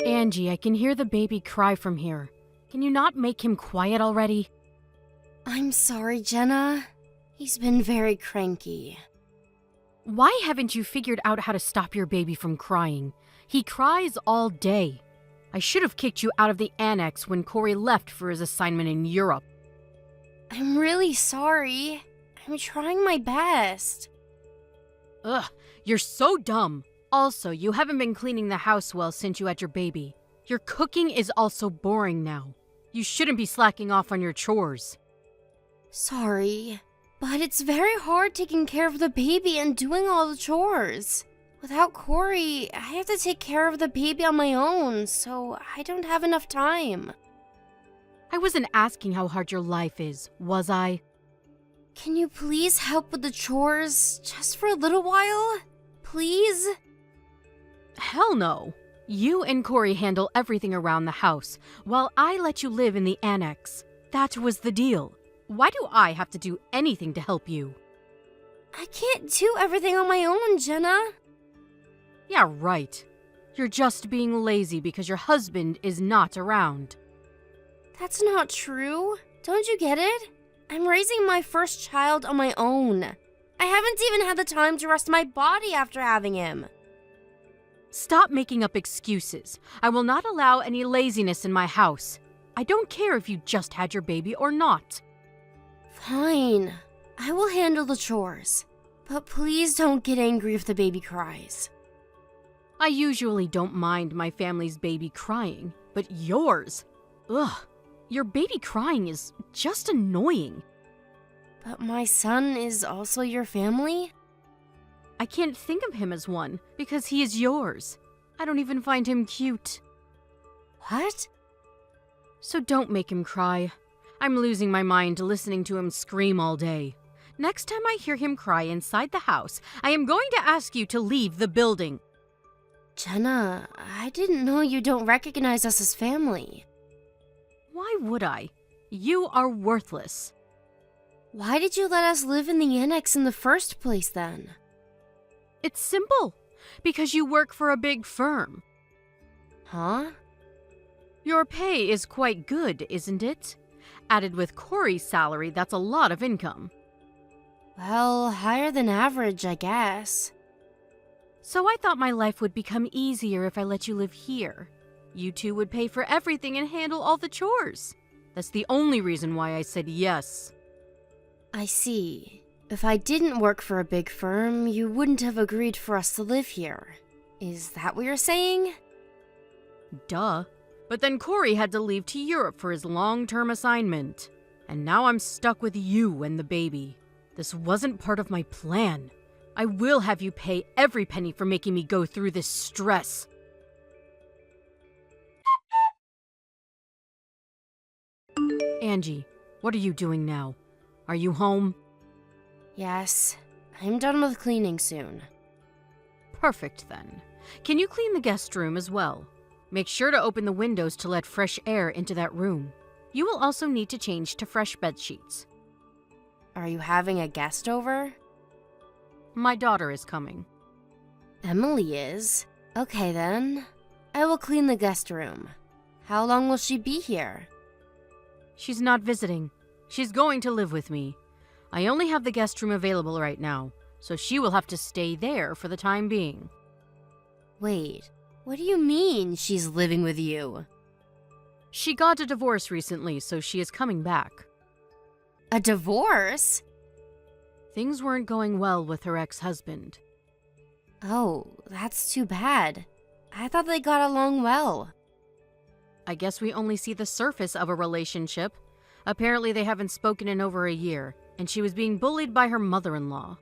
Angie, I can hear the baby cry from here. Can you not make him quiet already? I'm sorry, Jenna. He's been very cranky. Why haven't you figured out how to stop your baby from crying? He cries all day. I should have kicked you out of the annex when Corey left for his assignment in Europe. I'm really sorry. I'm trying my best. Ugh, you're so dumb. Also, you haven't been cleaning the house well since you had your baby. Your cooking is also boring now. You shouldn't be slacking off on your chores. Sorry, but it's very hard taking care of the baby and doing all the chores. Without Corey, I have to take care of the baby on my own, so I don't have enough time. I wasn't asking how hard your life is, was I? Can you please help with the chores just for a little while? Please? Hell no. You and Corey handle everything around the house, while I let you live in the annex. That was the deal. Why do I have to do anything to help you? I can't do everything on my own, Jenna. Yeah, right. You're just being lazy because your husband is not around. That's not true. Don't you get it? I'm raising my first child on my own. I haven't even had the time to rest my body after having him. Stop making up excuses. I will not allow any laziness in my house. I don't care if you just had your baby or not. Fine. I will handle the chores. But please don't get angry if the baby cries. I usually don't mind my family's baby crying, but yours? Ugh. Your baby crying is just annoying. But my son is also your family? I can't think of him as one because he is yours. I don't even find him cute. What? So don't make him cry. I'm losing my mind listening to him scream all day. Next time I hear him cry inside the house, I am going to ask you to leave the building. Jenna, I didn't know you don't recognize us as family. Why would I? You are worthless. Why did you let us live in the annex in the first place then? It's simple. Because you work for a big firm. Huh? Your pay is quite good, isn't it? Added with Corey's salary, that's a lot of income. Well, higher than average, I guess. So I thought my life would become easier if I let you live here. You two would pay for everything and handle all the chores. That's the only reason why I said yes. I see. If I didn't work for a big firm, you wouldn't have agreed for us to live here. Is that what you're saying? Duh. But then Corey had to leave to Europe for his long-term assignment. And now I'm stuck with you and the baby. This wasn't part of my plan. I will have you pay every penny for making me go through this stress. Angie, what are you doing now? Are you home? Yes. I'm done with cleaning soon. Perfect then. Can you clean the guest room as well? Make sure to open the windows to let fresh air into that room. You will also need to change to fresh bed sheets. Are you having a guest over? My daughter is coming. Emily is? Okay then. I will clean the guest room. How long will she be here? She's not visiting. She's going to live with me. I only have the guest room available right now, so she will have to stay there for the time being. Wait, what do you mean she's living with you? She got a divorce recently, so she is coming back. A divorce? Things weren't going well with her ex-husband. Oh, that's too bad. I thought they got along well. I guess we only see the surface of a relationship. Apparently they haven't spoken in over a year, and she was being bullied by her mother-in-law.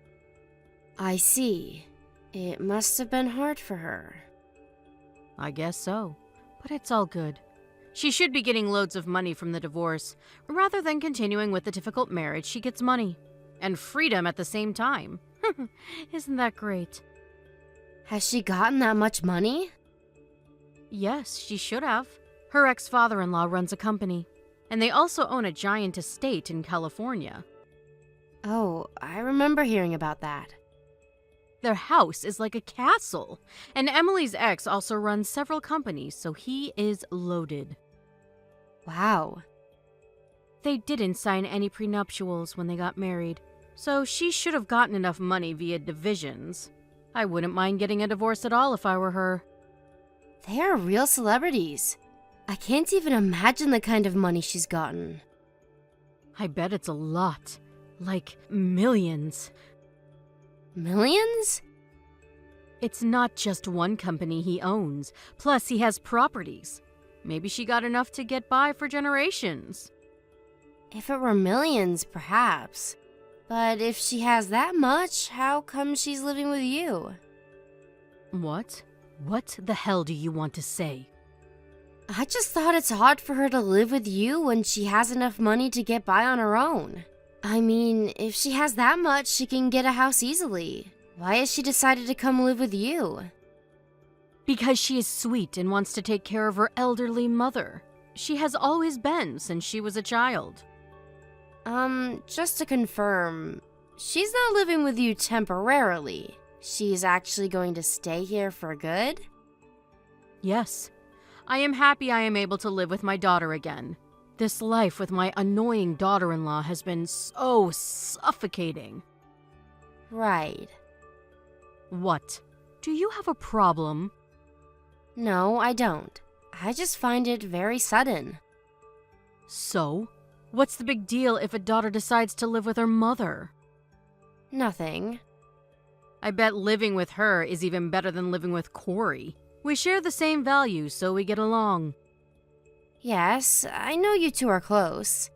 I see. It must have been hard for her. I guess so, but it's all good. She should be getting loads of money from the divorce. Rather than continuing with the difficult marriage, she gets money. And freedom at the same time. Isn't that great? Has she gotten that much money? Yes, she should have. Her ex-father-in-law runs a company. And they also own a giant estate in California. Oh, I remember hearing about that. Their house is like a castle. And Emily's ex also runs several companies, so he is loaded. Wow. They didn't sign any prenuptials when they got married, so she should have gotten enough money via divisions. I wouldn't mind getting a divorce at all if I were her. They are real celebrities. I can't even imagine the kind of money she's gotten. I bet it's a lot. Like millions. Millions? It's not just one company he owns. Plus, he has properties. Maybe she got enough to get by for generations. If it were millions, perhaps. But if she has that much, how come she's living with you? What? What the hell do you want to say? I just thought it's odd for her to live with you when she has enough money to get by on her own. I mean, if she has that much, she can get a house easily. Why has she decided to come live with you? Because she is sweet and wants to take care of her elderly mother. She has always been since she was a child. Just to confirm, she's not living with you temporarily. She's actually going to stay here for good? Yes. I am happy I am able to live with my daughter again. This life with my annoying daughter-in-law has been so suffocating. Right. What? Do you have a problem? No, I don't. I just find it very sudden. So? What's the big deal if a daughter decides to live with her mother? Nothing. I bet living with her is even better than living with Corey. We share the same values, so we get along. Yes, I know you two are close.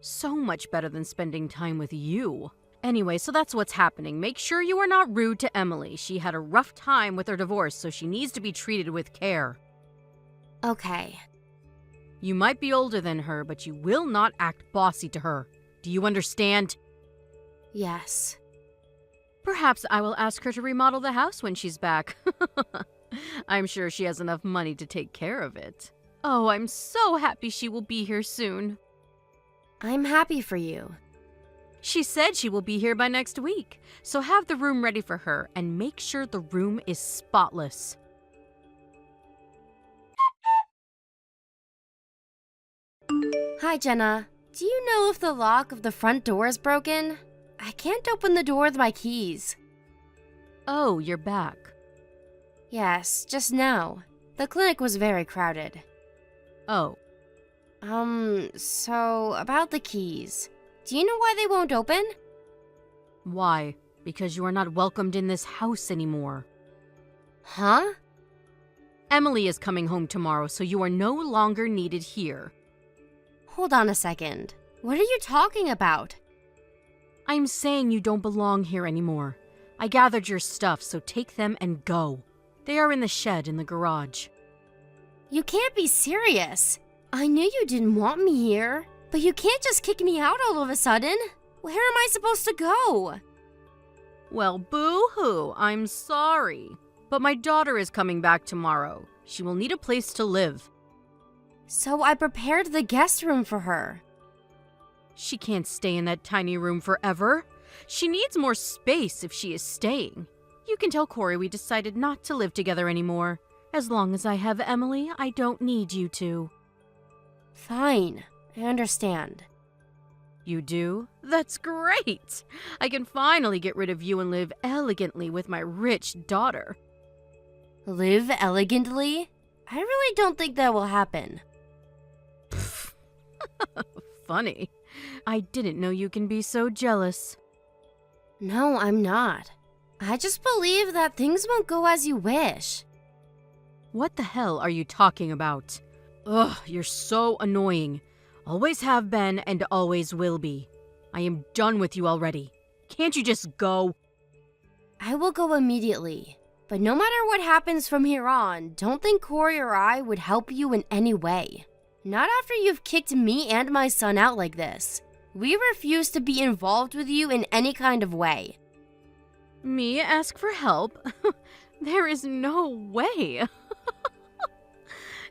So much better than spending time with you. Anyway, so that's what's happening. Make sure you are not rude to Emily. She had a rough time with her divorce, so she needs to be treated with care. Okay. You might be older than her, but you will not act bossy to her. Do you understand? Yes. Perhaps I will ask her to remodel the house when she's back. I'm sure she has enough money to take care of it. Oh, I'm so happy she will be here soon. I'm happy for you. She said she will be here by next week, so have the room ready for her and make sure the room is spotless. Hi, Jenna. Do you know if the lock of the front door is broken? I can't open the door with my keys. Oh, you're back. Yes, just now. The clinic was very crowded. Oh. So about the keys. Do you know why they won't open? Why? Because you are not welcomed in this house anymore. Huh? Emily is coming home tomorrow, so you are no longer needed here. Hold on a second. What are you talking about? I'm saying you don't belong here anymore. I gathered your stuff, so take them and go. They are in the shed in the garage. You can't be serious. I knew you didn't want me here, but you can't just kick me out all of a sudden. Where am I supposed to go? Well, boo-hoo, I'm sorry. But my daughter is coming back tomorrow. She will need a place to live. So I prepared the guest room for her. She can't stay in that tiny room forever. She needs more space if she is staying. You can tell Corey we decided not to live together anymore. As long as I have Emily, I don't need you to. Fine, I understand. You do? That's great! I can finally get rid of you and live elegantly with my rich daughter. Live elegantly? I really don't think that will happen. Funny. I didn't know you can be so jealous. No, I'm not. I just believe that things won't go as you wish. What the hell are you talking about? Ugh, you're so annoying. Always have been and always will be. I am done with you already. Can't you just go? I will go immediately. But no matter what happens from here on, don't think Corey or I would help you in any way. Not after you've kicked me and my son out like this. We refuse to be involved with you in any kind of way. Me ask for help? There is no way.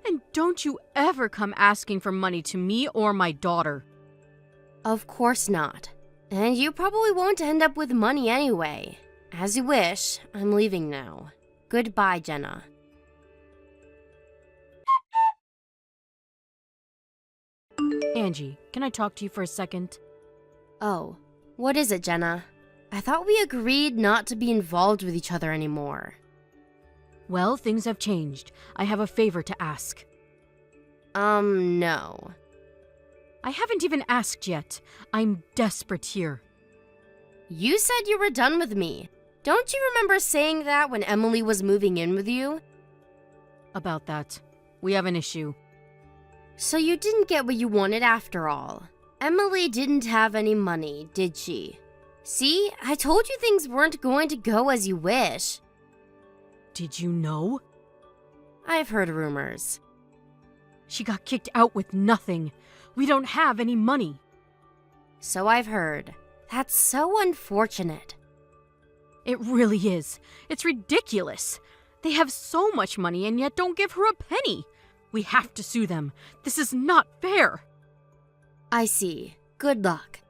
And don't you ever come asking for money to me or my daughter. Of course not. And you probably won't end up with money anyway. As you wish, I'm leaving now. Goodbye, Jenna. Angie, can I talk to you for a second? Oh, what is it, Jenna? I thought we agreed not to be involved with each other anymore. Well, things have changed. I have a favor to ask. No. I haven't even asked yet. I'm desperate here. You said you were done with me. Don't you remember saying that when Emily was moving in with you? About that, we have an issue. So you didn't get what you wanted after all. Emily didn't have any money, did she? See, I told you things weren't going to go as you wish. Did you know? I've heard rumors. She got kicked out with nothing. We don't have any money. So I've heard. That's so unfortunate. It really is. It's ridiculous. They have so much money and yet don't give her a penny. We have to sue them. This is not fair. I see. Good luck.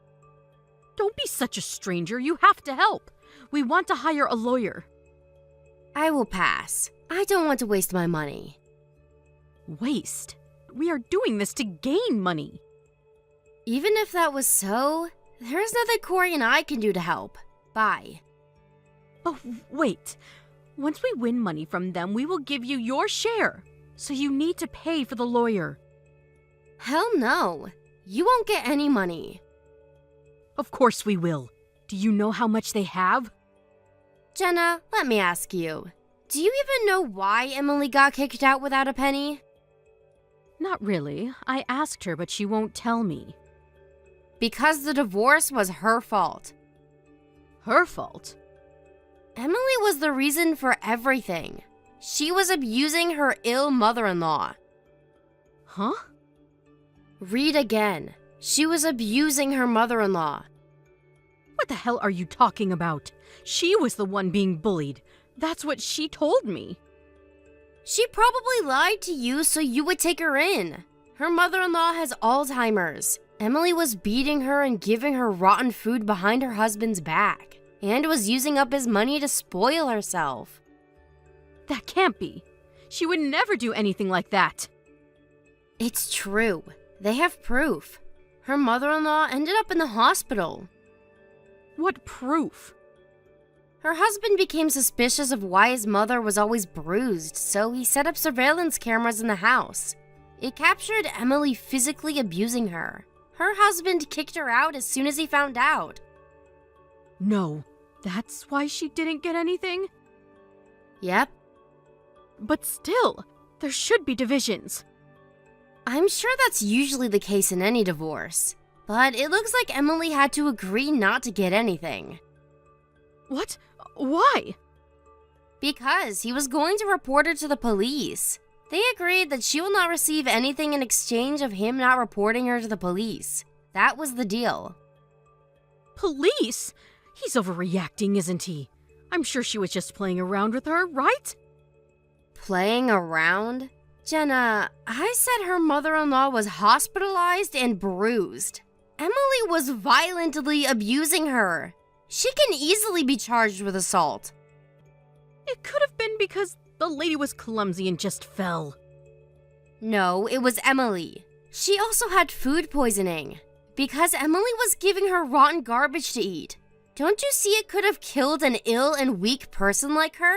Don't be such a stranger. You have to help. We want to hire a lawyer. I will pass. I don't want to waste my money. Waste? We are doing this to gain money. Even if that was so, there's nothing Corey and I can do to help. Bye. Oh, wait. Once we win money from them, we will give you your share. So you need to pay for the lawyer. Hell no. You won't get any money. Of course we will. Do you know how much they have? Jenna, let me ask you. Do you even know why Emily got kicked out without a penny? Not really. I asked her, but she won't tell me. Because the divorce was her fault. Her fault? Emily was the reason for everything. She was abusing her ill mother-in-law. Huh? Read again. She was abusing her mother-in-law. What the hell are you talking about? She was the one being bullied. That's what she told me. She probably lied to you so you would take her in. Her mother-in-law has Alzheimer's. Emily was beating her and giving her rotten food behind her husband's back, and was using up his money to spoil herself. That can't be. She would never do anything like that. It's true. They have proof. Her mother-in-law ended up in the hospital. What proof? Her husband became suspicious of why his mother was always bruised, so he set up surveillance cameras in the house. It captured Emily physically abusing her. Her husband kicked her out as soon as he found out. No, that's why she didn't get anything? Yep. But still, there should be divisions. I'm sure that's usually the case in any divorce, but it looks like Emily had to agree not to get anything. What? Why? Because he was going to report her to the police. They agreed that she will not receive anything in exchange of him not reporting her to the police. That was the deal. Police? He's overreacting, isn't he? I'm sure she was just playing around with her, right? Playing around? Jenna, I said her mother-in-law was hospitalized and bruised. Emily was violently abusing her. She can easily be charged with assault. It could have been because the lady was clumsy and just fell. No, it was Emily. She also had food poisoning. Because Emily was giving her rotten garbage to eat. Don't you see it could have killed an ill and weak person like her?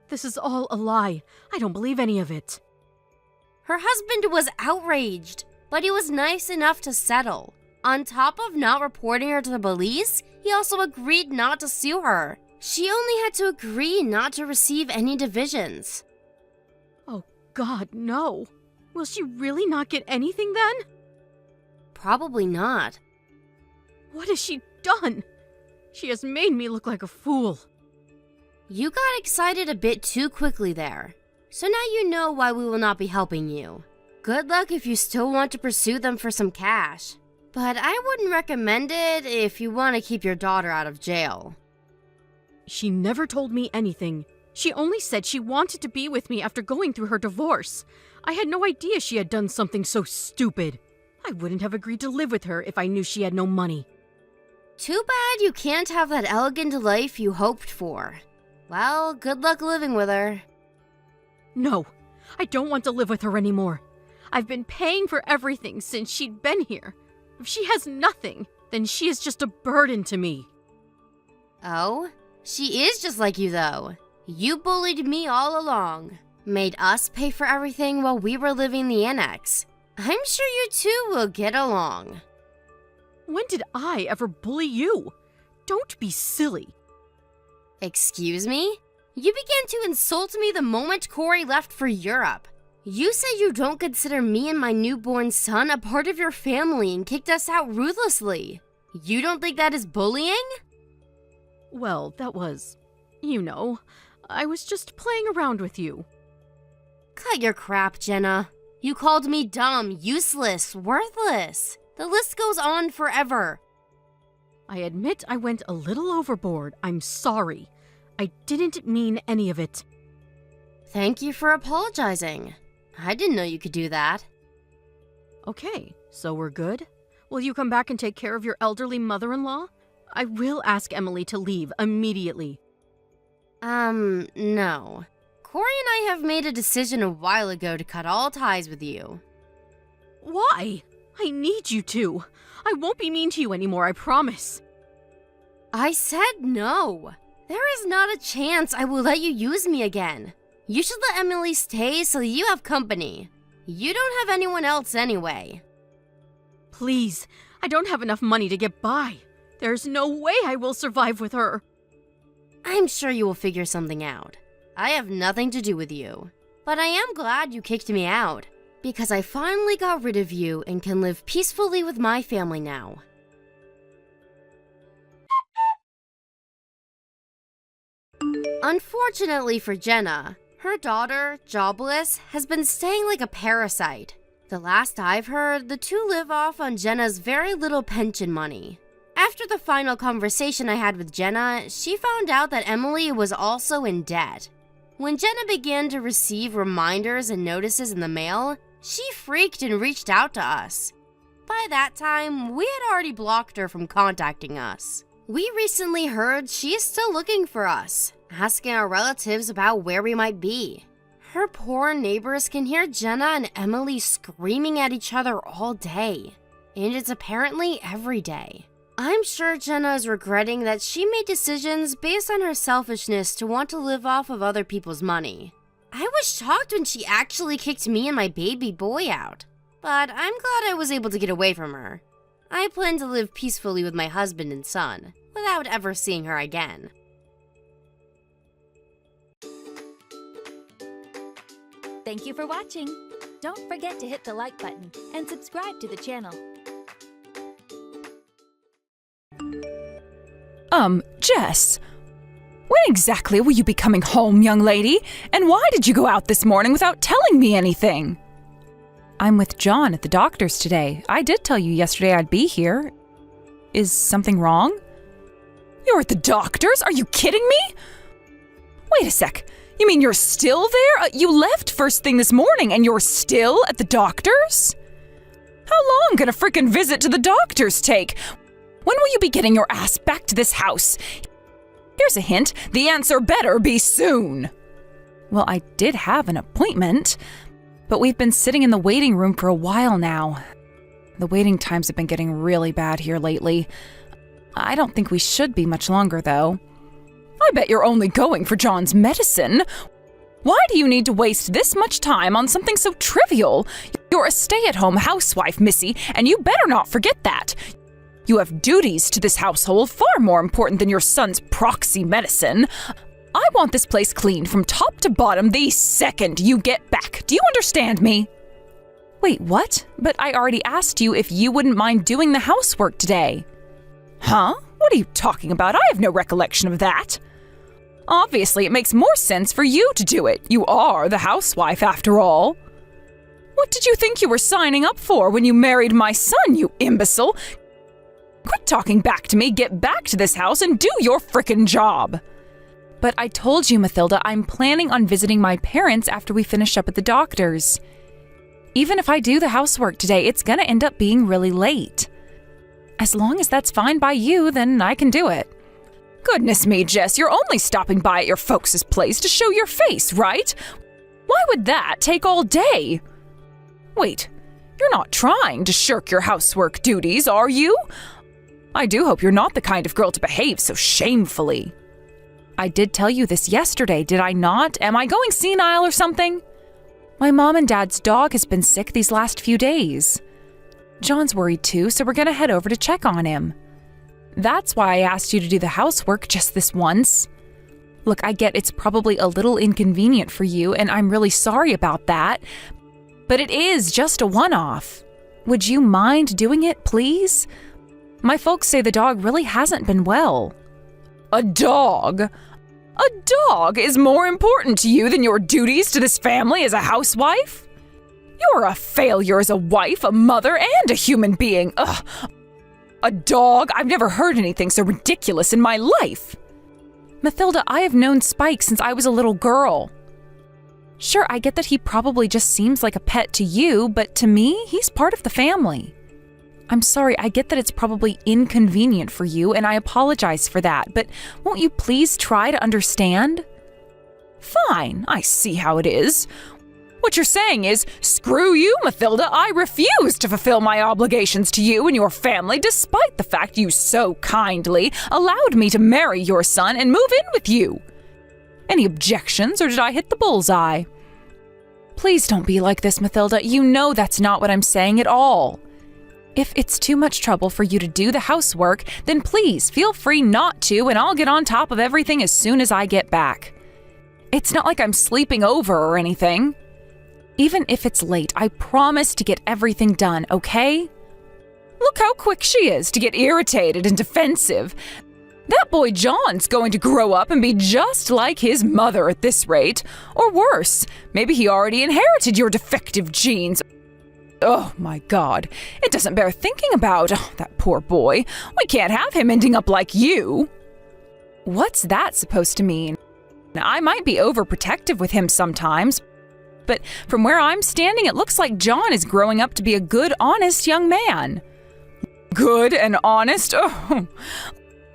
This is all a lie. I don't believe any of it. Her husband was outraged, but he was nice enough to settle. On top of not reporting her to the police, he also agreed not to sue her. She only had to agree not to receive any divisions. Oh God, no. Will she really not get anything then? Probably not. What has she done? She has made me look like a fool. You got excited a bit too quickly there. So now you know why we will not be helping you. Good luck if you still want to pursue them for some cash. But I wouldn't recommend it if you want to keep your daughter out of jail. She never told me anything. She only said she wanted to be with me after going through her divorce. I had no idea she had done something so stupid. I wouldn't have agreed to live with her if I knew she had no money. Too bad you can't have that elegant life you hoped for. Well, good luck living with her. No, I don't want to live with her anymore. I've been paying for everything since she'd been here. If she has nothing, then she is just a burden to me. Oh? She is just like you, though. You bullied me all along. Made us pay for everything while we were living the annex. I'm sure you two will get along. When did I ever bully you? Don't be silly. Excuse me? You began to insult me the moment Corey left for Europe. You said you don't consider me and my newborn son a part of your family and kicked us out ruthlessly. You don't think that is bullying? Well, that was, I was just playing around with you. Cut your crap, Jenna. You called me dumb, useless, worthless. The list goes on forever. I admit I went a little overboard. I'm sorry. I didn't mean any of it. Thank you for apologizing. I didn't know you could do that. Okay, so we're good? Will you come back and take care of your elderly mother-in-law? I will ask Emily to leave immediately. No. Corey and I have made a decision a while ago to cut all ties with you. Why? I need you to. I won't be mean to you anymore, I promise. I said no. There is not a chance I will let you use me again. You should let Emily stay so you have company. You don't have anyone else anyway. Please, I don't have enough money to get by. There's no way I will survive with her. I'm sure you will figure something out. I have nothing to do with you. But I am glad you kicked me out, because I finally got rid of you and can live peacefully with my family now. Unfortunately for Jenna, her daughter, Jobless, has been staying like a parasite. The last I've heard, the two live off on Jenna's very little pension money. After the final conversation I had with Jenna, she found out that Emily was also in debt. When Jenna began to receive reminders and notices in the mail, she freaked and reached out to us. By that time, we had already blocked her from contacting us. We recently heard she is still looking for us, asking our relatives about where we might be. Her poor neighbors can hear Jenna and Emily screaming at each other all day, and it's apparently every day. I'm sure Jenna is regretting that she made decisions based on her selfishness to want to live off of other people's money. I was shocked when she actually kicked me and my baby boy out, but I'm glad I was able to get away from her. I plan to live peacefully with my husband and son, without ever seeing her again. Thank you for watching. Don't forget to hit the like button and subscribe to the channel. Jess, when exactly will you be coming home, young lady? And why did you go out this morning without telling me anything? I'm with John at the doctor's today. I did tell you yesterday I'd be here. Is something wrong? You're at the doctor's? Are you kidding me? Wait a sec. You mean you're still there? You left first thing this morning and you're still at the doctor's? How long can a frickin' visit to the doctor's take? When will you be getting your ass back to this house? Here's a hint. The answer better be soon. Well, I did have an appointment, but we've been sitting in the waiting room for a while now. The waiting times have been getting really bad here lately. I don't think we should be much longer, though. I bet you're only going for John's medicine. Why do you need to waste this much time on something so trivial? You're a stay-at-home housewife, Missy, and you better not forget that. You have duties to this household far more important than your son's proxy medicine. I want this place cleaned from top to bottom the second you get back. Do you understand me? Wait, what? But I already asked you if you wouldn't mind doing the housework today. Huh? What are you talking about? I have no recollection of that. Obviously, it makes more sense for you to do it. You are the housewife, after all. What did you think you were signing up for when you married my son, you imbecile? Quit talking back to me, get back to this house, and do your frickin' job. But I told you, Mathilda, I'm planning on visiting my parents after we finish up at the doctor's. Even if I do the housework today, it's gonna end up being really late. As long as that's fine by you, then I can do it. Goodness me, Jess, you're only stopping by at your folks' place to show your face, right? Why would that take all day? Wait, you're not trying to shirk your housework duties, are you? I do hope you're not the kind of girl to behave so shamefully. I did tell you this yesterday, did I not? Am I going senile or something? My mom and dad's dog has been sick these last few days. John's worried too, so we're going to head over to check on him. That's why I asked you to do the housework just this once. Look, I get it's probably a little inconvenient for you, and I'm really sorry about that, but it is just a one-off. Would you mind doing it, please? My folks say the dog really hasn't been well. A dog? A dog is more important to you than your duties to this family as a housewife? You're a failure as a wife, a mother, and a human being. Ugh. A dog? I've never heard anything so ridiculous in my life. Mathilda, I have known Spike since I was a little girl. Sure, I get that he probably just seems like a pet to you, but to me, he's part of the family. I'm sorry, I get that it's probably inconvenient for you, and I apologize for that, but won't you please try to understand? Fine, I see how it is. What you're saying is, screw you, Mathilda, I refuse to fulfill my obligations to you and your family despite the fact you so kindly allowed me to marry your son and move in with you. Any objections, or did I hit the bullseye? Please don't be like this, Mathilda. You know that's not what I'm saying at all. If it's too much trouble for you to do the housework, then please feel free not to, and I'll get on top of everything as soon as I get back. It's not like I'm sleeping over or anything. Even if it's late, I promise to get everything done, okay? Look how quick she is to get irritated and defensive. That boy John's going to grow up and be just like his mother at this rate. Or worse, maybe he already inherited your defective genes. Oh my God, it doesn't bear thinking about. Oh, that poor boy. We can't have him ending up like you. What's that supposed to mean? I might be overprotective with him sometimes, but from where I'm standing, it looks like John is growing up to be a good, honest young man. Good and honest? Oh.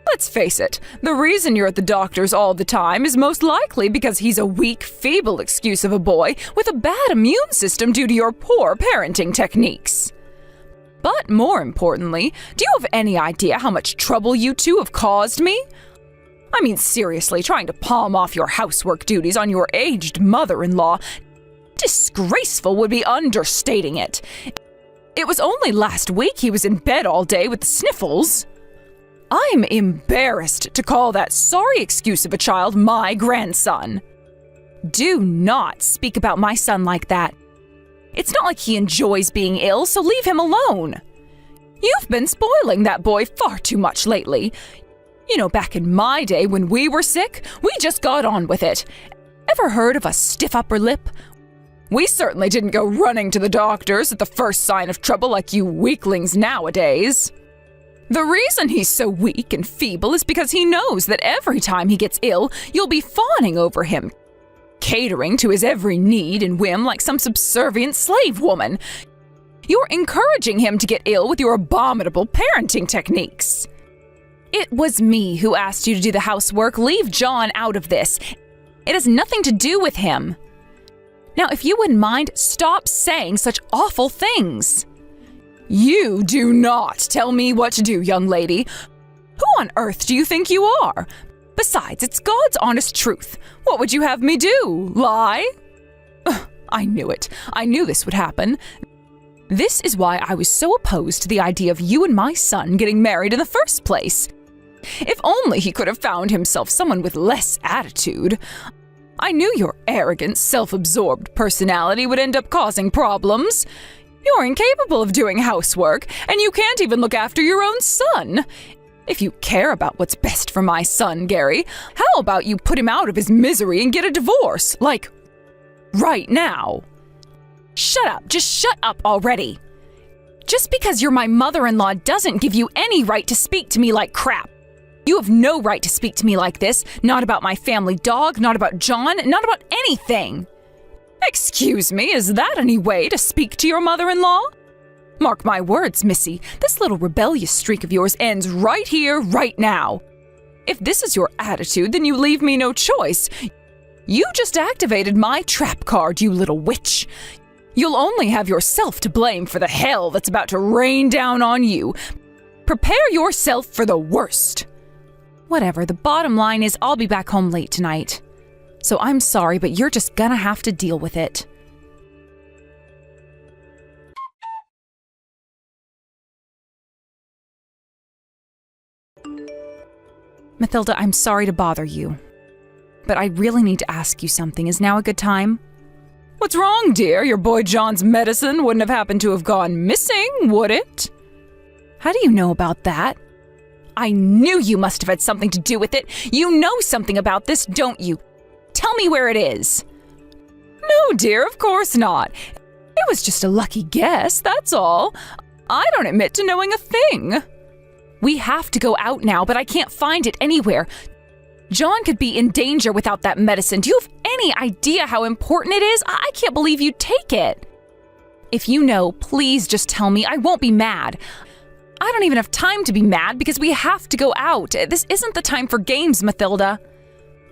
Let's face it, the reason you're at the doctor's all the time is most likely because he's a weak, feeble excuse of a boy with a bad immune system due to your poor parenting techniques. But more importantly, do you have any idea how much trouble you two have caused me? I mean, seriously, trying to palm off your housework duties on your aged mother-in-law. Disgraceful would be understating it. It was only last week he was in bed all day with the sniffles. I'm embarrassed to call that sorry excuse of a child my grandson. Do not speak about my son like that. It's not like he enjoys being ill, so leave him alone. You've been spoiling that boy far too much lately. You know, back in my day when we were sick, we just got on with it. Ever heard of a stiff upper lip? We certainly didn't go running to the doctors at the first sign of trouble like you weaklings nowadays. The reason he's so weak and feeble is because he knows that every time he gets ill, you'll be fawning over him, catering to his every need and whim like some subservient slave woman. You're encouraging him to get ill with your abominable parenting techniques. It was me who asked you to do the housework. Leave John out of this. It has nothing to do with him. Now, if you wouldn't mind, stop saying such awful things. You do not tell me what to do, young lady. Who on earth do you think you are? Besides, it's God's honest truth. What would you have me do? Lie? Ugh, I knew it. I knew this would happen. This is why I was so opposed to the idea of you and my son getting married in the first place. If only he could have found himself someone with less attitude. I knew your arrogant, self-absorbed personality would end up causing problems. You're incapable of doing housework, and you can't even look after your own son. If you care about what's best for my son, Gary, how about you put him out of his misery and get a divorce, like, right now? Shut up, just shut up already. Just because you're my mother-in-law doesn't give you any right to speak to me like crap. You have no right to speak to me like this, not about my family dog, not about John, not about anything. Excuse me, is that any way to speak to your mother-in-law? Mark my words, Missy, this little rebellious streak of yours ends right here, right now. If this is your attitude, then you leave me no choice. You just activated my trap card, you little witch. You'll only have yourself to blame for the hell that's about to rain down on you. Prepare yourself for the worst. Whatever, the bottom line is I'll be back home late tonight. So I'm sorry, but you're just gonna have to deal with it. Mathilda, I'm sorry to bother you, but I really need to ask you something. Is now a good time? What's wrong, dear? Your boy John's medicine wouldn't have happened to have gone missing, would it? How do you know about that? I knew you must have had something to do with it. You know something about this, don't you? Tell me where it is. No, dear, of course not. It was just a lucky guess, that's all. I don't admit to knowing a thing. We have to go out now, but I can't find it anywhere. John could be in danger without that medicine. Do you have any idea how important it is? I can't believe you'd take it. If you know, please just tell me. I won't be mad. I don't even have time to be mad because we have to go out. This isn't the time for games, Mathilda.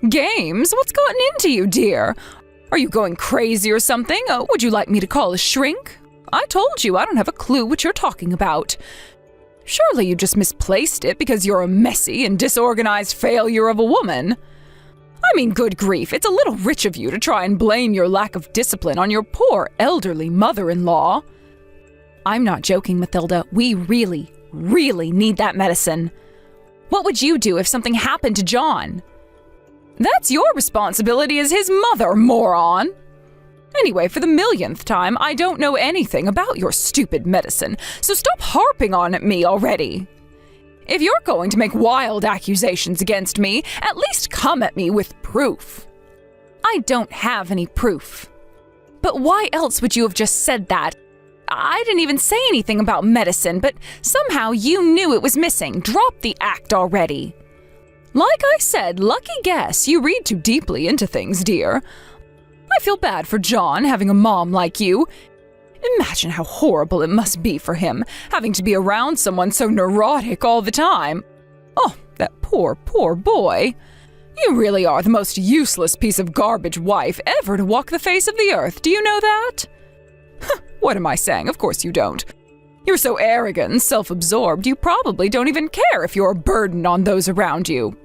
Games? What's gotten into you, dear? Are you going crazy or something? Would you like me to call a shrink? I told you I don't have a clue what you're talking about. Surely you just misplaced it because you're a messy and disorganized failure of a woman. I mean, good grief, it's a little rich of you to try and blame your lack of discipline on your poor elderly mother-in-law. I'm not joking, Mathilda. We really, really need that medicine. What would you do if something happened to John? That's your responsibility as his mother, moron. Anyway, for the millionth time, I don't know anything about your stupid medicine, so stop harping on at me already. If you're going to make wild accusations against me, at least come at me with proof. I don't have any proof. But why else would you have just said that? I didn't even say anything about medicine, but somehow you knew it was missing. Drop the act already. Like I said, lucky guess. You read too deeply into things, dear. I feel bad for John having a mom like you. Imagine how horrible it must be for him, having to be around someone so neurotic all the time. Oh, that poor, poor boy. You really are the most useless piece of garbage wife ever to walk the face of the earth. Do you know that? What am I saying? Of course you don't. You're so arrogant and self-absorbed, you probably don't even care if you're a burden on those around you.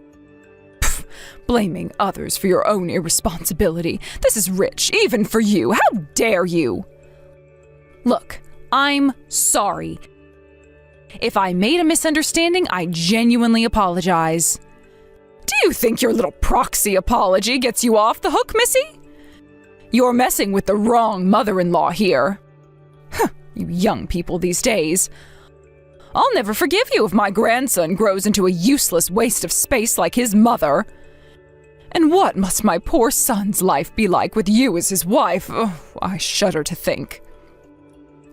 Blaming others for your own irresponsibility. This is rich, even for you. How dare you? Look, I'm sorry. If I made a misunderstanding, I genuinely apologize. Do you think your little proxy apology gets you off the hook, Missy? You're messing with the wrong mother-in-law here. You young people these days. I'll never forgive you if my grandson grows into a useless waste of space like his mother. And what must my poor son's life be like with you as his wife? Oh, I shudder to think.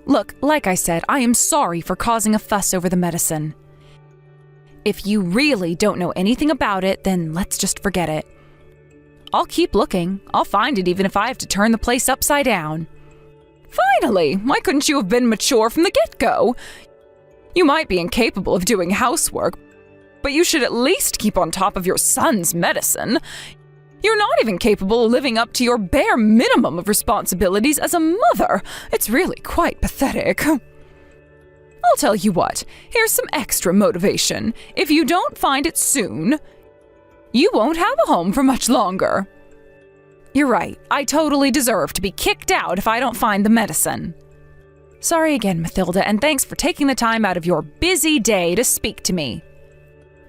Look, like I said, I am sorry for causing a fuss over the medicine. If you really don't know anything about it, then let's just forget it. I'll keep looking. I'll find it even if I have to turn the place upside down. Finally! Why couldn't you have been mature from the get-go? You might be incapable of doing housework, but you should at least keep on top of your son's medicine. You're not even capable of living up to your bare minimum of responsibilities as a mother. It's really quite pathetic. I'll tell you what, here's some extra motivation. If you don't find it soon, you won't have a home for much longer. You're right, I totally deserve to be kicked out if I don't find the medicine. Sorry again, Mathilda, and thanks for taking the time out of your busy day to speak to me.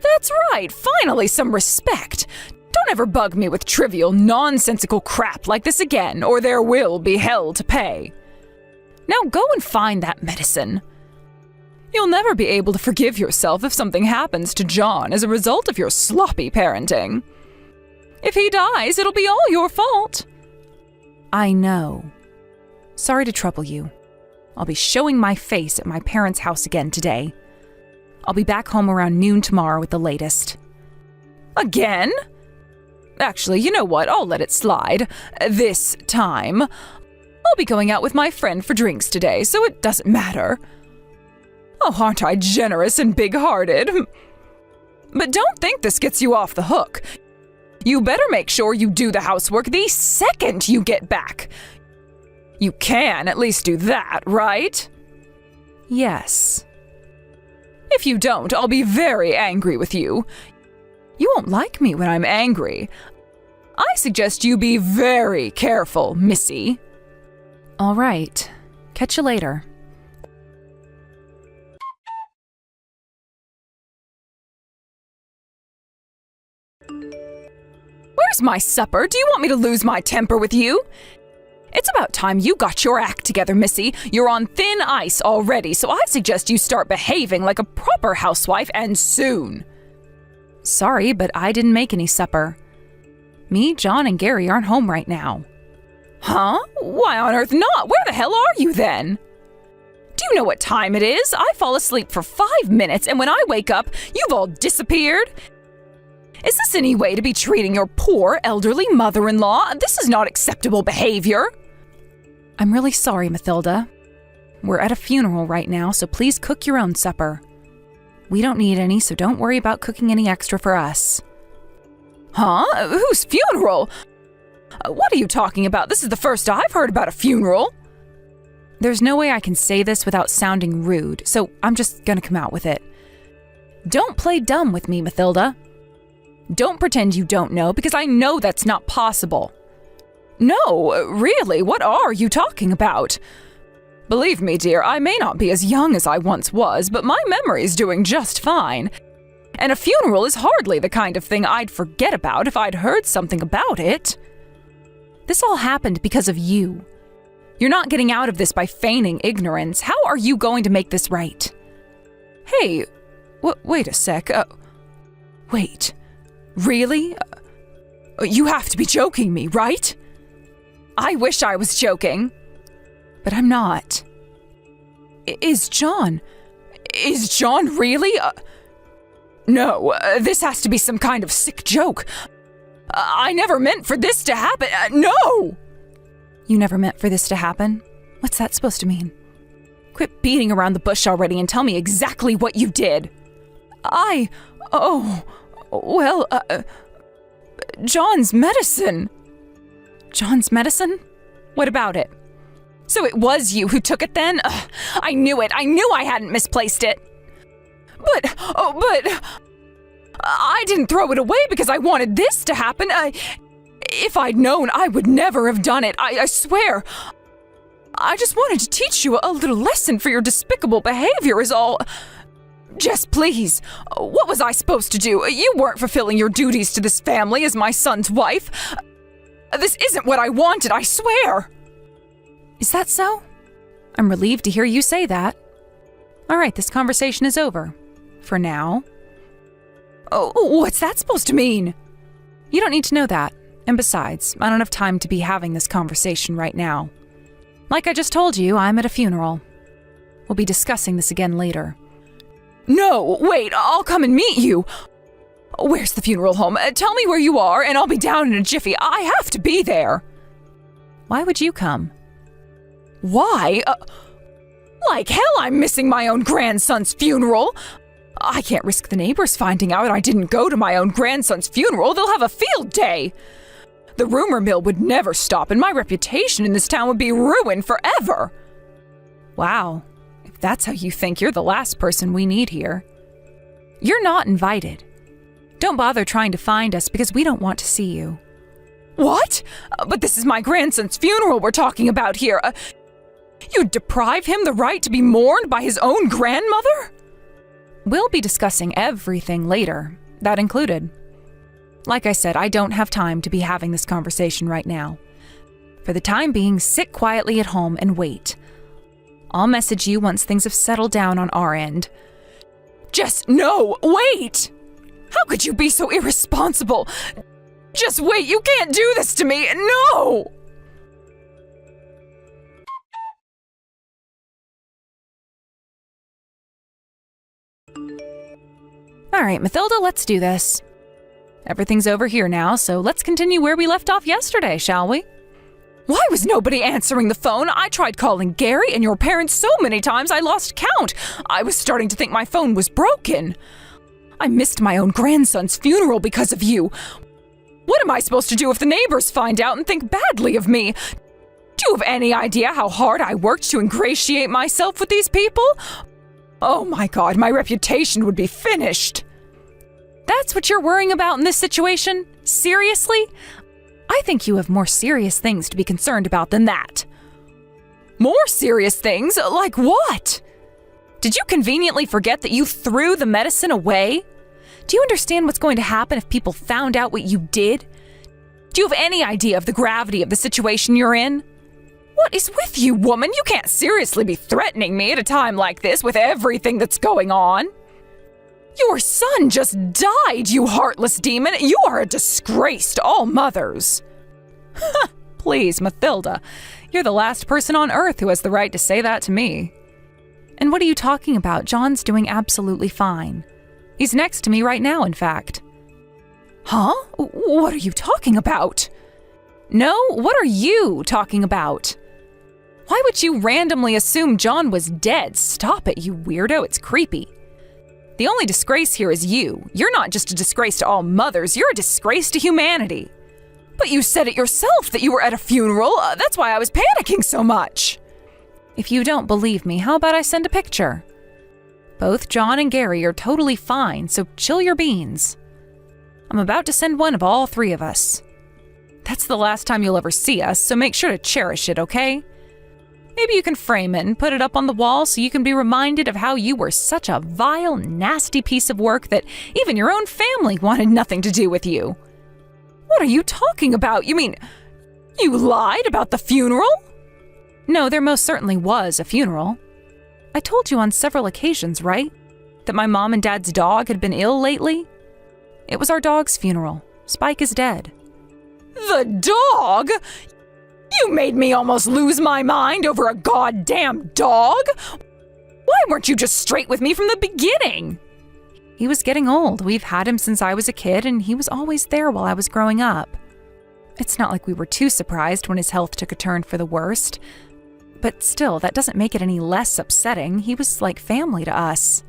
That's right, finally some respect. Don't ever bug me with trivial, nonsensical crap like this again, or there will be hell to pay. Now go and find that medicine. You'll never be able to forgive yourself if something happens to John as a result of your sloppy parenting. If he dies, it'll be all your fault. I know. Sorry to trouble you. I'll be showing my face at my parents' house again today. I'll be back home around noon tomorrow at the latest. Again? Actually, you know what? I'll let it slide. This time. I'll be going out with my friend for drinks today, so it doesn't matter. Oh, aren't I generous and big-hearted? But don't think this gets you off the hook. You better make sure you do the housework the second you get back. You can at least do that, right? Yes. If you don't, I'll be very angry with you. You won't like me when I'm angry. I suggest you be very careful, Missy. All right. Catch you later. Where's my supper? Do you want me to lose my temper with you? It's about time you got your act together, Missy. You're on thin ice already, so I suggest you start behaving like a proper housewife, and soon. Sorry, but I didn't make any supper. Me, John, and Gary aren't home right now. Huh? Why on earth not? Where the hell are you then? Do you know what time it is? I fall asleep for 5 minutes, and when I wake up, you've all disappeared. Is this any way to be treating your poor elderly mother-in-law? This is not acceptable behavior. I'm really sorry, Mathilda. We're at a funeral right now, so please cook your own supper. We don't need any, so don't worry about cooking any extra for us. Huh? Whose funeral? What are you talking about? This is the first I've heard about a funeral. There's no way I can say this without sounding rude, so I'm just gonna come out with it. Don't play dumb with me, Mathilda. Don't pretend you don't know, because I know that's not possible. No, really, what are you talking about? Believe me, dear, I may not be as young as I once was, but my memory's doing just fine. And a funeral is hardly the kind of thing I'd forget about if I'd heard something about it. This all happened because of you. You're not getting out of this by feigning ignorance. How are you going to make this right? Hey, wait a sec. Wait. Really? You have to be joking me, right? I wish I was joking. But I'm not. Is John really? No, this has to be some kind of sick joke. I never meant for this to happen. No! You never meant for this to happen? What's that supposed to mean? Quit beating around the bush already and tell me exactly what you did. John's medicine. John's medicine? What about it? So it was you who took it then? Ugh, I knew it. I knew I hadn't misplaced it. But I didn't throw it away because I wanted this to happen. If I'd known, I would never have done it. I swear. I just wanted to teach you a little lesson for your despicable behavior is all. Jess, please. What was I supposed to do? You weren't fulfilling your duties to this family as my son's wife. This isn't what I wanted, I swear. Is that so? I'm relieved to hear you say that. All right, this conversation is over. For now. Oh, what's that supposed to mean? You don't need to know that. And besides, I don't have time to be having this conversation right now. Like I just told you, I'm at a funeral. We'll be discussing this again later. No, wait, I'll come and meet you. Where's the funeral home? Tell me where you are, and I'll be down in a jiffy. I have to be there. Why would you come? Why? Like hell I'm missing my own grandson's funeral. I can't risk the neighbors finding out I didn't go to my own grandson's funeral. They'll have a field day. The rumor mill would never stop, and my reputation in this town would be ruined forever. Wow. If that's how you think, you're the last person we need here. You're not invited. Don't bother trying to find us because we don't want to see you. What? But this is my grandson's funeral we're talking about here. You'd deprive him the right to be mourned by his own grandmother? We'll be discussing everything later, that included. Like I said, I don't have time to be having this conversation right now. For the time being, sit quietly at home and wait. I'll message you once things have settled down on our end. Just no, wait! How could you be so irresponsible? Just wait, you can't do this to me, no! All right, Mathilda, let's do this. Everything's over here now, so let's continue where we left off yesterday, shall we? Why was nobody answering the phone? I tried calling Gary and your parents so many times I lost count. I was starting to think my phone was broken. I missed my own grandson's funeral because of you. What am I supposed to do if the neighbors find out and think badly of me? Do you have any idea how hard I worked to ingratiate myself with these people? Oh my God, my reputation would be finished. That's what you're worrying about in this situation? Seriously? I think you have more serious things to be concerned about than that. More serious things? Like what? Did you conveniently forget that you threw the medicine away? Do you understand what's going to happen if people found out what you did? Do you have any idea of the gravity of the situation you're in? What is with you, woman? You can't seriously be threatening me at a time like this with everything that's going on. Your son just died, you heartless demon. You are a disgrace to all mothers. Please, Mathilda, you're the last person on earth who has the right to say that to me. And what are you talking about? John's doing absolutely fine. He's next to me right now, in fact. Huh? What are you talking about? No, what are you talking about? Why would you randomly assume John was dead? Stop it, you weirdo. It's creepy. The only disgrace here is you. You're not just a disgrace to all mothers, you're a disgrace to humanity. But you said it yourself that you were at a funeral. That's why I was panicking so much. If you don't believe me, how about I send a picture? Both John and Gary are totally fine, so chill your beans. I'm about to send one of all three of us. That's the last time you'll ever see us, so make sure to cherish it, okay? Maybe you can frame it and put it up on the wall so you can be reminded of how you were such a vile, nasty piece of work that even your own family wanted nothing to do with you. What are you talking about? You mean, you lied about the funeral? No, there most certainly was a funeral. I told you on several occasions, right? That my mom and dad's dog had been ill lately? It was our dog's funeral. Spike is dead. The dog? You made me almost lose my mind over a goddamn dog? Why weren't you just straight with me from the beginning? He was getting old. We've had him since I was a kid, and he was always there while I was growing up. It's not like we were too surprised when his health took a turn for the worst. But still, that doesn't make it any less upsetting. He was like family to us.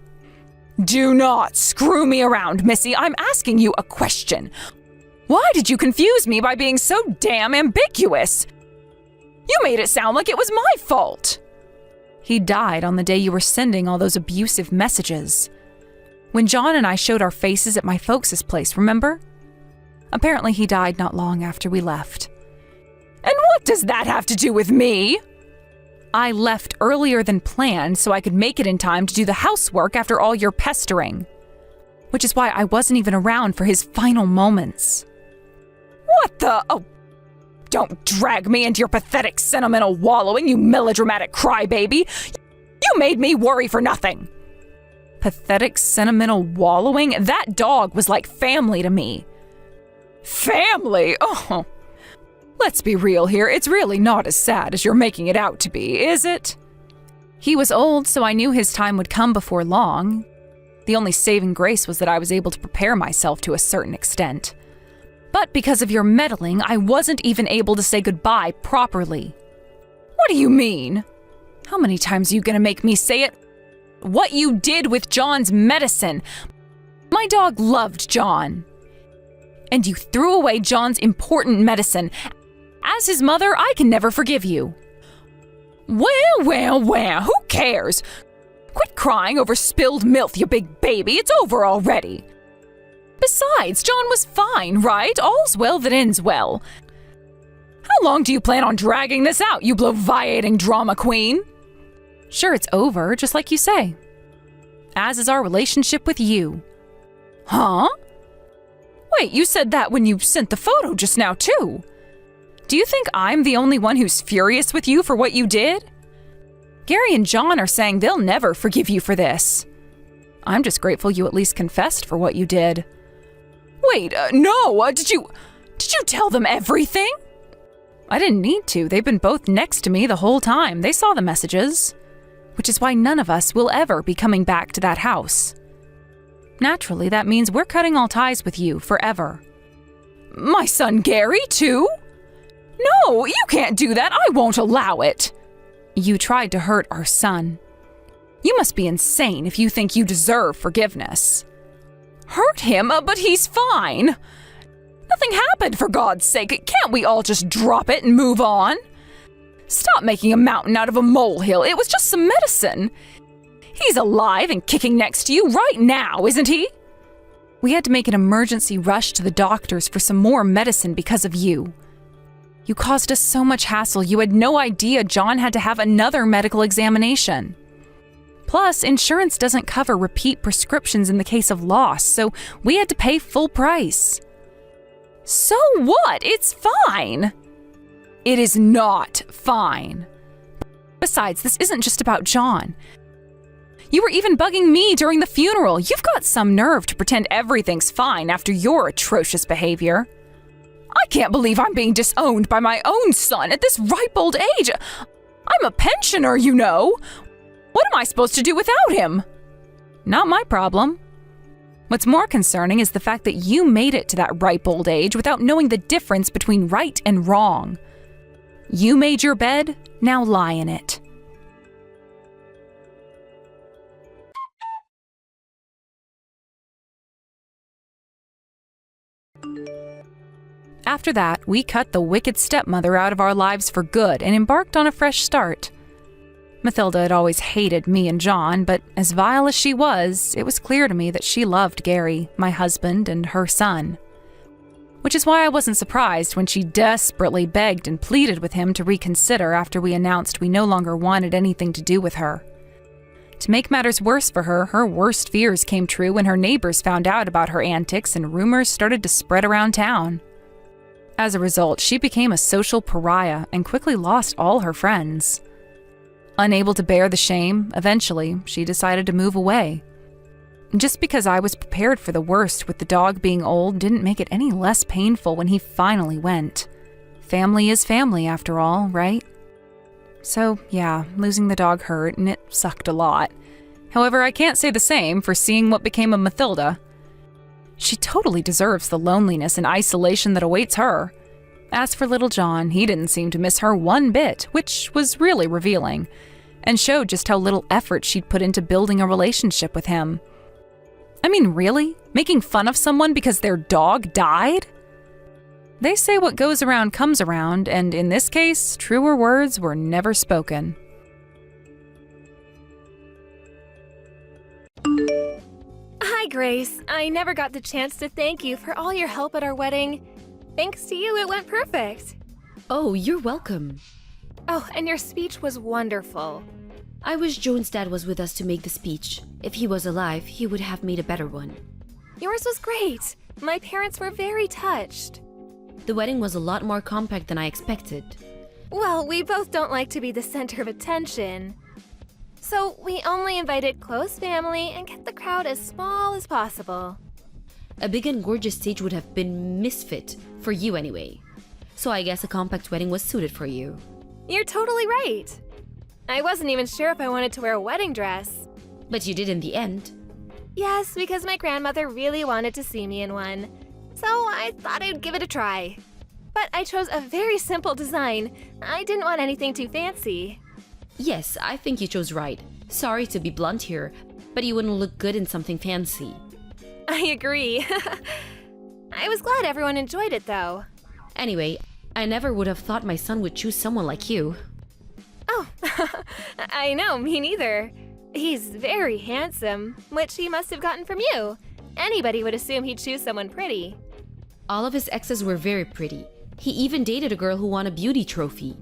Do not screw me around, Missy. I'm asking you a question. Why did you confuse me by being so damn ambiguous? You made it sound like it was my fault. He died on the day you were sending all those abusive messages. When John and I showed our faces at my folks' place, remember? Apparently he died not long after we left. And what does that have to do with me? I left earlier than planned so I could make it in time to do the housework after all your pestering. Which is why I wasn't even around for his final moments. What the? Oh, don't drag me into your pathetic sentimental wallowing, you melodramatic crybaby. You made me worry for nothing. Pathetic sentimental wallowing? That dog was like family to me. Family? Oh. Let's be real here. It's really not as sad as you're making it out to be, is it? He was old, so I knew his time would come before long. The only saving grace was that I was able to prepare myself to a certain extent. But because of your meddling, I wasn't even able to say goodbye properly. What do you mean? How many times are you gonna make me say it? What you did with John's medicine. My dog loved John. And you threw away John's important medicine. As his mother, I can never forgive you. Well, who cares? Quit crying over spilled milk, you big baby. It's over already. Besides, John was fine, right? All's well that ends well. How long do you plan on dragging this out, you bloviating drama queen? Sure, it's over, just like you say. As is our relationship with you. Huh? Wait, you said that when you sent the photo just now, too. Do you think I'm the only one who's furious with you for what you did? Gary and John are saying they'll never forgive you for this. I'm just grateful you at least confessed for what you did. Wait, no, did you tell them everything? I didn't need to. They've been both next to me the whole time. They saw the messages. Which is why none of us will ever be coming back to that house. Naturally, that means we're cutting all ties with you forever. My son Gary, too? No, you can't do that. I won't allow it. You tried to hurt our son. You must be insane if you think you deserve forgiveness. Hurt him, but he's fine. Nothing happened, for God's sake. Can't we all just drop it and move on? Stop making a mountain out of a molehill. It was just some medicine. He's alive and kicking next to you right now, isn't he? We had to make an emergency rush to the doctors for some more medicine because of you. You caused us so much hassle, you had no idea John had to have another medical examination. Plus, insurance doesn't cover repeat prescriptions in the case of loss, so we had to pay full price. So what? It's fine. It is not fine. Besides, this isn't just about John. You were even bugging me during the funeral. You've got some nerve to pretend everything's fine after your atrocious behavior. I can't believe I'm being disowned by my own son at this ripe old age. I'm a pensioner, you know. What am I supposed to do without him? Not my problem. What's more concerning is the fact that you made it to that ripe old age without knowing the difference between right and wrong. You made your bed, now lie in it. After that, we cut the wicked stepmother out of our lives for good and embarked on a fresh start. Mathilda had always hated me and John, but as vile as she was, it was clear to me that she loved Gary, my husband, and her son. Which is why I wasn't surprised when she desperately begged and pleaded with him to reconsider after we announced we no longer wanted anything to do with her. To make matters worse for her, her worst fears came true when her neighbors found out about her antics and rumors started to spread around town. As a result, she became a social pariah and quickly lost all her friends. Unable to bear the shame, eventually, she decided to move away. Just because I was prepared for the worst with the dog being old didn't make it any less painful when he finally went. Family is family, after all, right? So, yeah, losing the dog hurt, and it sucked a lot. However, I can't say the same for seeing what became of Mathilda. She totally deserves the loneliness and isolation that awaits her. As for little John, he didn't seem to miss her one bit, which was really revealing, and showed just how little effort she'd put into building a relationship with him. I mean, really? Making fun of someone because their dog died? They say what goes around comes around, and in this case, truer words were never spoken. Hi, Grace. I never got the chance to thank you for all your help at our wedding. Thanks to you, it went perfect. Oh, you're welcome. Oh, and your speech was wonderful. I wish Joan's dad was with us to make the speech. If he was alive, he would have made a better one. Yours was great. My parents were very touched. The wedding was a lot more compact than I expected. Well, we both don't like to be the center of attention. So we only invited close family and kept the crowd as small as possible. A big and gorgeous stage would have been misfit, for you anyway. So I guess a compact wedding was suited for you. You're totally right. I wasn't even sure if I wanted to wear a wedding dress. But you did in the end. Yes, because my grandmother really wanted to see me in one. So I thought I'd give it a try. But I chose a very simple design. I didn't want anything too fancy. Yes, I think you chose right. Sorry to be blunt here, but you wouldn't look good in something fancy. I agree. I was glad everyone enjoyed it, though. Anyway, I never would have thought my son would choose someone like you. Oh, I know, me neither. He's very handsome, which he must have gotten from you. Anybody would assume he'd choose someone pretty. All of his exes were very pretty. He even dated a girl who won a beauty trophy.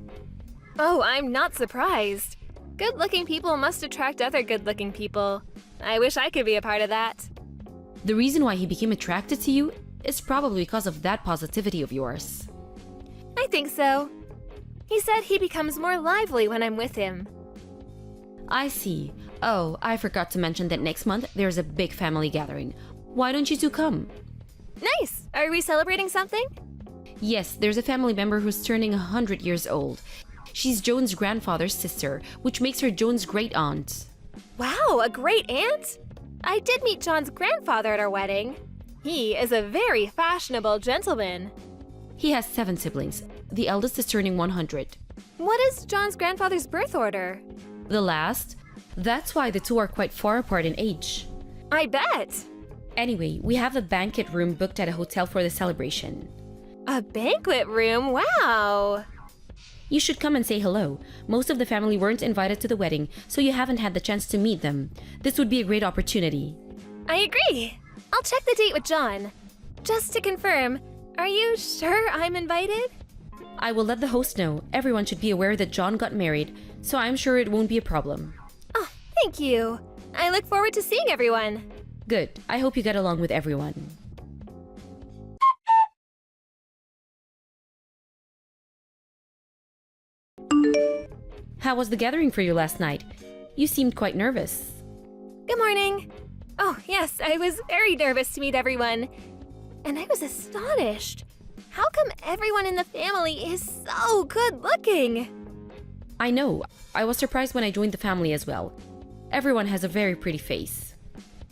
Oh, I'm not surprised. Good-looking people must attract other good-looking people. I wish I could be a part of that. The reason why he became attracted to you is probably because of that positivity of yours. I think so. He said he becomes more lively when I'm with him. I see. Oh, I forgot to mention that next month there's a big family gathering. Why don't you two come? Nice! Are we celebrating something? Yes, there's a family member who's turning 100 years old. She's Joan's grandfather's sister, which makes her Joan's great-aunt. Wow, a great-aunt? I did meet John's grandfather at our wedding. He is a very fashionable gentleman. He has 7 siblings. The eldest is turning 100. What is John's grandfather's birth order? The last? That's why the two are quite far apart in age. I bet! Anyway, we have a banquet room booked at a hotel for the celebration. A banquet room? Wow! You should come and say hello. Most of the family weren't invited to the wedding, so you haven't had the chance to meet them. This would be a great opportunity. I agree! I'll check the date with John. Just to confirm, are you sure I'm invited? I will let the host know. Everyone should be aware that John got married, so I'm sure it won't be a problem. Oh, thank you. I look forward to seeing everyone. Good. I hope you get along with everyone. How was the gathering for you last night? You seemed quite nervous. Good morning. Oh, yes, I was very nervous to meet everyone. And I was astonished. How come everyone in the family is so good looking? I know. I was surprised when I joined the family as well. Everyone has a very pretty face.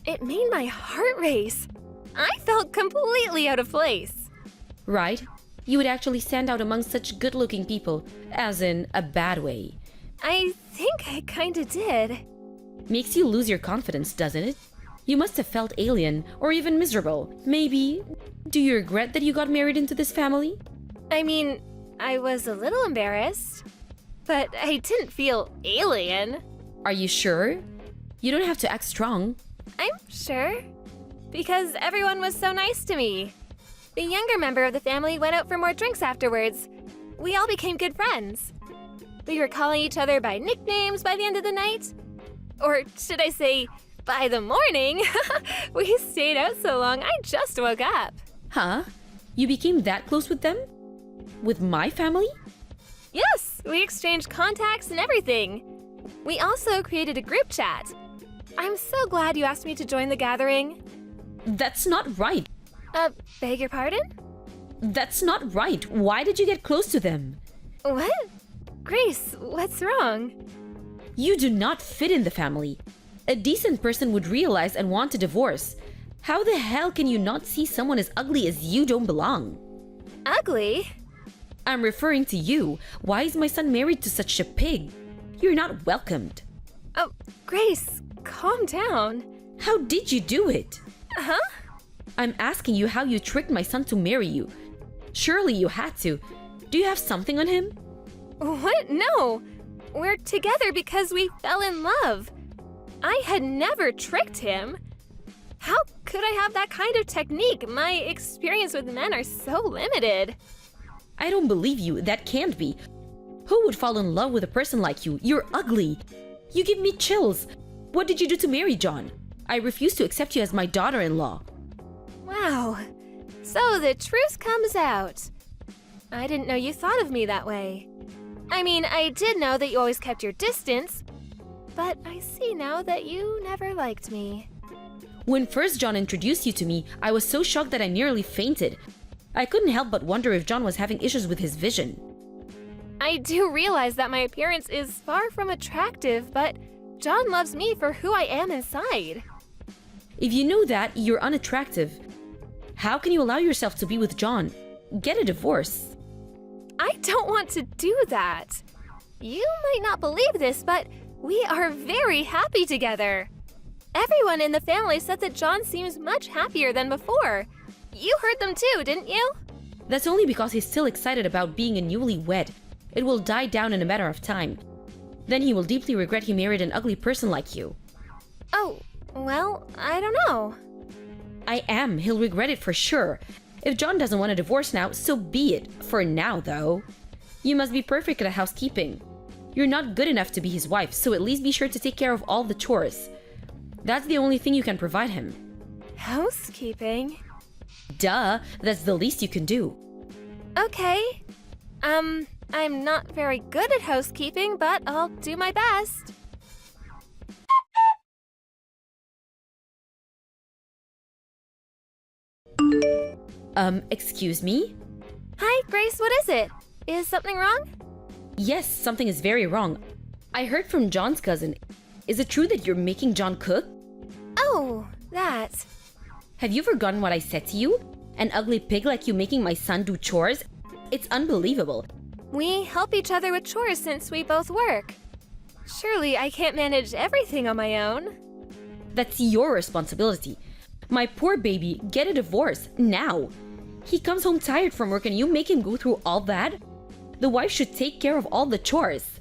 It made my heart race. I felt completely out of place. Right? You would actually stand out among such good-looking people, as in a bad way. I think I kinda did. Makes you lose your confidence, doesn't it? You must have felt alien, or even miserable. Maybe. Do you regret that you got married into this family? I mean, I was a little embarrassed, but I didn't feel alien. Are you sure? You don't have to act strong. I'm sure. Because everyone was so nice to me. The younger member of the family went out for more drinks afterwards. We all became good friends. We were calling each other by nicknames by the end of the night. Or should I say, by the morning? We stayed out so long, I just woke up. Huh? You became that close with them? With my family? Yes, we exchanged contacts and everything. We also created a group chat. I'm so glad you asked me to join the gathering. That's not right. Beg your pardon? That's not right. Why did you get close to them? What? Grace, what's wrong? You do not fit in the family. A decent person would realize and want a divorce. How the hell can you not see someone as ugly as you don't belong? Ugly? I'm referring to you. Why is my son married to such a pig? You're not welcomed. Oh, Grace, calm down. How did you do it? Huh? I'm asking you how you tricked my son to marry you. Surely you had to. Do you have something on him? What? No. We're together because we fell in love. I had never tricked him. How could I have that kind of technique? My experience with men are so limited. I don't believe you. That can't be. Who would fall in love with a person like you? You're ugly. You give me chills. What did you do to marry John? I refuse to accept you as my daughter-in-law. Wow. So the truth comes out. I didn't know you thought of me that way. I mean, I did know that you always kept your distance, but I see now that you never liked me. When first John introduced you to me, I was so shocked that I nearly fainted. I couldn't help but wonder if John was having issues with his vision. I do realize that my appearance is far from attractive, but John loves me for who I am inside. If you know that, you're unattractive. How can you allow yourself to be with John? Get a divorce. I don't want to do that. You might not believe this, but we are very happy together. Everyone in the family said that John seems much happier than before. You heard them too, didn't you? That's only because he's still excited about being a newlywed. It will die down in a matter of time. Then he will deeply regret he married an ugly person like you. Oh, well, I don't know. I am. He'll regret it for sure. If John doesn't want a divorce now, so be it. For now, though. You must be perfect at housekeeping. You're not good enough to be his wife, so at least be sure to take care of all the chores. That's the only thing you can provide him. Housekeeping? Duh, that's the least you can do. Okay. I'm not very good at housekeeping, but I'll do my best. Excuse me? Hi, Grace, what is it? Is something wrong? Yes, something is very wrong. I heard from John's cousin. Is it true that you're making John cook? Oh, that. Have you forgotten what I said to you? An ugly pig like you making my son do chores? It's unbelievable. We help each other with chores since we both work. Surely I can't manage everything on my own. That's your responsibility. My poor baby, get a divorce, now. He comes home tired from work and you make him go through all that? The wife should take care of all the chores.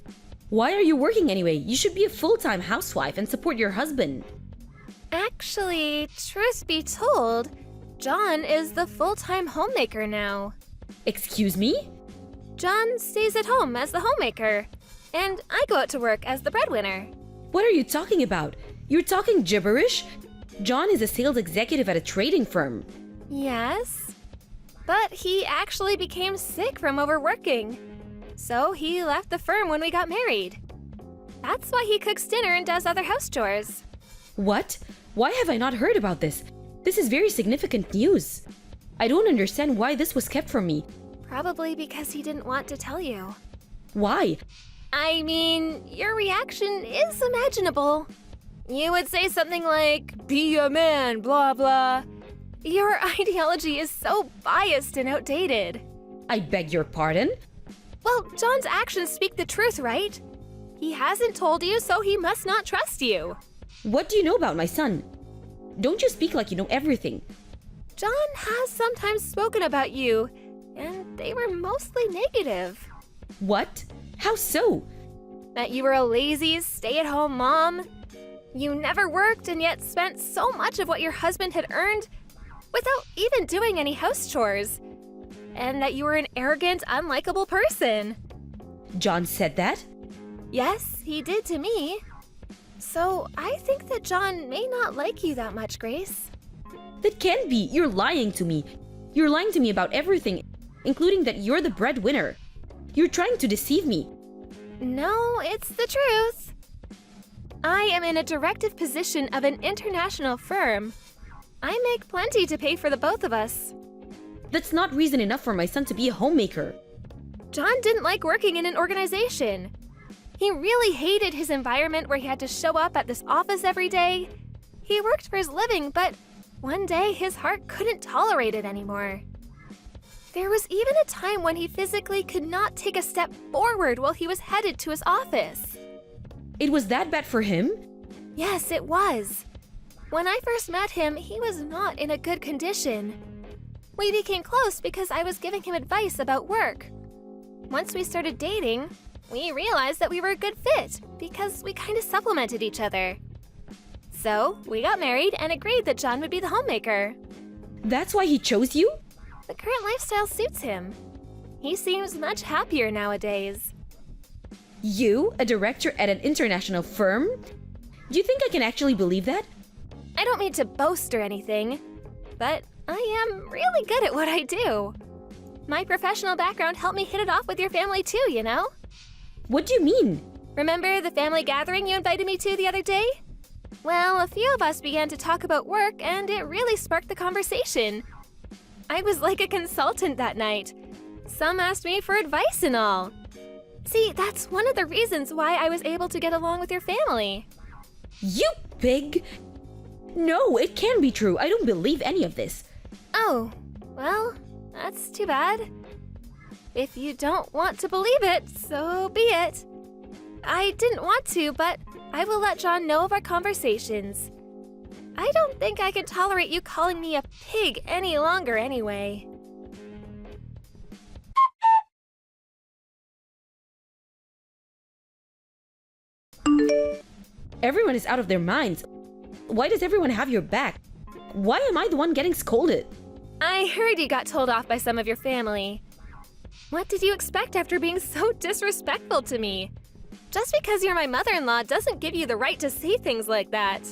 Why are you working anyway? You should be a full-time housewife and support your husband. Actually, truth be told, John is the full-time homemaker now. Excuse me? John stays at home as the homemaker, and I go out to work as the breadwinner. What are you talking about? You're talking gibberish? John is a sales executive at a trading firm. Yes, but he actually became sick from overworking. So he left the firm when we got married. That's why he cooks dinner and does other house chores. What? Why have I not heard about this? This is very significant news. I don't understand why this was kept from me. Probably because he didn't want to tell you. Why? I mean, your reaction is imaginable. You would say something like, "Be a man, blah blah." Your ideology is so biased and outdated. I beg your pardon? Well, John's actions speak the truth, right? He hasn't told you, so he must not trust you. What do you know about my son? Don't you speak like you know everything. John has sometimes spoken about you, and they were mostly negative. What? How so? That you were a lazy, stay-at-home mom. You never worked and yet spent so much of what your husband had earned without even doing any house chores. And that you were an arrogant, unlikable person. John said that? Yes, he did to me. So I think that John may not like you that much, Grace. That can't be. You're lying to me. You're lying to me about everything, including that you're the breadwinner. You're trying to deceive me. No, it's the truth. I am in a directive position of an international firm. I make plenty to pay for the both of us. That's not reason enough for my son to be a homemaker. John didn't like working in an organization. He really hated his environment where he had to show up at this office every day. He worked for his living, but one day his heart couldn't tolerate it anymore. There was even a time when he physically could not take a step forward while he was headed to his office. It was that bad for him? Yes, it was. When I first met him, he was not in a good condition. We became close because I was giving him advice about work. Once we started dating, we realized that we were a good fit because we kind of supplemented each other. So, we got married and agreed that John would be the homemaker. That's why he chose you? The current lifestyle suits him. He seems much happier nowadays. You, a director at an international firm? Do you think I can actually believe that? I don't mean to boast or anything, but I am really good at what I do. My professional background helped me hit it off with your family too, you know? What do you mean? Remember the family gathering you invited me to the other day? Well, a few of us began to talk about work and it really sparked the conversation. I was like a consultant that night. Some asked me for advice and all. See, that's one of the reasons why I was able to get along with your family. You pig! No, it can't be true. I don't believe any of this. Oh, well, that's too bad. If you don't want to believe it, so be it. I didn't want to, but I will let John know of our conversations. I don't think I can tolerate you calling me a pig any longer anyway. Everyone is out of their minds. Why does everyone have your back? Why am I the one getting scolded? I heard you got told off by some of your family. What did you expect after being so disrespectful to me? Just because you're my mother-in-law doesn't give you the right to say things like that.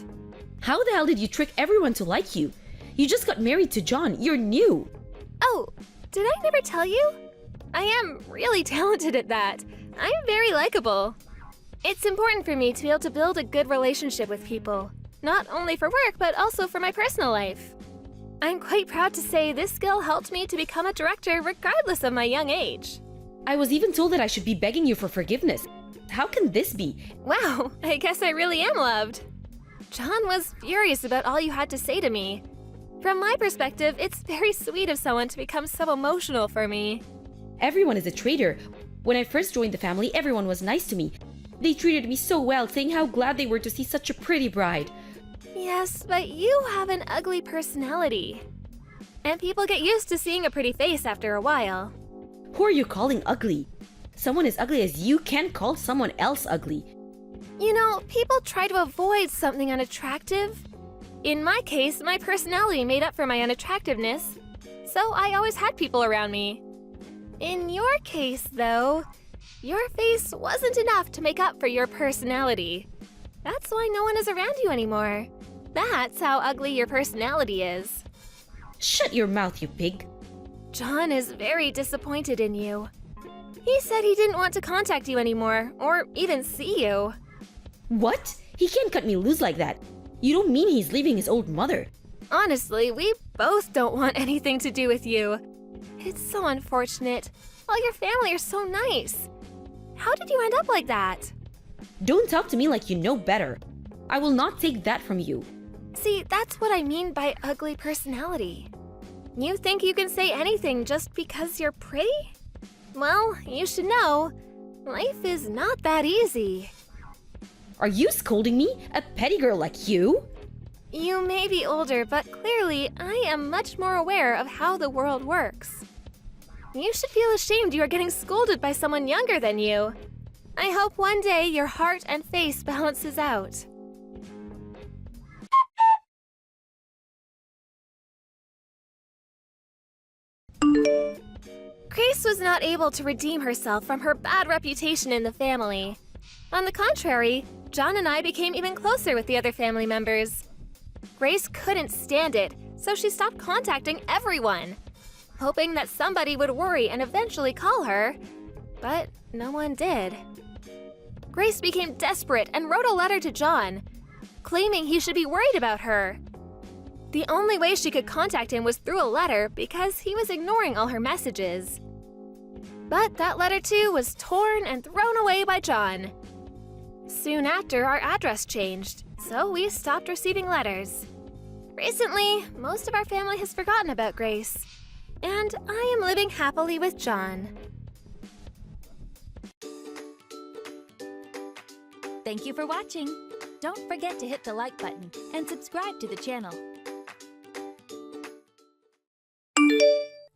How the hell did you trick everyone to like you? You just got married to John. You're new. Oh, did I never tell you? I am really talented at that. I'm very likable. It's important for me to be able to build a good relationship with people, not only for work, but also for my personal life. I'm quite proud to say this skill helped me to become a director regardless of my young age. I was even told that I should be begging you for forgiveness. How can this be? Wow, I guess I really am loved. John was furious about all you had to say to me. From my perspective, it's very sweet of someone to become so emotional for me. Everyone is a traitor. When I first joined the family, everyone was nice to me. They treated me so well, saying how glad they were to see such a pretty bride. Yes, but you have an ugly personality. And people get used to seeing a pretty face after a while. Who are you calling ugly? Someone as ugly as you can't call someone else ugly. You know, people try to avoid something unattractive. In my case, my personality made up for my unattractiveness, so I always had people around me. In your case, though, your face wasn't enough to make up for your personality. That's why no one is around you anymore. That's how ugly your personality is. Shut your mouth, you pig. John is very disappointed in you. He said he didn't want to contact you anymore, or even see you. What? He can't cut me loose like that. You don't mean he's leaving his old mother? Honestly, we both don't want anything to do with you. It's so unfortunate. All your family are so nice. How did you end up like that? Don't talk to me like you know better. I will not take that from you. See, that's what I mean by ugly personality. You think you can say anything just because you're pretty? Well, you should know, life is not that easy. Are you scolding me? A petty girl like you? You may be older, but clearly I am much more aware of how the world works. You should feel ashamed you are getting scolded by someone younger than you. I hope one day your heart and face balances out. Grace was not able to redeem herself from her bad reputation in the family. On the contrary, John and I became even closer with the other family members. Grace couldn't stand it, so she stopped contacting everyone, hoping that somebody would worry and eventually call her, but no one did. Grace became desperate and wrote a letter to John, claiming he should be worried about her. The only way she could contact him was through a letter because he was ignoring all her messages. But that letter too was torn and thrown away by John. Soon after, our address changed, so we stopped receiving letters. Recently, most of our family has forgotten about Grace, and I am living happily with John. Thank you for watching. Don't forget to hit the like button and subscribe to the channel.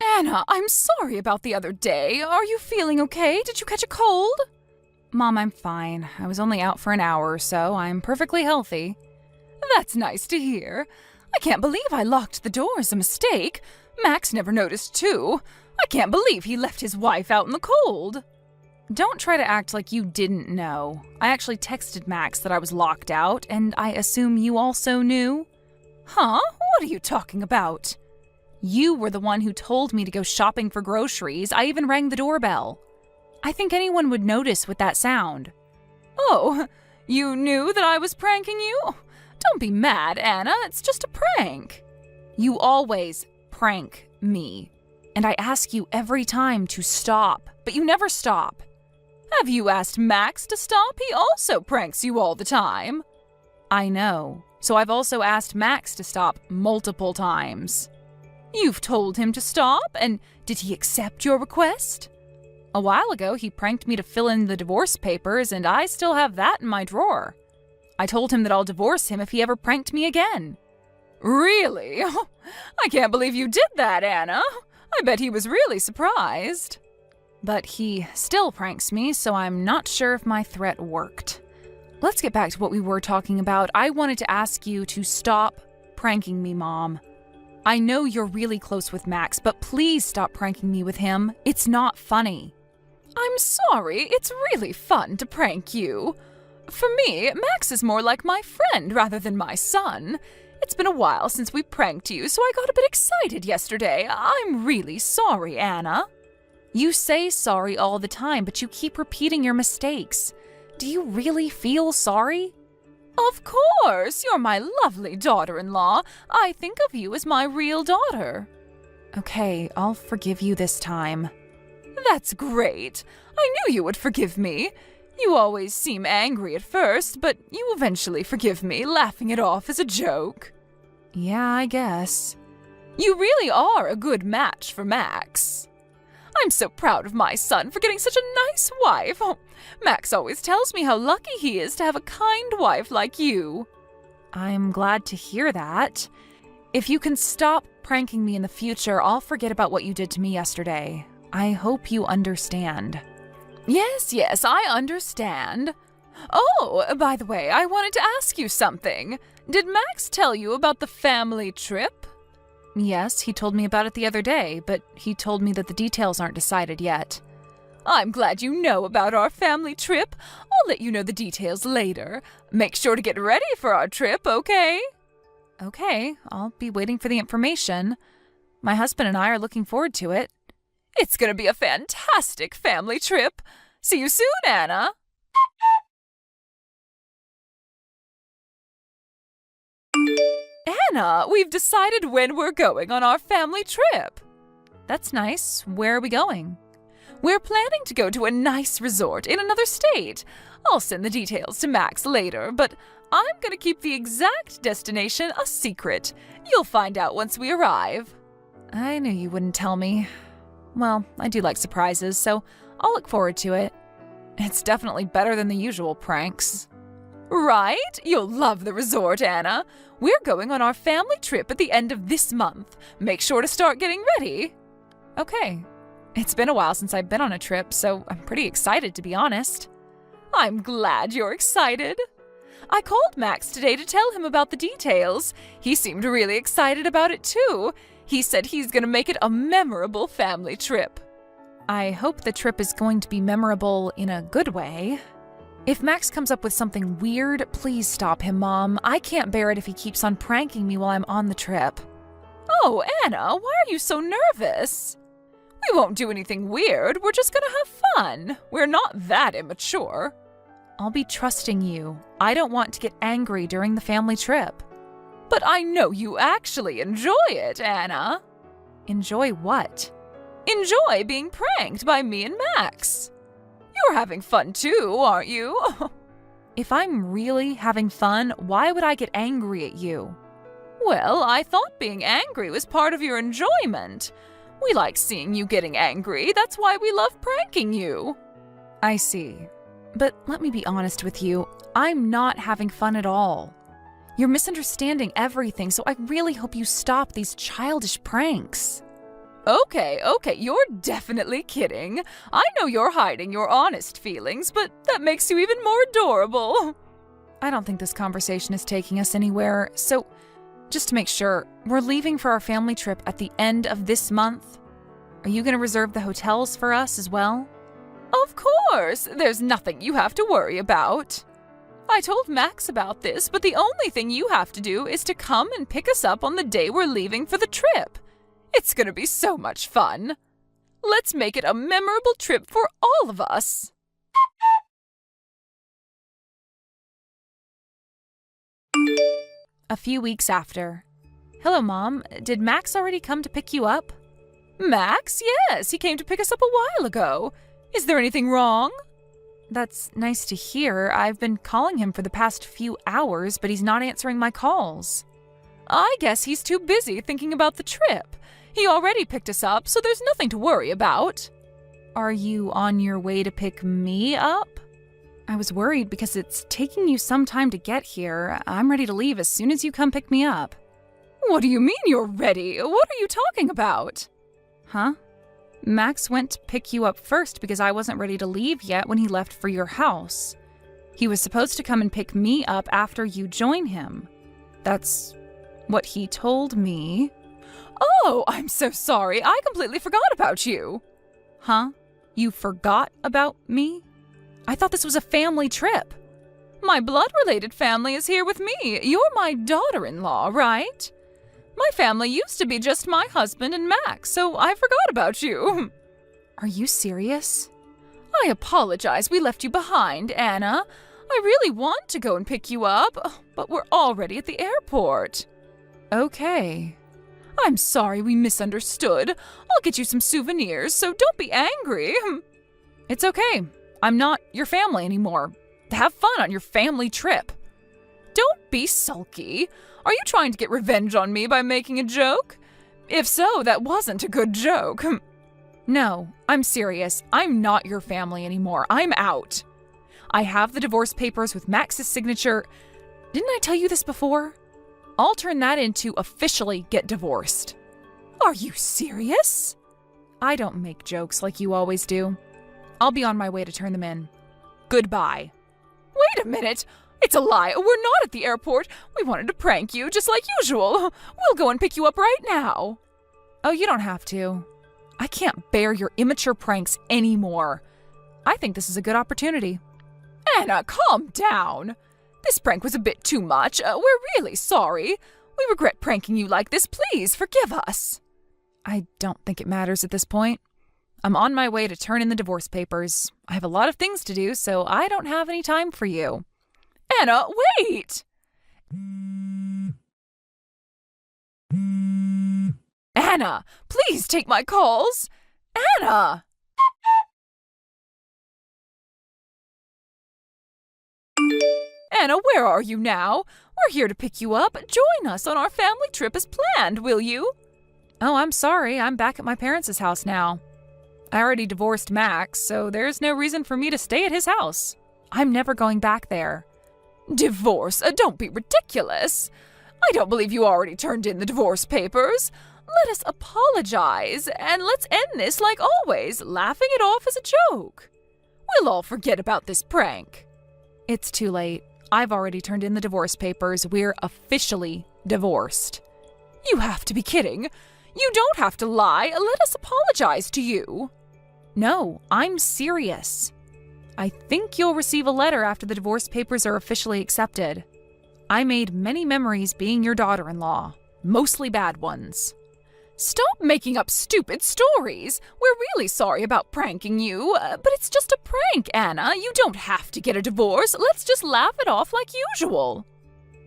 Anna, I'm sorry about the other day. Are you feeling okay? Did you catch a cold? Mom, I'm fine. I was only out for an hour or so. I'm perfectly healthy. That's nice to hear. I can't believe I locked the door as a mistake. Max never noticed too. I can't believe he left his wife out in the cold. Don't try to act like you didn't know. I actually texted Max that I was locked out, and I assume you also knew? Huh? What are you talking about? You were the one who told me to go shopping for groceries. I even rang the doorbell. I think anyone would notice with that sound. Oh, you knew that I was pranking you? Don't be mad, Anna. It's just a prank. You always prank me. And I ask you every time to stop, but you never stop. Have you asked Max to stop? He also pranks you all the time. I know. So I've also asked Max to stop multiple times. You've told him to stop, and did he accept your request? A while ago, he pranked me to fill in the divorce papers, and I still have that in my drawer. I told him that I'll divorce him if he ever pranked me again. Really? I can't believe you did that, Anna. I bet he was really surprised. But he still pranks me, so I'm not sure if my threat worked. Let's get back to what we were talking about. I wanted to ask you to stop pranking me, Mom. I know you're really close with Max, but please stop pranking me with him. It's not funny. I'm sorry. It's really fun to prank you. For me, Max is more like my friend rather than my son. It's been a while since we pranked you, so I got a bit excited yesterday. I'm really sorry, Anna. You say sorry all the time, but you keep repeating your mistakes. Do you really feel sorry? Of course, you're my lovely daughter-in-law. I think of you as my real daughter. Okay, I'll forgive you this time. That's great. I knew you would forgive me. You always seem angry at first, but you eventually forgive me, laughing it off as a joke. Yeah, I guess. You really are a good match for Max. I'm so proud of my son for getting such a nice wife. Oh, Max always tells me how lucky he is to have a kind wife like you. I'm glad to hear that. If you can stop pranking me in the future, I'll forget about what you did to me yesterday. I hope you understand. Yes, I understand. Oh, by the way, I wanted to ask you something. Did Max tell you about the family trip? Yes, he told me about it the other day, but he told me that the details aren't decided yet. I'm glad you know about our family trip. I'll let you know the details later. Make sure to get ready for our trip, okay? Okay, I'll be waiting for the information. My husband and I are looking forward to it. It's gonna be a fantastic family trip. See you soon, Anna. Anna, we've decided when we're going on our family trip. That's nice. Where are we going? We're planning to go to a nice resort in another state. I'll send the details to Max later, but I'm going to keep the exact destination a secret. You'll find out once we arrive. I knew you wouldn't tell me. Well, I do like surprises, so I'll look forward to it. It's definitely better than the usual pranks. Right? You'll love the resort, Anna. We're going on our family trip at the end of this month. Make sure to start getting ready. Okay. It's been a while since I've been on a trip, so I'm pretty excited, to be honest. I'm glad you're excited. I called Max today to tell him about the details. He seemed really excited about it, too. He said he's going to make it a memorable family trip. I hope the trip is going to be memorable in a good way. If Max comes up with something weird, please stop him, Mom. I can't bear it if he keeps on pranking me while I'm on the trip. Oh, Anna, why are you so nervous? We won't do anything weird. We're just gonna have fun. We're not that immature. I'll be trusting you. I don't want to get angry during the family trip. But I know you actually enjoy it, Anna. Enjoy what? Enjoy being pranked by me and Max. You're having fun too, aren't you? If I'm really having fun, why would I get angry at you? Well, I thought being angry was part of your enjoyment. We like seeing you getting angry. That's why we love pranking you. I see. But let me be honest with you. I'm not having fun at all. You're misunderstanding everything, so I really hope you stop these childish pranks. Okay, you're definitely kidding. I know you're hiding your honest feelings, but that makes you even more adorable. I don't think this conversation is taking us anywhere, so just to make sure, we're leaving for our family trip at the end of this month. Are you going to reserve the hotels for us as well? Of course! There's nothing you have to worry about. I told Max about this, but the only thing you have to do is to come and pick us up on the day we're leaving for the trip. It's going to be so much fun. Let's make it a memorable trip for all of us. A few weeks after. Hello, Mom. Did Max already come to pick you up? Max? Yes, he came to pick us up a while ago. Is there anything wrong? That's nice to hear. I've been calling him for the past few hours, but he's not answering my calls. I guess he's too busy thinking about the trip. He already picked us up, so there's nothing to worry about. Are you on your way to pick me up? I was worried because it's taking you some time to get here. I'm ready to leave as soon as you come pick me up. What do you mean you're ready? What are you talking about? Huh? Max went to pick you up first because I wasn't ready to leave yet when he left for your house. He was supposed to come and pick me up after you join him. That's what he told me. Oh, I'm so sorry. I completely forgot about you. Huh? You forgot about me? I thought this was a family trip. My blood-related family is here with me. You're my daughter-in-law, right? My family used to be just my husband and Max, so I forgot about you. Are you serious? I apologize we left you behind, Anna. I really want to go and pick you up, but we're already at the airport. Okay. I'm sorry we misunderstood. I'll get you some souvenirs, so don't be angry. It's okay. I'm not your family anymore. Have fun on your family trip. Don't be sulky. Are you trying to get revenge on me by making a joke? If so, that wasn't a good joke. No, I'm serious. I'm not your family anymore. I'm out. I have the divorce papers with Max's signature. Didn't I tell you this before? I'll turn that into officially get divorced. Are you serious? I don't make jokes like you always do. I'll be on my way to turn them in. Goodbye. Wait a minute. It's a lie. We're not at the airport. We wanted to prank you just like usual. We'll go and pick you up right now. Oh, you don't have to. I can't bear your immature pranks anymore. I think this is a good opportunity. Anna, calm down. This prank was a bit too much. We're really sorry. We regret pranking you like this. Please forgive us. I don't think it matters at this point. I'm on my way to turn in the divorce papers. I have a lot of things to do, so I don't have any time for you. Anna, wait! Anna, please take my calls. Anna! Anna, where are you now? We're here to pick you up. Join us on our family trip as planned, will you? Oh, I'm sorry. I'm back at my parents' house now. I already divorced Max, so there's no reason for me to stay at his house. I'm never going back there. Divorce? Don't be ridiculous. I don't believe you already turned in the divorce papers. Let us apologize, and let's end this like always, laughing it off as a joke. We'll all forget about this prank. It's too late. I've already turned in the divorce papers. We're officially divorced. You have to be kidding. You don't have to lie. Let us apologize to you. No, I'm serious. I think you'll receive a letter after the divorce papers are officially accepted. I made many memories being your daughter-in-law, mostly bad ones. Stop making up stupid stories. We're really sorry about pranking you, but it's just a prank, Anna. You don't have to get a divorce. Let's just laugh it off like usual.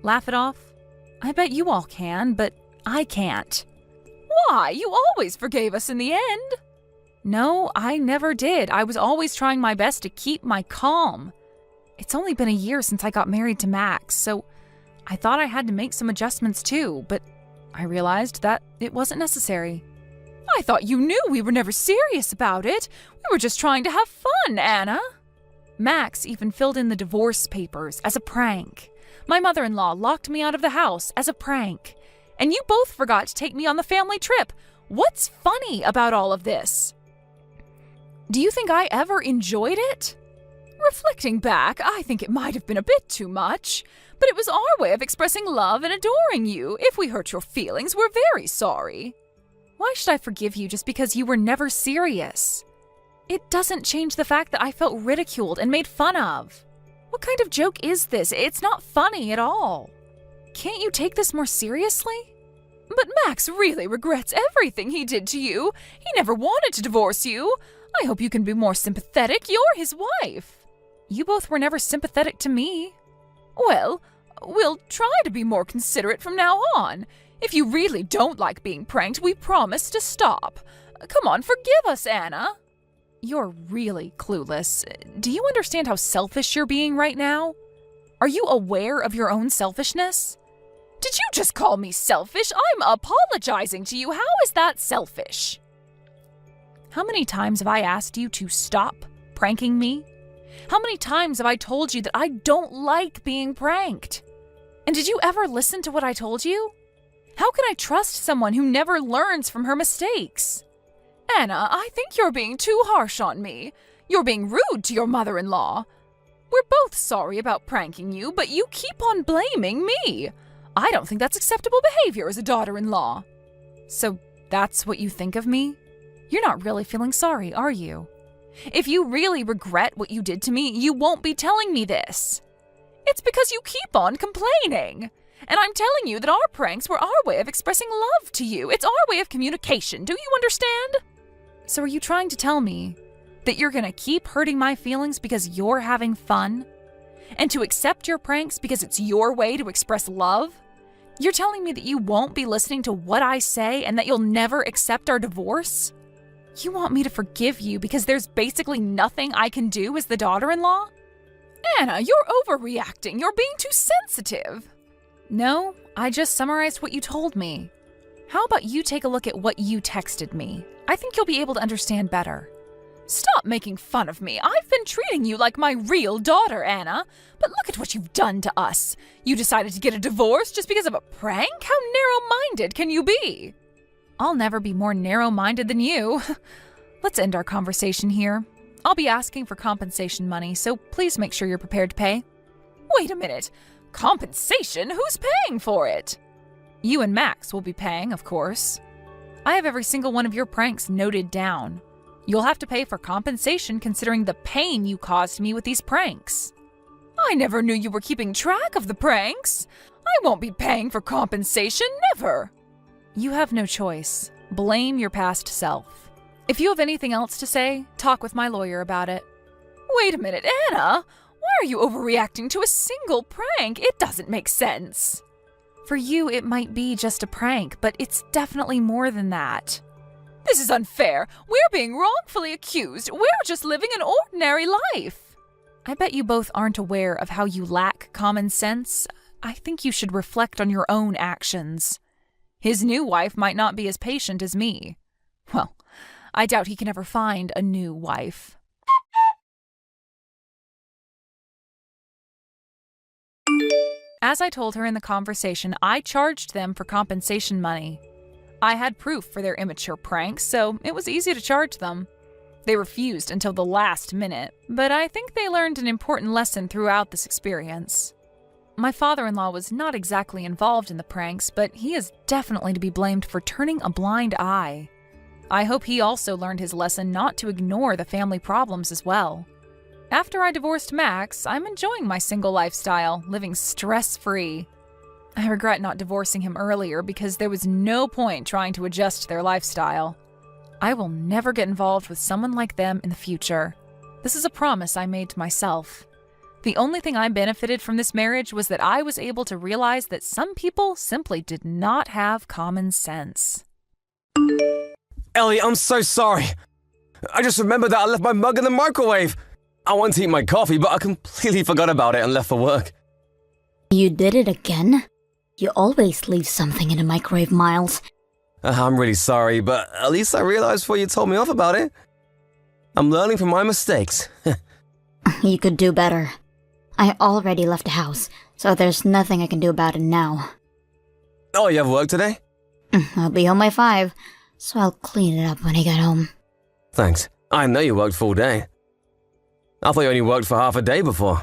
Laugh it off? I bet you all can, but I can't. Why? You always forgave us in the end. No, I never did. I was always trying my best to keep my calm. It's only been a year since I got married to Max, so I thought I had to make some adjustments too, but I realized that it wasn't necessary. I thought you knew we were never serious about it. We were just trying to have fun, Anna. Max even filled in the divorce papers as a prank. My mother-in-law locked me out of the house as a prank. And you both forgot to take me on the family trip. What's funny about all of this? Do you think I ever enjoyed it? Reflecting back, I think it might have been a bit too much, but it was our way of expressing love and adoring you. If we hurt your feelings, we're very sorry. Why should I forgive you just because you were never serious? It doesn't change the fact that I felt ridiculed and made fun of. What kind of joke is this? It's not funny at all. Can't you take this more seriously? But Max really regrets everything he did to you. He never wanted to divorce you. I hope you can be more sympathetic. You're his wife. You both were never sympathetic to me. Well, we'll try to be more considerate from now on. If you really don't like being pranked, we promise to stop. Come on, forgive us, Anna. You're really clueless. Do you understand how selfish you're being right now? Are you aware of your own selfishness? Did you just call me selfish? I'm apologizing to you. How is that selfish? How many times have I asked you to stop pranking me? How many times have I told you that I don't like being pranked? And did you ever listen to what I told you? How can I trust someone who never learns from her mistakes? Anna, I think you're being too harsh on me. You're being rude to your mother-in-law. We're both sorry about pranking you, but you keep on blaming me. I don't think that's acceptable behavior as a daughter-in-law. So that's what you think of me? You're not really feeling sorry, are you? If you really regret what you did to me, you won't be telling me this. It's because you keep on complaining. And I'm telling you that our pranks were our way of expressing love to you. It's our way of communication. Do you understand? So are you trying to tell me that you're going to keep hurting my feelings because you're having fun? And to accept your pranks because it's your way to express love? You're telling me that you won't be listening to what I say and that you'll never accept our divorce? You want me to forgive you because there's basically nothing I can do as the daughter-in-law? Anna, you're overreacting. You're being too sensitive. No, I just summarized what you told me. How about you take a look at what you texted me? I think you'll be able to understand better. Stop making fun of me. I've been treating you like my real daughter, Anna. But look at what you've done to us. You decided to get a divorce just because of a prank? How narrow-minded can you be? I'll never be more narrow-minded than you. Let's end our conversation here. I'll be asking for compensation money, so please make sure you're prepared to pay. Wait a minute. Compensation? Who's paying for it? You and Max will be paying, of course. I have every single one of your pranks noted down. You'll have to pay for compensation considering the pain you caused me with these pranks. I never knew you were keeping track of the pranks. I won't be paying for compensation, never. You have no choice. Blame your past self. If you have anything else to say, talk with my lawyer about it. Wait a minute, Anna! Why are you overreacting to a single prank? It doesn't make sense. For you, it might be just a prank, but it's definitely more than that. This is unfair. We're being wrongfully accused. We're just living an ordinary life. I bet you both aren't aware of how you lack common sense. I think you should reflect on your own actions. His new wife might not be as patient as me. Well, I doubt he can ever find a new wife. As I told her in the conversation, I charged them for compensation money. I had proof for their immature pranks, so it was easy to charge them. They refused until the last minute, but I think they learned an important lesson throughout this experience. My father-in-law was not exactly involved in the pranks, but he is definitely to be blamed for turning a blind eye. I hope he also learned his lesson not to ignore the family problems as well. After I divorced Max, I'm enjoying my single lifestyle, living stress-free. I regret not divorcing him earlier because there was no point trying to adjust their lifestyle. I will never get involved with someone like them in the future. This is a promise I made to myself. The only thing I benefited from this marriage was that I was able to realize that some people simply did not have common sense. Ellie, I'm so sorry. I just remembered that I left my mug in the microwave. I wanted to eat my coffee, but I completely forgot about it and left for work. You did it again? You always leave something in the microwave, Miles. I'm really sorry, but at least I realized before you told me off about it. I'm learning from my mistakes. You could do better. I already left the house, so there's nothing I can do about it now. Oh, you have work today? I'll be home by 5, so I'll clean it up when I get home. Thanks. I know you worked full day. I thought you only worked for half a day before.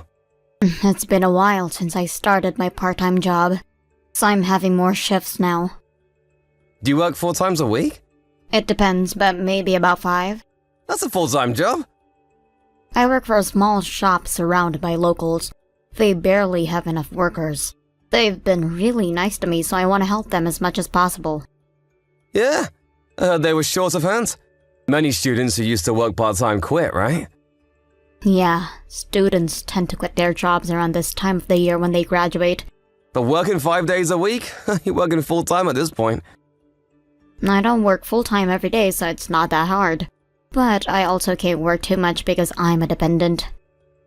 It's been a while since I started my part-time job, so I'm having more shifts now. Do you work 4 times a week? It depends, but maybe about 5. That's a full-time job. I work for a small shop surrounded by locals. They barely have enough workers. They've been really nice to me, so I want to help them as much as possible. Yeah, they were short of hands. Many students who used to work part-time quit, right? Yeah, students tend to quit their jobs around this time of the year when they graduate. But working 5 days a week? You're working full-time at this point. I don't work full-time every day, so it's not that hard. But I also can't work too much because I'm a dependent.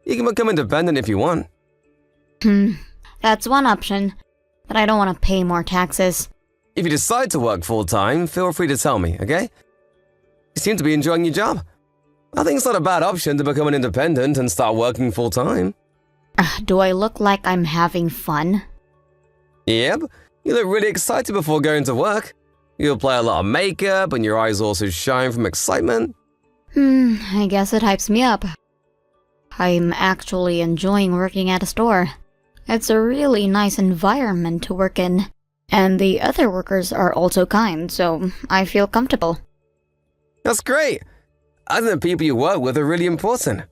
You can become independent if you want. That's one option, but I don't want to pay more taxes. If you decide to work full-time, feel free to tell me, okay? You seem to be enjoying your job. I think it's not a bad option to become an independent and start working full-time. Do I look like I'm having fun? Yep, you look really excited before going to work. You apply a lot of makeup and your eyes also shine from excitement. I guess it hypes me up. I'm actually enjoying working at a store. It's a really nice environment to work in. And the other workers are also kind, so I feel comfortable. That's great. I think the people you work with are really important.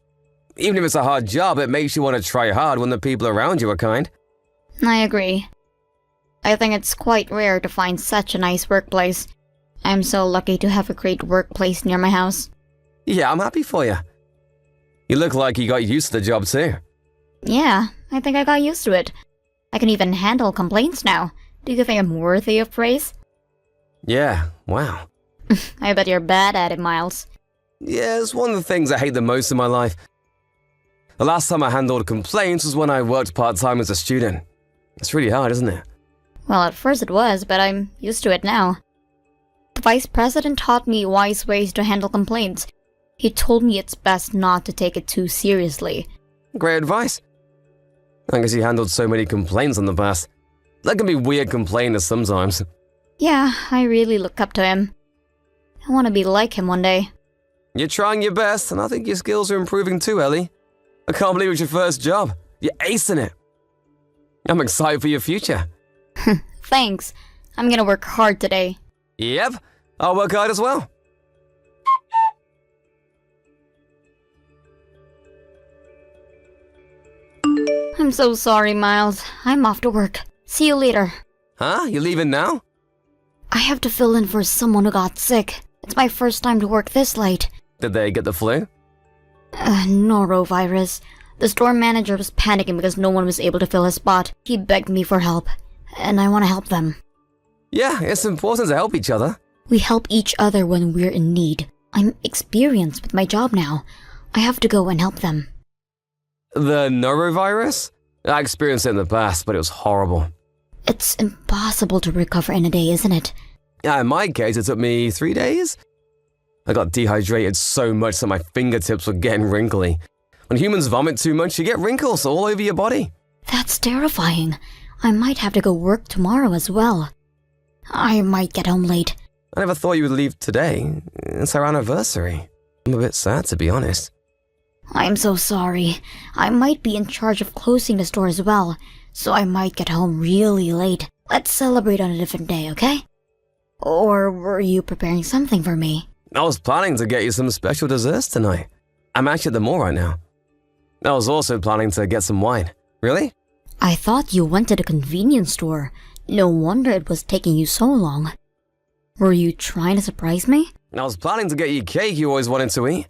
Even if it's a hard job, it makes you want to try hard when the people around you are kind. I agree. I think it's quite rare to find such a nice workplace. I'm so lucky to have a great workplace near my house. Yeah, I'm happy for you. You look like you got used to the job too. Yeah, I think I got used to it. I can even handle complaints now. Do you think I'm worthy of praise? Yeah, wow. I bet you're bad at it, Miles. Yeah, it's one of the things I hate the most in my life. The last time I handled complaints was when I worked part-time as a student. It's really hard, isn't it? Well, at first it was, but I'm used to it now. The vice president taught me wise ways to handle complaints. He told me it's best not to take it too seriously. Great advice. I guess you handled so many complaints in the past. That can be weird complainers sometimes. Yeah, I really look up to him. I want to be like him one day. You're trying your best, and I think your skills are improving too, Ellie. I can't believe it's your first job. You're acing it. I'm excited for your future. Thanks. I'm gonna work hard today. Yep, I'll work hard as well. I'm so sorry, Miles. I'm off to work. See you later. Huh? You leaving now? I have to fill in for someone who got sick. It's my first time to work this late. Did they get the flu? Norovirus. The store manager was panicking because no one was able to fill his spot. He begged me for help, and I want to help them. Yeah, it's important to help each other. We help each other when we're in need. I'm experienced with my job now. I have to go and help them. The norovirus? I experienced it in the past, but it was horrible. It's impossible to recover in a day, isn't it? Yeah, in my case, it took me 3 days. I got dehydrated so much that my fingertips were getting wrinkly. When humans vomit too much, you get wrinkles all over your body. That's terrifying. I might have to go work tomorrow as well. I might get home late. I never thought you would leave today. It's our anniversary. I'm a bit sad, to be honest. I'm so sorry. I might be in charge of closing the store as well, so I might get home really late. Let's celebrate on a different day, okay? Or were you preparing something for me? I was planning to get you some special desserts tonight. I'm actually at the mall right now. I was also planning to get some wine. Really? I thought you went to the convenience store. No wonder it was taking you so long. Were you trying to surprise me? I was planning to get you cake you always wanted to eat.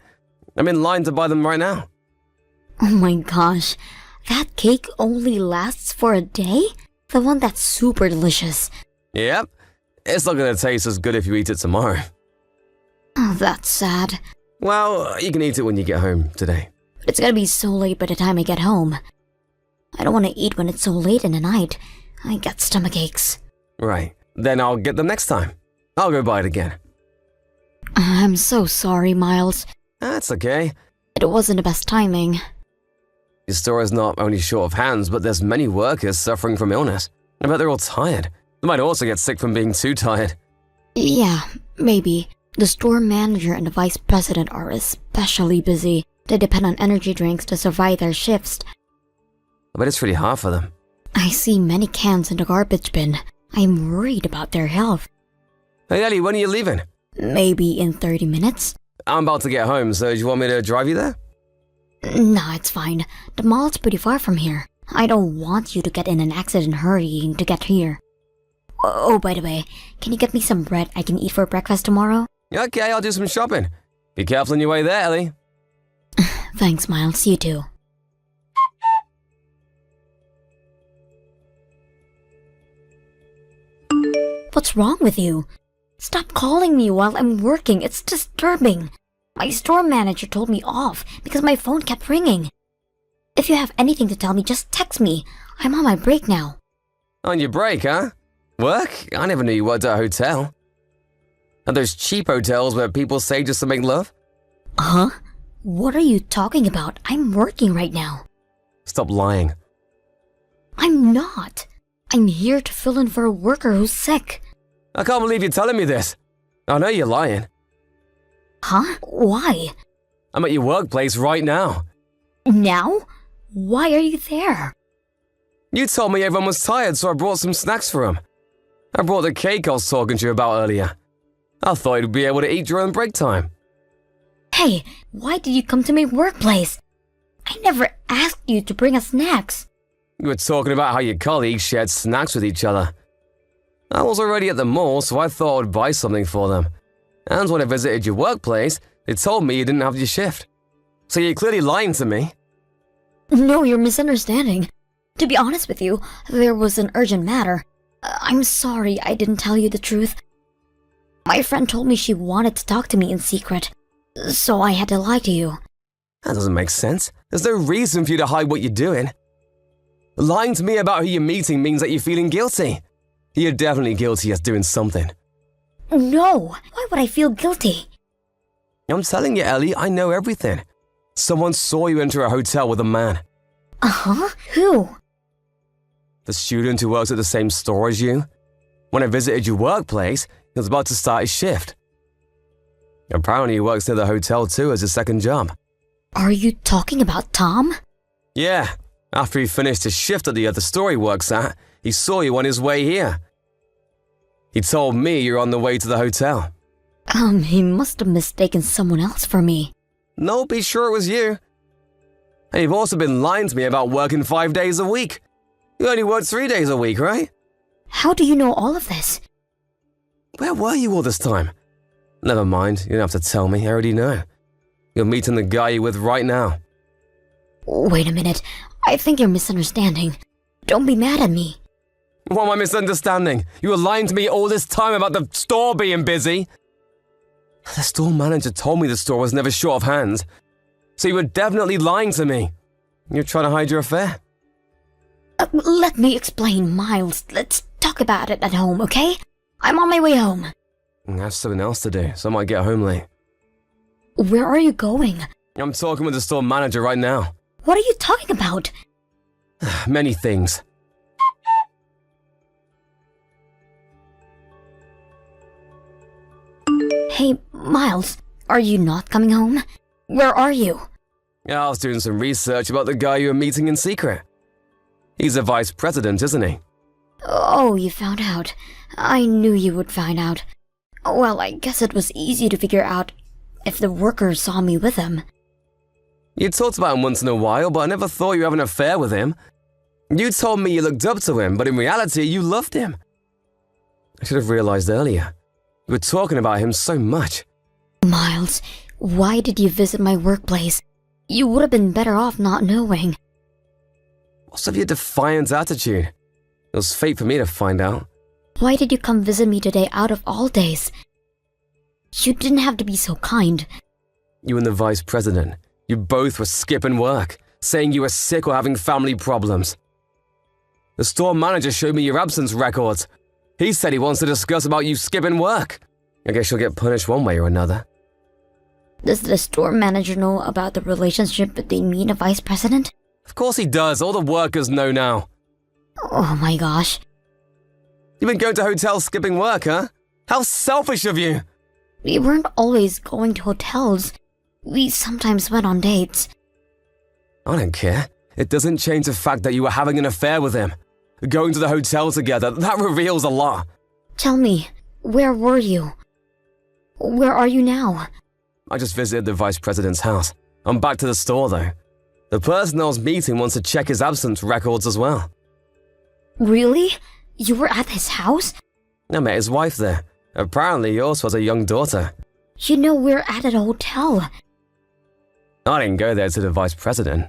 I'm in line to buy them right now. Oh my gosh, that cake only lasts for a day? The one that's super delicious. Yep. It's not going to taste as good if you eat it tomorrow. Oh, that's sad. Well, you can eat it when you get home today. But it's gonna be so late by the time I get home. I don't want to eat when it's so late in the night. I get stomach aches. Right. Then I'll get them next time. I'll go buy it again. I'm so sorry, Miles. That's okay. It wasn't the best timing. Your store is not only short of hands, but there's many workers suffering from illness. I bet they're all tired. They might also get sick from being too tired. Yeah, maybe. The store manager and the vice president are especially busy. They depend on energy drinks to survive their shifts. I bet it's pretty hard for them. I see many cans in the garbage bin. I'm worried about their health. Hey Ellie, when are you leaving? Maybe in 30 minutes? I'm about to get home, so do you want me to drive you there? No, it's fine. The mall's pretty far from here. I don't want you to get in an accident hurrying to get here. Oh, by the way, can you get me some bread I can eat for breakfast tomorrow? Okay, I'll do some shopping. Be careful on your way there, Ellie. Thanks, Miles. You too. What's wrong with you? Stop calling me while I'm working. It's disturbing. My store manager told me off because my phone kept ringing. If you have anything to tell me, just text me. I'm on my break now. On your break, huh? Work? I never knew you worked at a hotel. Are those cheap hotels where people stay just to make love? Huh? What are you talking about? I'm working right now. Stop lying. I'm not. I'm here to fill in for a worker who's sick. I can't believe you're telling me this. I know you're lying. Huh? Why? I'm at your workplace right now. Now? Why are you there? You told me everyone was tired, so I brought some snacks for them. I brought the cake I was talking to you about earlier. I thought you'd be able to eat during break time. Hey, why did you come to my workplace? I never asked you to bring us snacks. You were talking about how your colleagues shared snacks with each other. I was already at the mall, so I thought I would buy something for them. And when I visited your workplace, they told me you didn't have your shift. So you're clearly lying to me. No, you're misunderstanding. To be honest with you, there was an urgent matter. I'm sorry I didn't tell you the truth. My friend told me she wanted to talk to me in secret, so I had to lie to you. That doesn't make sense. There's no reason for you to hide what you're doing. Lying to me about who you're meeting means that you're feeling guilty. You're definitely guilty of doing something. No! Why would I feel guilty? I'm telling you, Ellie, I know everything. Someone saw you enter a hotel with a man. Uh-huh? Who? The student who works at the same store as you. When I visited your workplace, he was about to start his shift. Apparently he works near the hotel too as his second job. Are you talking about Tom? Yeah, after he finished his shift at the other store he works at, he saw you on his way here. He told me you're on the way to the hotel. He must have mistaken someone else for me. No, be sure it was you. And you've also been lying to me about working 5 days a week. You only work 3 days a week, right? How do you know all of this? Where were you all this time? Never mind, you don't have to tell me, I already know. You're meeting the guy you're with right now. Wait a minute, I think you're misunderstanding. Don't be mad at me. What am I misunderstanding? You were lying to me all this time about the store being busy. The store manager told me the store was never short of hands. So you were definitely lying to me. You're trying to hide your affair. Let me explain, Miles. Let's talk about it at home, okay? I'm on my way home. I have something else to do, so I might get home late. Where are you going? I'm talking with the store manager right now. What are you talking about? Many things. Hey, Miles, are you not coming home? Where are you? Yeah, I was doing some research about the guy you were meeting in secret. He's a vice president, isn't he? Oh, you found out. I knew you would find out. Well, I guess it was easy to figure out if the workers saw me with him. You talked about him once in a while, but I never thought you had an affair with him. You told me you looked up to him, but in reality, you loved him. I should have realized earlier. You were talking about him so much. Miles, why did you visit my workplace? You would have been better off not knowing. What's with your defiant attitude? It was fate for me to find out. Why did you come visit me today out of all days? You didn't have to be so kind. You and the vice president, you both were skipping work, saying you were sick or having family problems. The store manager showed me your absence records. He said he wants to discuss about you skipping work. I guess you'll get punished one way or another. Does the store manager know about the relationship between me and the vice president? Of course he does. All the workers know now. Oh my gosh. You've been going to hotels skipping work, huh? How selfish of you. We weren't always going to hotels. We sometimes went on dates. I don't care. It doesn't change the fact that you were having an affair with him. Going to the hotel together, that reveals a lot. Tell me, where were you? Where are you now? I just visited the vice president's house. I'm back to the store, though. The person I was meeting wants to check his absence records as well. Really? You were at his house? I met his wife there. Apparently, he also has a young daughter. You know we're at a hotel. I didn't go there to the vice president.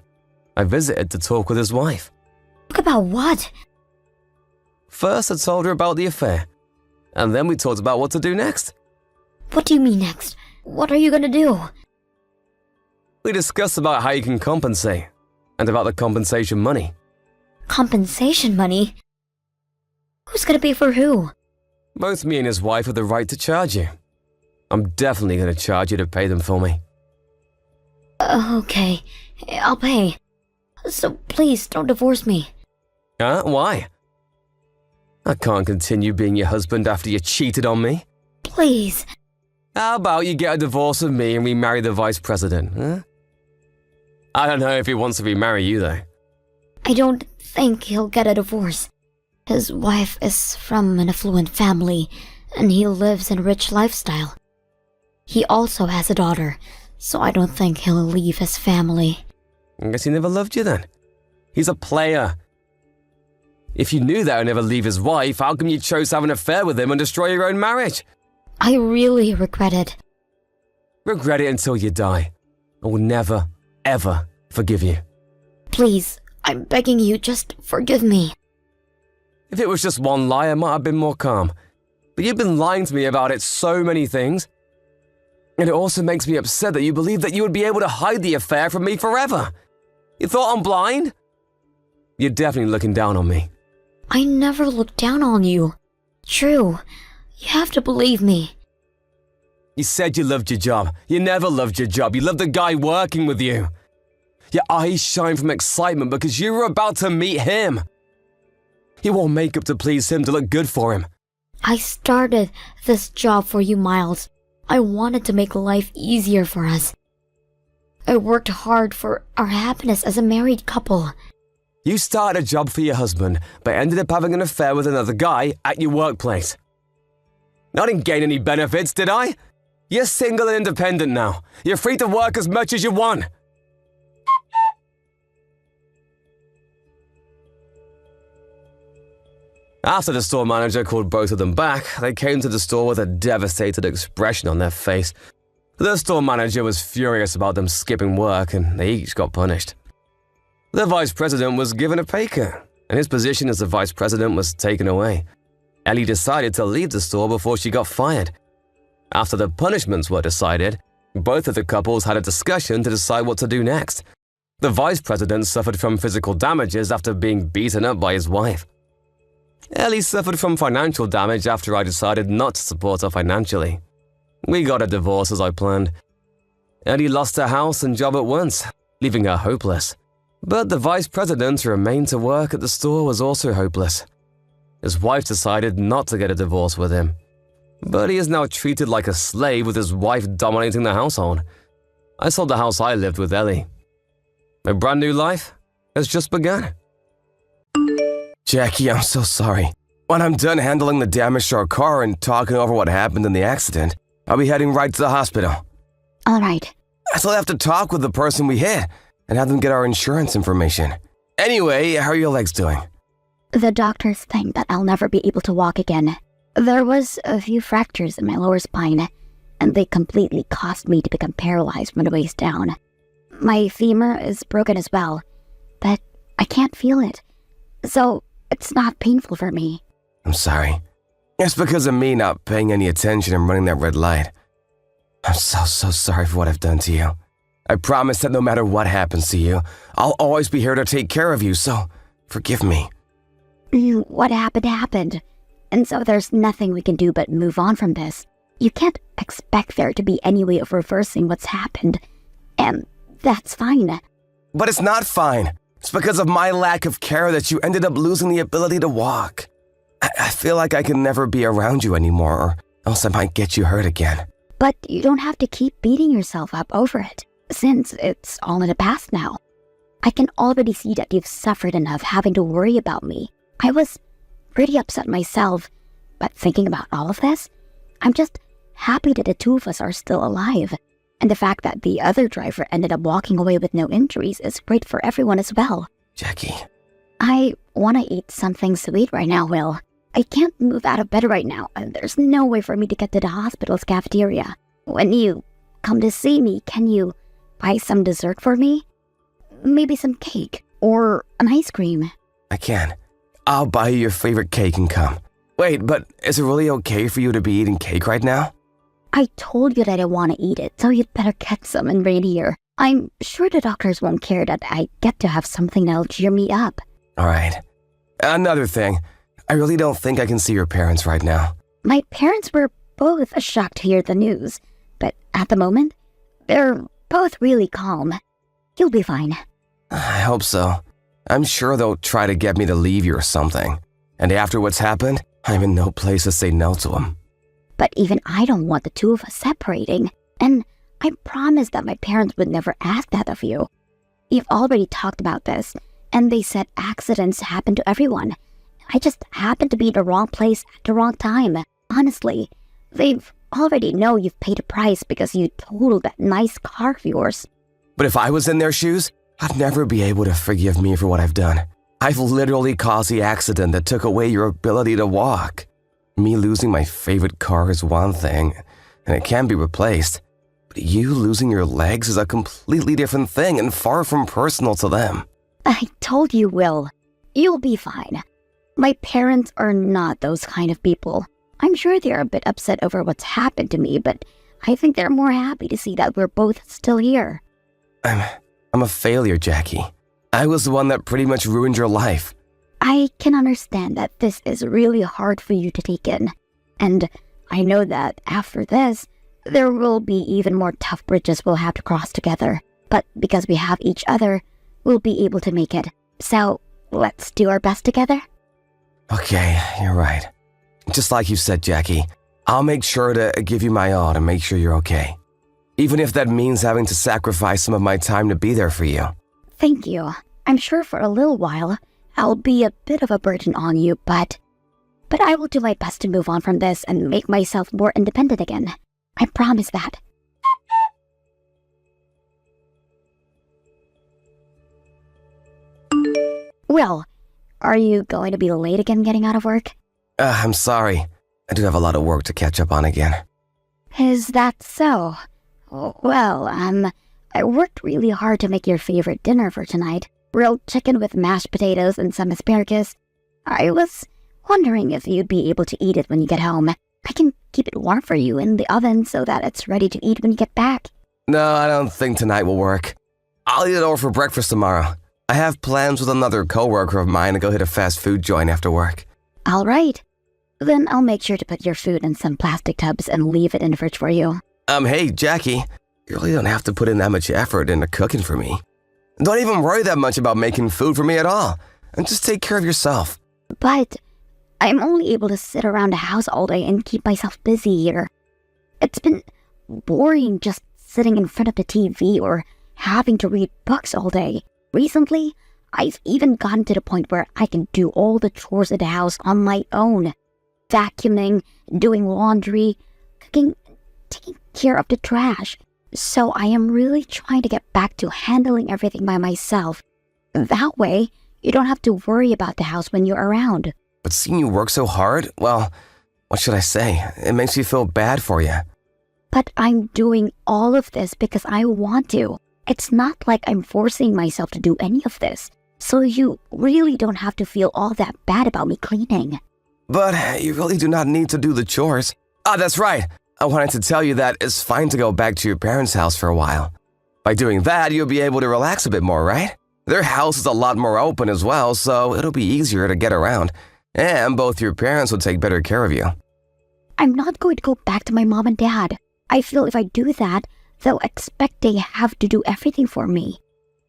I visited to talk with his wife. Talk about what? First, I told her about the affair. And then we talked about what to do next. What do you mean next? What are you gonna do? We discussed about how you can compensate. And about the compensation money. Compensation money? Who's gonna pay for who? Both me and his wife have the right to charge you. I'm definitely going to charge you to pay them for me. Okay, I'll pay. So please don't divorce me. Huh? Why? I can't continue being your husband after you cheated on me. Please. How about you get a divorce with me and remarry the vice president, huh? I don't know if he wants to remarry you, though. I don't think he'll get a divorce. His wife is from an affluent family, and he lives in a rich lifestyle. He also has a daughter, so I don't think he'll leave his family. I guess he never loved you then. He's a player. If you knew that he'd never leave his wife, how come you chose to have an affair with him and destroy your own marriage? I really regret it. Regret it until you die. I will never, ever forgive you. Please, I'm begging you, just forgive me. If it was just one lie, I might have been more calm. But you've been lying to me about it so many things. And it also makes me upset that you believe that you would be able to hide the affair from me forever. You thought I'm blind? You're definitely looking down on me. I never looked down on you. True, You have to believe me. You said you loved your job. You never loved your job. You loved the guy working with you. Your eyes shine from excitement because you were about to meet him. You wore makeup to please him, to look good for him. I started this job for you, Miles. I wanted to make life easier for us. I worked hard for our happiness as a married couple. You started a job for your husband, but ended up having an affair with another guy at your workplace. I didn't gain any benefits, did I? You're single and independent now. You're free to work as much as you want. After the store manager called both of them back, they came to the store with a devastated expression on their face. The store manager was furious about them skipping work, and they each got punished. The vice president was given a pay cut, and his position as the vice president was taken away. Ellie decided to leave the store before she got fired. After the punishments were decided, both of the couples had a discussion to decide what to do next. The vice president suffered from physical damages after being beaten up by his wife. Ellie suffered from financial damage after I decided not to support her financially. We got a divorce as I planned. Ellie lost her house and job at once, leaving her hopeless. But the vice president who remained to work at the store was also hopeless. His wife decided not to get a divorce with him. But he is now treated like a slave with his wife dominating the household. I sold the house I lived with Ellie. My brand new life has just begun. Jackie, I'm so sorry. When I'm done handling the damage to our car and talking over what happened in the accident, I'll be heading right to the hospital. All right. I still have to talk with the person we hit and have them get our insurance information. Anyway, how are your legs doing? The doctors think that I'll never be able to walk again. There was a few fractures in my lower spine, and they completely caused me to become paralyzed from the waist down. My femur is broken as well, but I can't feel it, so it's not painful for me. I'm sorry. It's because of me not paying any attention and running that red light. I'm so sorry for what I've done to you. I promise that no matter what happens to you, I'll always be here to take care of you, so forgive me. What happened, and so there's nothing we can do but move on from this. You can't expect there to be any way of reversing what's happened, and that's fine. But it's not fine. It's because of my lack of care that you ended up losing the ability to walk. I feel like I can never be around you anymore, or else I might get you hurt again. But you don't have to keep beating yourself up over it, since it's all in the past now. I can already see that you've suffered enough having to worry about me. I was pretty upset myself, but thinking about all of this, I'm just happy that the two of us are still alive. And the fact that the other driver ended up walking away with no injuries is great for everyone as well. Jackie. I want to eat something sweet right now, Will. I can't move out of bed right now, and there's no way for me to get to the hospital's cafeteria. When you come to see me, can you buy some dessert for me? Maybe some cake or an ice cream. I can. I'll buy you your favorite cake and come. Wait, but is it really okay for you to be eating cake right now? I told you that I want to eat it, so you'd better get some and bring it here. I'm sure the doctors won't care that I get to have something that'll cheer me up. All right. Another thing. I really don't think I can see your parents right now. My parents were both shocked to hear the news, but at the moment, they're both really calm. You'll be fine. I hope so. I'm sure they'll try to get me to leave you or something. And after what's happened, I'm in no place to say no to them. But even I don't want the two of us separating, and I promised that my parents would never ask that of you. You've already talked about this, and they said accidents happen to everyone. I just happened to be in the wrong place at the wrong time. Honestly, they've already know you've paid a price because you totaled that nice car of yours. But if I was in their shoes, I'd never be able to forgive me for what I've done. I've literally caused the accident that took away your ability to walk. Me losing my favorite car is one thing, and it can be replaced. But you losing your legs is a completely different thing and far from personal to them. I told you, Will. You'll be fine. My parents are not those kind of people. I'm sure they're a bit upset over what's happened to me, but I think they're more happy to see that we're both still here. I'm a failure, Jackie. I was the one that pretty much ruined your life. I can understand that this is really hard for you to take in, and I know that after this, there will be even more tough bridges we'll have to cross together. But because we have each other, we'll be able to make it. So, let's do our best together? Okay, you're right. Just like you said, Jackie, I'll make sure to give you my all to make sure you're okay. Even if that means having to sacrifice some of my time to be there for you. Thank you. I'm sure for a little while, I'll be a bit of a burden on you, but I will do my best to move on from this and make myself more independent again. I promise that. Well, are you going to be late again getting out of work? I'm sorry. I do have a lot of work to catch up on again. Is that so? Well, I worked really hard to make your favorite dinner for tonight. Grilled chicken with mashed potatoes and some asparagus. I was wondering if you'd be able to eat it when you get home. I can keep it warm for you in the oven so that it's ready to eat when you get back. No, I don't think tonight will work. I'll eat it over for breakfast tomorrow. I have plans with another coworker of mine to go hit a fast food joint after work. All right. Then I'll make sure to put your food in some plastic tubs and leave it in the fridge for you. Hey, Jackie, you really don't have to put in that much effort into cooking for me. Don't even worry that much about making food for me at all. And just take care of yourself. But I'm only able to sit around the house all day and keep myself busy here. It's been boring just sitting in front of the TV or having to read books all day. Recently, I've even gotten to the point where I can do all the chores at the house on my own. Vacuuming, doing laundry, cooking, taking care of the trash. So I am really trying to get back to handling everything by myself. That way, you don't have to worry about the house when you're around. But seeing you work so hard, well, what should I say? It makes me feel bad for you. But I'm doing all of this because I want to. It's not like I'm forcing myself to do any of this. So you really don't have to feel all that bad about me cleaning. But you really do not need to do the chores. That's right. I wanted to tell you that it's fine to go back to your parents' house for a while. By doing that, you'll be able to relax a bit more, right? Their house is a lot more open as well, so it'll be easier to get around. And both your parents will take better care of you. I'm not going to go back to my mom and dad. I feel if I do that, they'll expect they have to do everything for me.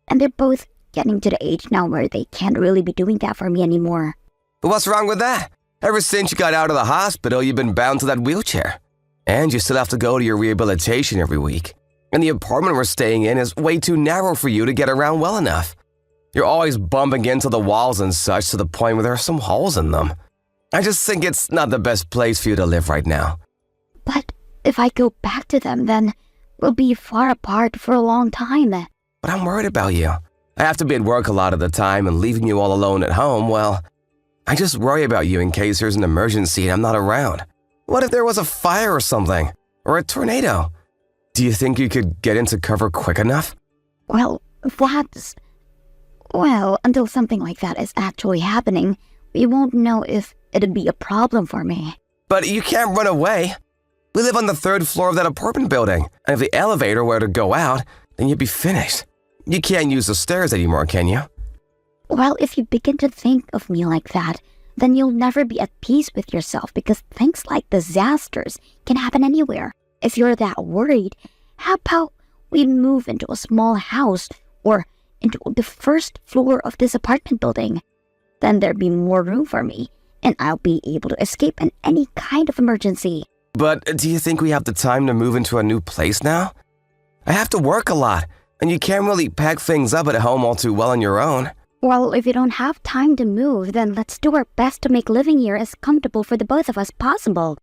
And they're both getting to the age now where they can't really be doing that for me anymore. What's wrong with that? Ever since you got out of the hospital, you've been bound to that wheelchair. And you still have to go to your rehabilitation every week. And the apartment we're staying in is way too narrow for you to get around well enough. You're always bumping into the walls and such to the point where there are some holes in them. I just think it's not the best place for you to live right now. But if I go back to them, then we'll be far apart for a long time. But I'm worried about you. I have to be at work a lot of the time, and leaving you all alone at home, well, I just worry about you in case there's an emergency and I'm not around. What if there was a fire or something? Or a tornado? Do you think you could get into cover quick enough? Well, until something like that is actually happening, we won't know if it'd be a problem for me. But you can't run away. We live on the 3rd floor of that apartment building, and if the elevator were to go out, then you'd be finished. You can't use the stairs anymore, can you? Well, if you begin to think of me like that, then you'll never be at peace with yourself because things like disasters can happen anywhere. If you're that worried, how about we move into a small house or into the 1st floor of this apartment building? Then there'd be more room for me, and I'll be able to escape in any kind of emergency. But do you think we have the time to move into a new place now? I have to work a lot, and you can't really pack things up at home all too well on your own. Well, if you don't have time to move, then let's do our best to make living here as comfortable for the both of us possible.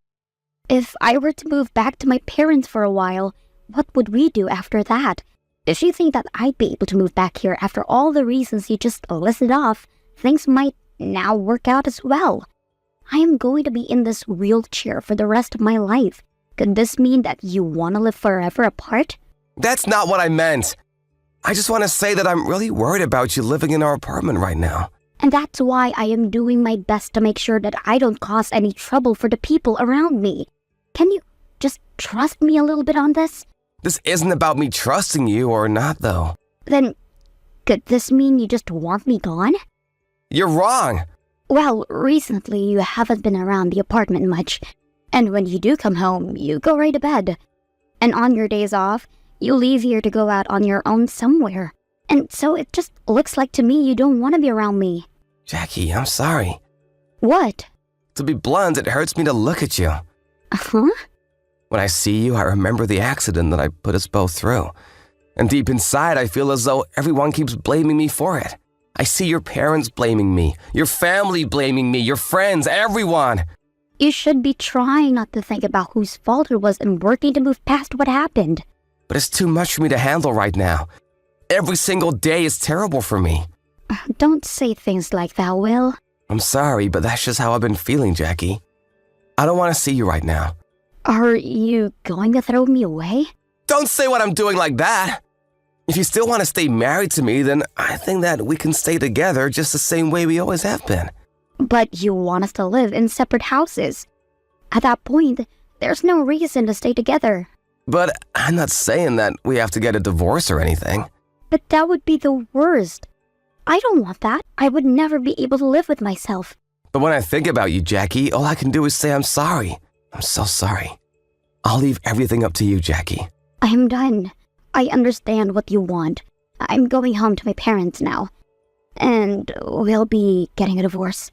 If I were to move back to my parents for a while, what would we do after that? If you think that I'd be able to move back here after all the reasons you just listed off, things might now work out as well. I am going to be in this wheelchair for the rest of my life. Could this mean that you want to live forever apart? That's not what I meant. I just want to say that I'm really worried about you living in our apartment right now. And that's why I am doing my best to make sure that I don't cause any trouble for the people around me. Can you just trust me a little bit on this? This isn't about me trusting you or not, though. Then, could this mean you just want me gone? You're wrong. Well, recently you haven't been around the apartment much. And when you do come home, you go right to bed. And on your days off, you leave here to go out on your own somewhere. And so it just looks like to me you don't want to be around me. Jackie, I'm sorry. What? To be blunt, it hurts me to look at you. Huh? When I see you, I remember the accident that I put us both through. And deep inside, I feel as though everyone keeps blaming me for it. I see your parents blaming me, your family blaming me, your friends, everyone. You should be trying not to think about whose fault it was and working to move past what happened. But it's too much for me to handle right now. Every single day is terrible for me. Don't say things like that, Will. I'm sorry, but that's just how I've been feeling, Jackie. I don't want to see you right now. Are you going to throw me away? Don't say what I'm doing like that. If you still want to stay married to me, then I think that we can stay together just the same way we always have been. But you want us to live in separate houses. At that point, there's no reason to stay together. But I'm not saying that we have to get a divorce or anything. But that would be the worst. I don't want that. I would never be able to live with myself. But when I think about you, Jackie, all I can do is say I'm sorry. I'm so sorry. I'll leave everything up to you, Jackie. I'm done. I understand what you want. I'm going home to my parents now. And we'll be getting a divorce.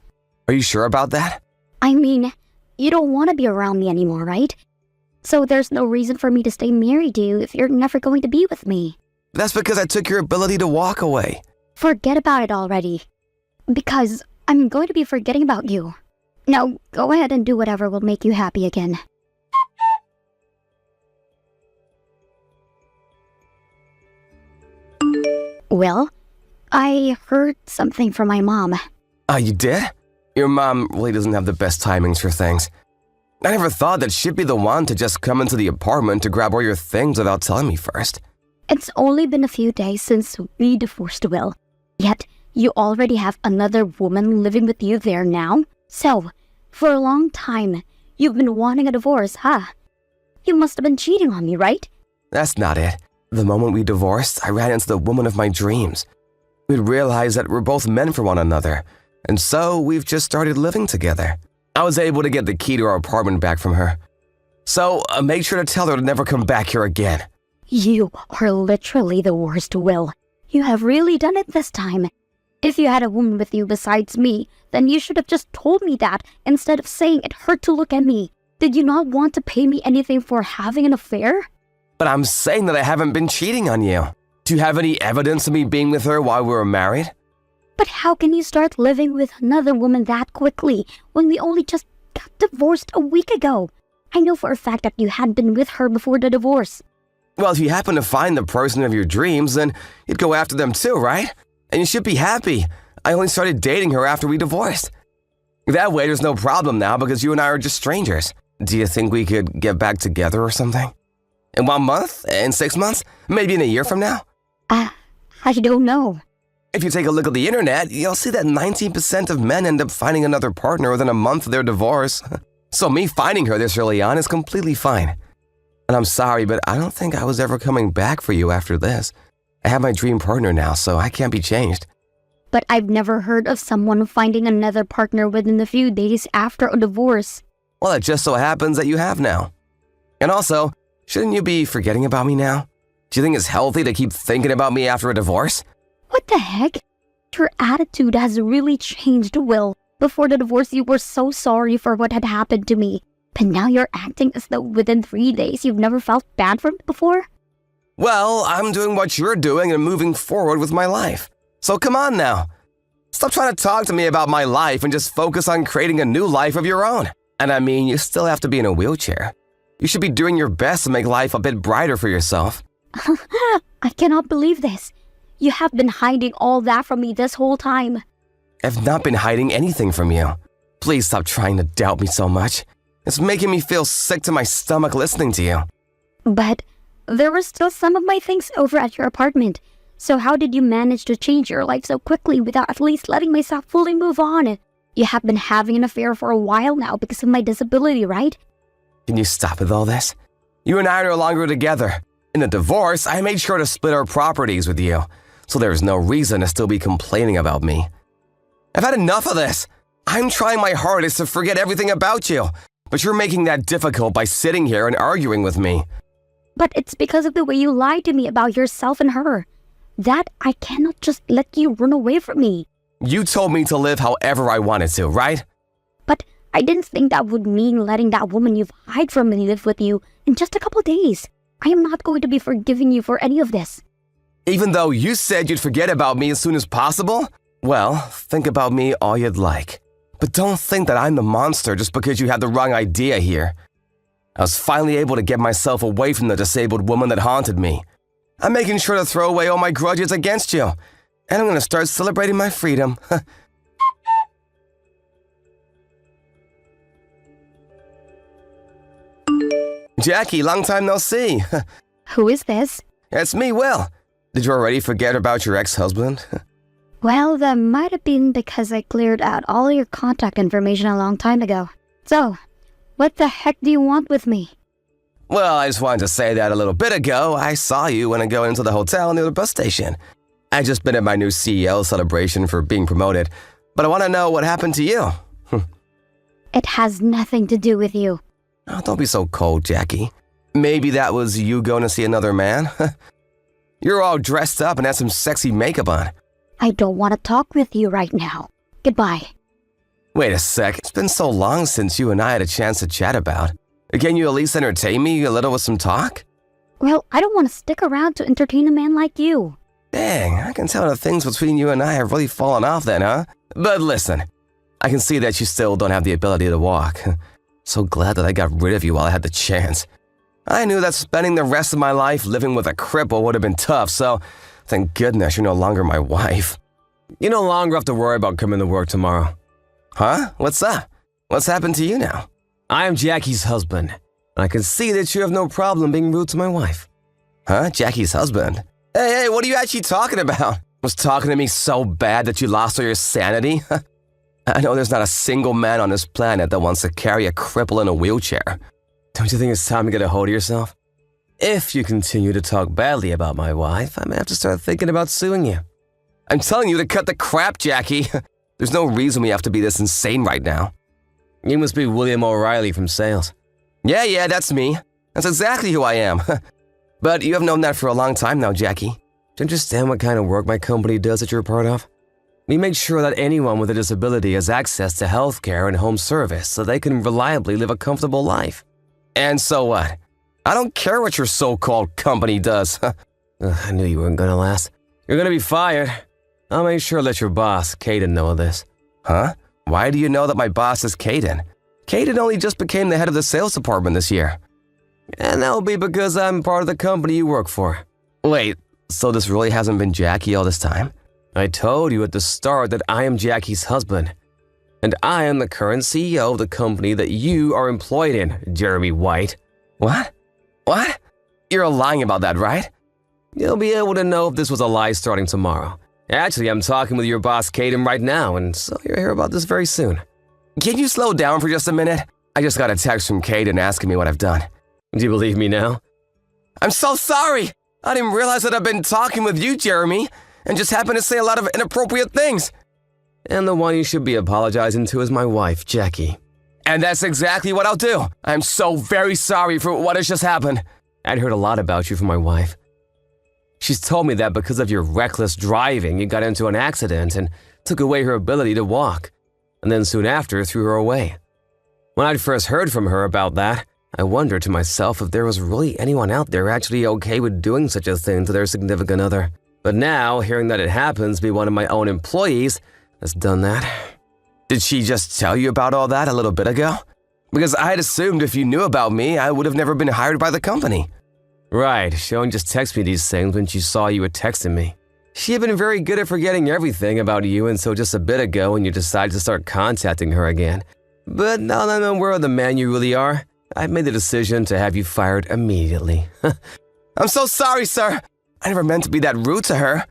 Are you sure about that? I mean, you don't want to be around me anymore, right? So there's no reason for me to stay married to you if you're never going to be with me. That's because I took your ability to walk away. Forget about it already. Because I'm going to be forgetting about you. Now, go ahead and do whatever will make you happy again. Well, I heard something from my mom. You did? Your mom really doesn't have the best timings for things. I never thought that she'd be the one to just come into the apartment to grab all your things without telling me first. It's only been a few days since we divorced, Will. Yet, you already have another woman living with you there now? So, for a long time, you've been wanting a divorce, huh? You must have been cheating on me, right? That's not it. The moment we divorced, I ran into the woman of my dreams. We realized that we're both meant for one another, and so we've just started living together. I was able to get the key to our apartment back from her. So, make sure to tell her to never come back here again. You are literally the worst, Will. You have really done it this time. If you had a woman with you besides me, then you should have just told me that instead of saying it hurt to look at me. Did you not want to pay me anything for having an affair? But I'm saying that I haven't been cheating on you. Do you have any evidence of me being with her while we were married? But how can you start living with another woman that quickly when we only just got divorced a week ago? I know for a fact that you had been with her before the divorce. Well, if you happen to find the person of your dreams, then you'd go after them too, right? And you should be happy. I only started dating her after we divorced. That way, there's no problem now because you and I are just strangers. Do you think we could get back together or something? In 1 month? In 6 months? Maybe in a year from now? I don't know. If you take a look at the internet, you'll see that 19% of men end up finding another partner within a month of their divorce. So me finding her this early on is completely fine. And I'm sorry, but I don't think I was ever coming back for you after this. I have my dream partner now, so I can't be changed. But I've never heard of someone finding another partner within a few days after a divorce. Well, it just so happens that you have now. And also, shouldn't you be forgetting about me now? Do you think it's healthy to keep thinking about me after a divorce? What the heck? Your attitude has really changed, Will. Before the divorce, you were so sorry for what had happened to me. But now you're acting as though within 3 days you've never felt bad for me before? Well, I'm doing what you're doing and moving forward with my life. So come on now. Stop trying to talk to me about my life and just focus on creating a new life of your own. And I mean, you still have to be in a wheelchair. You should be doing your best to make life a bit brighter for yourself. I cannot believe this. You have been hiding all that from me this whole time. I've not been hiding anything from you. Please stop trying to doubt me so much. It's making me feel sick to my stomach listening to you. But there were still some of my things over at your apartment. So how did you manage to change your life so quickly without at least letting myself fully move on? You have been having an affair for a while now because of my disability, right? Can you stop with all this? You and I are no longer together. In the divorce, I made sure to split our properties with you, so there's no reason to still be complaining about me. I've had enough of this. I'm trying my hardest to forget everything about you, but but you're making that difficult by sitting here and arguing with me. But it's because of the way you lied to me about yourself and her. That I cannot just let you run away from me. You told me to live however I wanted to, right? But I didn't think that would mean letting that woman you've hid from me live with you in just a couple days. I am not going to be forgiving you for any of this. Even though you said you'd forget about me as soon as possible? Well, think about me all you'd like. But don't think that I'm the monster just because you had the wrong idea here. I was finally able to get myself away from the disabled woman that haunted me. I'm making sure to throw away all my grudges against you. And I'm going to start celebrating my freedom. Jackie, long time no see. Who is this? It's me, Will. Did you already forget about your ex-husband? Well, that might have been because I cleared out all your contact information a long time ago. So, what the heck do you want with me? Well, I just wanted to say that a little bit ago, I saw you when I go into the hotel near the bus station. I just been at my new CEO celebration for being promoted, but I want to know what happened to you. It has nothing to do with you. Oh, don't be so cold, Jackie. Maybe that was you going to see another man? You're all dressed up and had some sexy makeup on. I don't want to talk with you right now. Goodbye. Wait a sec, it's been so long since you and I had a chance to chat about. Can you at least entertain me a little with some talk? Well, I don't want to stick around to entertain a man like you. Dang, I can tell the things between you and I have really fallen off then, huh? But listen, I can see that you still don't have the ability to walk. So glad that I got rid of you while I had the chance. I knew that spending the rest of my life living with a cripple would have been tough, so thank goodness you're no longer my wife. You no longer have to worry about coming to work tomorrow. Huh? What's up? What's happened to you now? I am Jackie's husband, and I can see that you have no problem being rude to my wife. Huh? Jackie's husband? Hey, what are you actually talking about? Was talking to me so bad that you lost all your sanity? I know there's not a single man on this planet that wants to carry a cripple in a wheelchair. Don't you think it's time to get a hold of yourself? If you continue to talk badly about my wife, I may have to start thinking about suing you. I'm telling you to cut the crap, Jackie. There's no reason we have to be this insane right now. You must be William O'Reilly from sales. Yeah, that's me. That's exactly who I am. But you have known that for a long time now, Jackie. Do you understand what kind of work my company does that you're a part of? We make sure that anyone with a disability has access to health care and home service so they can reliably live a comfortable life. And so what? I don't care what your so-called company does. I knew you weren't gonna last. You're gonna be fired. I'll make sure to let your boss, Caden, know of this. Huh? Why do you know that my boss is Caden? Caden only just became the head of the sales department this year. And that'll be because I'm part of the company you work for. Wait, so this really hasn't been Jackie all this time? I told you at the start that I am Jackie's husband. And I am the current CEO of the company that you are employed in, Jeremy White. What? What? You're lying about that, right? You'll be able to know if this was a lie starting tomorrow. Actually, I'm talking with your boss, Caden, right now, and so you'll hear about this very soon. Can you slow down for just a minute? I just got a text from Caden asking me what I've done. Do you believe me now? I'm so sorry! I didn't realize that I've been talking with you, Jeremy, and just happened to say a lot of inappropriate things. And the one you should be apologizing to is my wife, Jackie. And that's exactly what I'll do. I'm so very sorry for what has just happened. I'd heard a lot about you from my wife. She's told me that because of your reckless driving, you got into an accident and took away her ability to walk, and then soon after threw her away. When I'd first heard from her about that, I wondered to myself if there was really anyone out there actually okay with doing such a thing to their significant other. But now, hearing that it happens to be one of my own employees has done that. Did she just tell you about all that a little bit ago? Because I had assumed if you knew about me, I would have never been hired by the company. Right, she only just texted me these things when she saw you were texting me. She had been very good at forgetting everything about you until just a bit ago when you decided to start contacting her again. But now that I'm aware of the man you really are, I've made the decision to have you fired immediately. I'm so sorry, sir. I never meant to be that rude to her.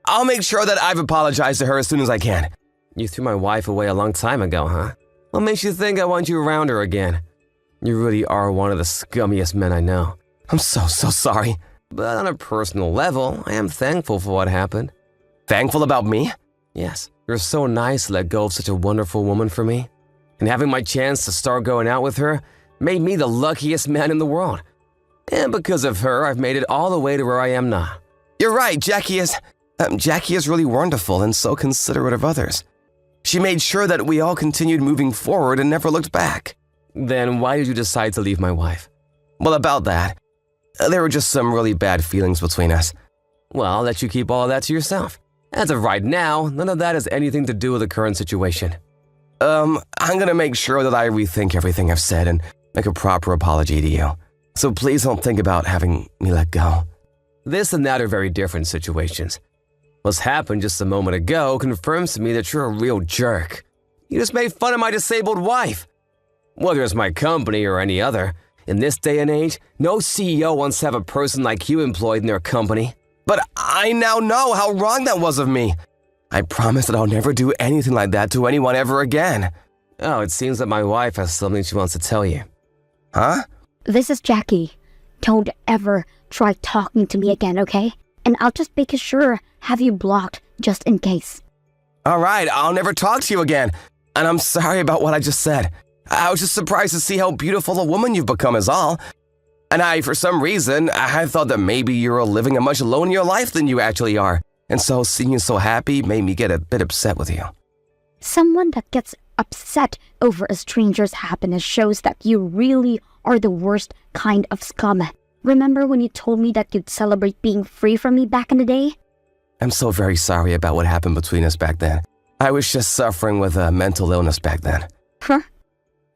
I'll make sure that I've apologized to her as soon as I can. You threw my wife away a long time ago, huh? What makes you think I want you around her again? You really are one of the scummiest men I know. I'm so sorry. But on a personal level, I am thankful for what happened. Thankful about me? Yes, you're so nice to let go of such a wonderful woman for me. and having my chance to start going out with her made me the luckiest man in the world. And because of her, I've made it all the way to where I am now. You're right, Jackie is really wonderful and so considerate of others. She made sure that we all continued moving forward and never looked back. Then why did you decide to leave my wife? Well, about that, there were just some really bad feelings between us. Well, I'll let you keep all of that to yourself. As of right now, none of that has anything to do with the current situation. I'm gonna make sure that I rethink everything I've said and make a proper apology to you. So please don't think about having me let go. This and that are very different situations. What's happened just a moment ago confirms to me that you're a real jerk. You just made fun of my disabled wife. Whether it's my company or any other, in this day and age, no CEO wants to have a person like you employed in their company. But I now know how wrong that was of me. I promise that I'll never do anything like that to anyone ever again. Oh, it seems that my wife has something she wants to tell you. Huh? This is Jackie. Don't ever try talking to me again, okay? And I'll just make sure have you blocked just in case. All right, I'll never talk to you again. And I'm sorry about what I just said. I was just surprised to see how beautiful a woman you've become is all. And for some reason, I thought that maybe you were living a much lonelier life than you actually are. And so seeing you so happy made me get a bit upset with you. Someone that gets upset over a stranger's happiness shows that you really are the worst kind of scum. Remember when you told me that you'd celebrate being free from me back in the day? I'm so very sorry about what happened between us back then. I was just suffering with a mental illness back then. Huh?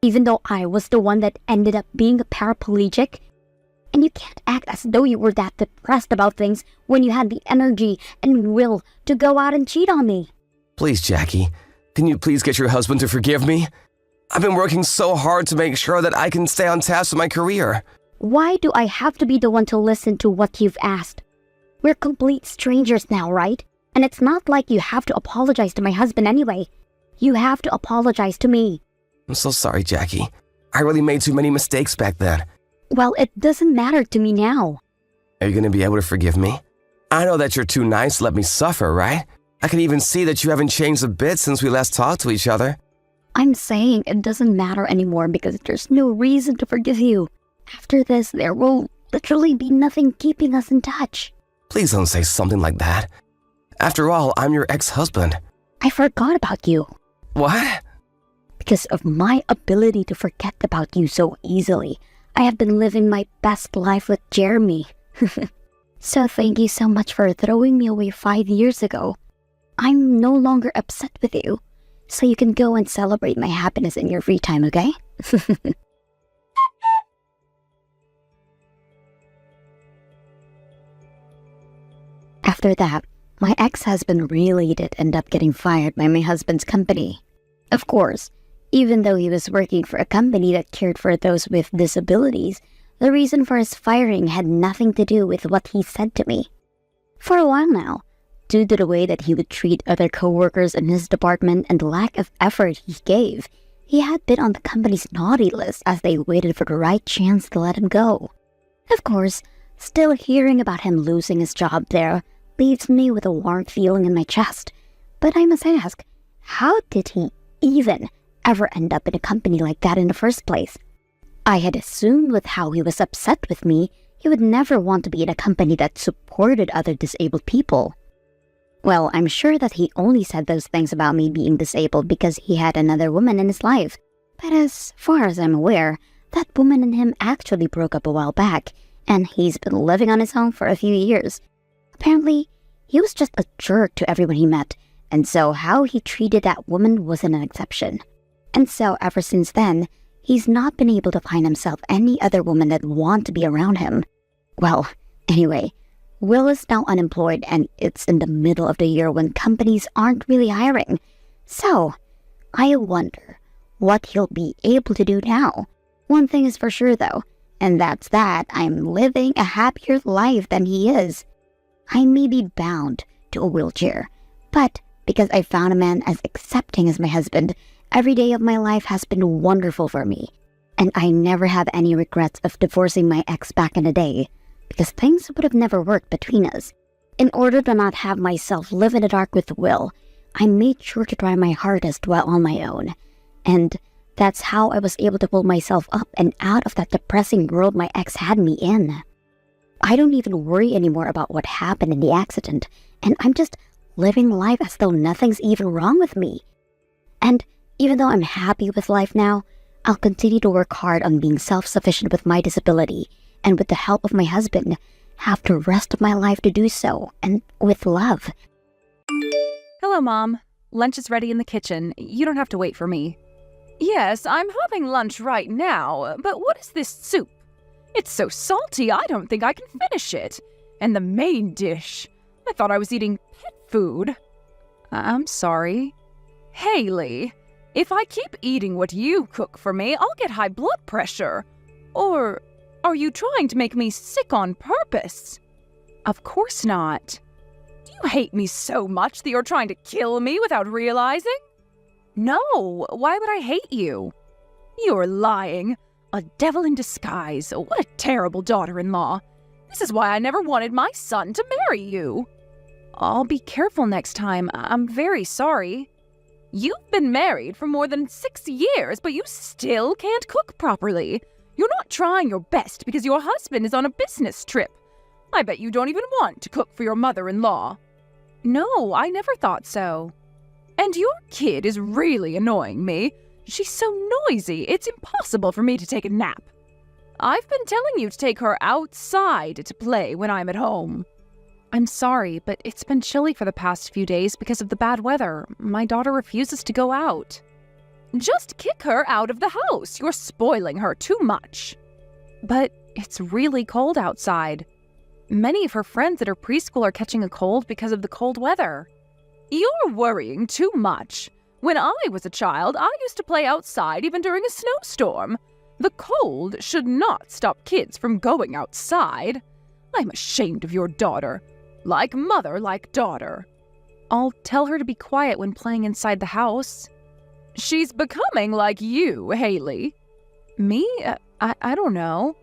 Even though I was the one that ended up being a paraplegic? And you can't act as though you were that depressed about things when you had the energy and will to go out and cheat on me. Please, Jackie, can you please get your husband to forgive me? I've been working so hard to make sure that I can stay on task with my career. Why do I have to be the one to listen to what you've asked? We're complete strangers now, right? And it's not like you have to apologize to my husband anyway. You have to apologize to me. I'm so sorry, Jackie. I really made too many mistakes back then. Well, it doesn't matter to me now. Are you going to be able to forgive me? I know that you're too nice to let me suffer, right? I can even see that you haven't changed a bit since we last talked to each other. I'm saying it doesn't matter anymore because there's no reason to forgive you. After this, there will literally be nothing keeping us in touch. Please don't say something like that. After all, I'm your ex-husband. I forgot about you. What? Because of my ability to forget about you so easily, I have been living my best life with Jeremy. So thank you so much for throwing me away 5 years ago. I'm no longer upset with you, so you can go and celebrate my happiness in your free time, okay? After that, my ex-husband really did end up getting fired by my husband's company. Of course, even though he was working for a company that cared for those with disabilities, the reason for his firing had nothing to do with what he said to me. For a while now, due to the way that he would treat other co-workers in his department and the lack of effort he gave, he had been on the company's naughty list as they waited for the right chance to let him go. Of course, still hearing about him losing his job there leaves me with a warm feeling in my chest. But I must ask, how did he even ever end up in a company like that in the first place? I had assumed with how he was upset with me, he would never want to be in a company that supported other disabled people. Well, I'm sure that he only said those things about me being disabled because he had another woman in his life. But as far as I'm aware, that woman and him actually broke up a while back, and he's been living on his own for a few years. Apparently, he was just a jerk to everyone he met, and so how he treated that woman wasn't an exception. And so ever since then, he's not been able to find himself any other woman that want to be around him. Well, anyway, Will is now unemployed and it's in the middle of the year when companies aren't really hiring. So, I wonder what he'll be able to do now. One thing is for sure though, and that's that I'm living a happier life than he is. I may be bound to a wheelchair, but because I found a man as accepting as my husband, every day of my life has been wonderful for me. And I never have any regrets of divorcing my ex back in the day, because things would have never worked between us. In order to not have myself live in the dark with Will, I made sure to try my hardest while on my own. And That's how I was able to pull myself up and out of that depressing world my ex had me in. I don't even worry anymore about what happened in the accident, and I'm just living life as though nothing's even wrong with me. And even though I'm happy with life now, I'll continue to work hard on being self-sufficient with my disability, and with the help of my husband, have the rest of my life to do so, and with love. Hello, Mom. Lunch is ready in the kitchen. You don't have to wait for me. Yes, I'm having lunch right now, but what is this soup? It's so salty, I don't think I can finish it. And the main dish. I thought I was eating pet food. I'm sorry. Haley, if I keep eating what you cook for me, I'll get high blood pressure. Or are you trying to make me sick on purpose? Of course not. Do you hate me so much that you're trying to kill me without realizing? No, why would I hate you? You're lying. A devil in disguise. What a terrible daughter-in-law. This is why I never wanted my son to marry you. I'll be careful next time. I'm very sorry. You've been married for more than 6 years, but you still can't cook properly. You're not trying your best because your husband is on a business trip. I bet you don't even want to cook for your mother-in-law. No, I never thought so. And your kid is really annoying me. She's so noisy, it's impossible for me to take a nap. I've been telling you to take her outside to play when I'm at home. I'm sorry, but it's been chilly for the past few days because of the bad weather. My daughter refuses to go out. Just kick her out of the house. You're spoiling her too much. But it's really cold outside. Many of her friends at her preschool are catching a cold because of the cold weather. You're worrying too much. When I was a child, I used to play outside even during a snowstorm. The cold should not stop kids from going outside. I'm ashamed of your daughter. Like mother, like daughter. I'll tell her to be quiet when playing inside the house. She's becoming like you, Haley. Me? I don't know.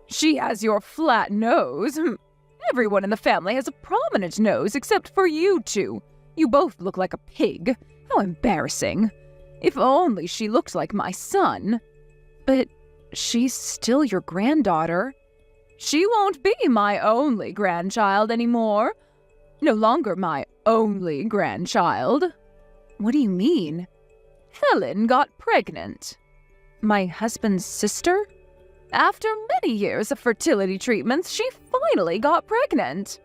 She has your flat nose. Everyone in the family has a prominent nose except for you two. You both look like a pig. How embarrassing. If only she looked like my son. But she's still your granddaughter. She won't be my only grandchild anymore. No longer my only grandchild. What do you mean? Helen got pregnant. My husband's sister? After many years of fertility treatments, she finally got pregnant.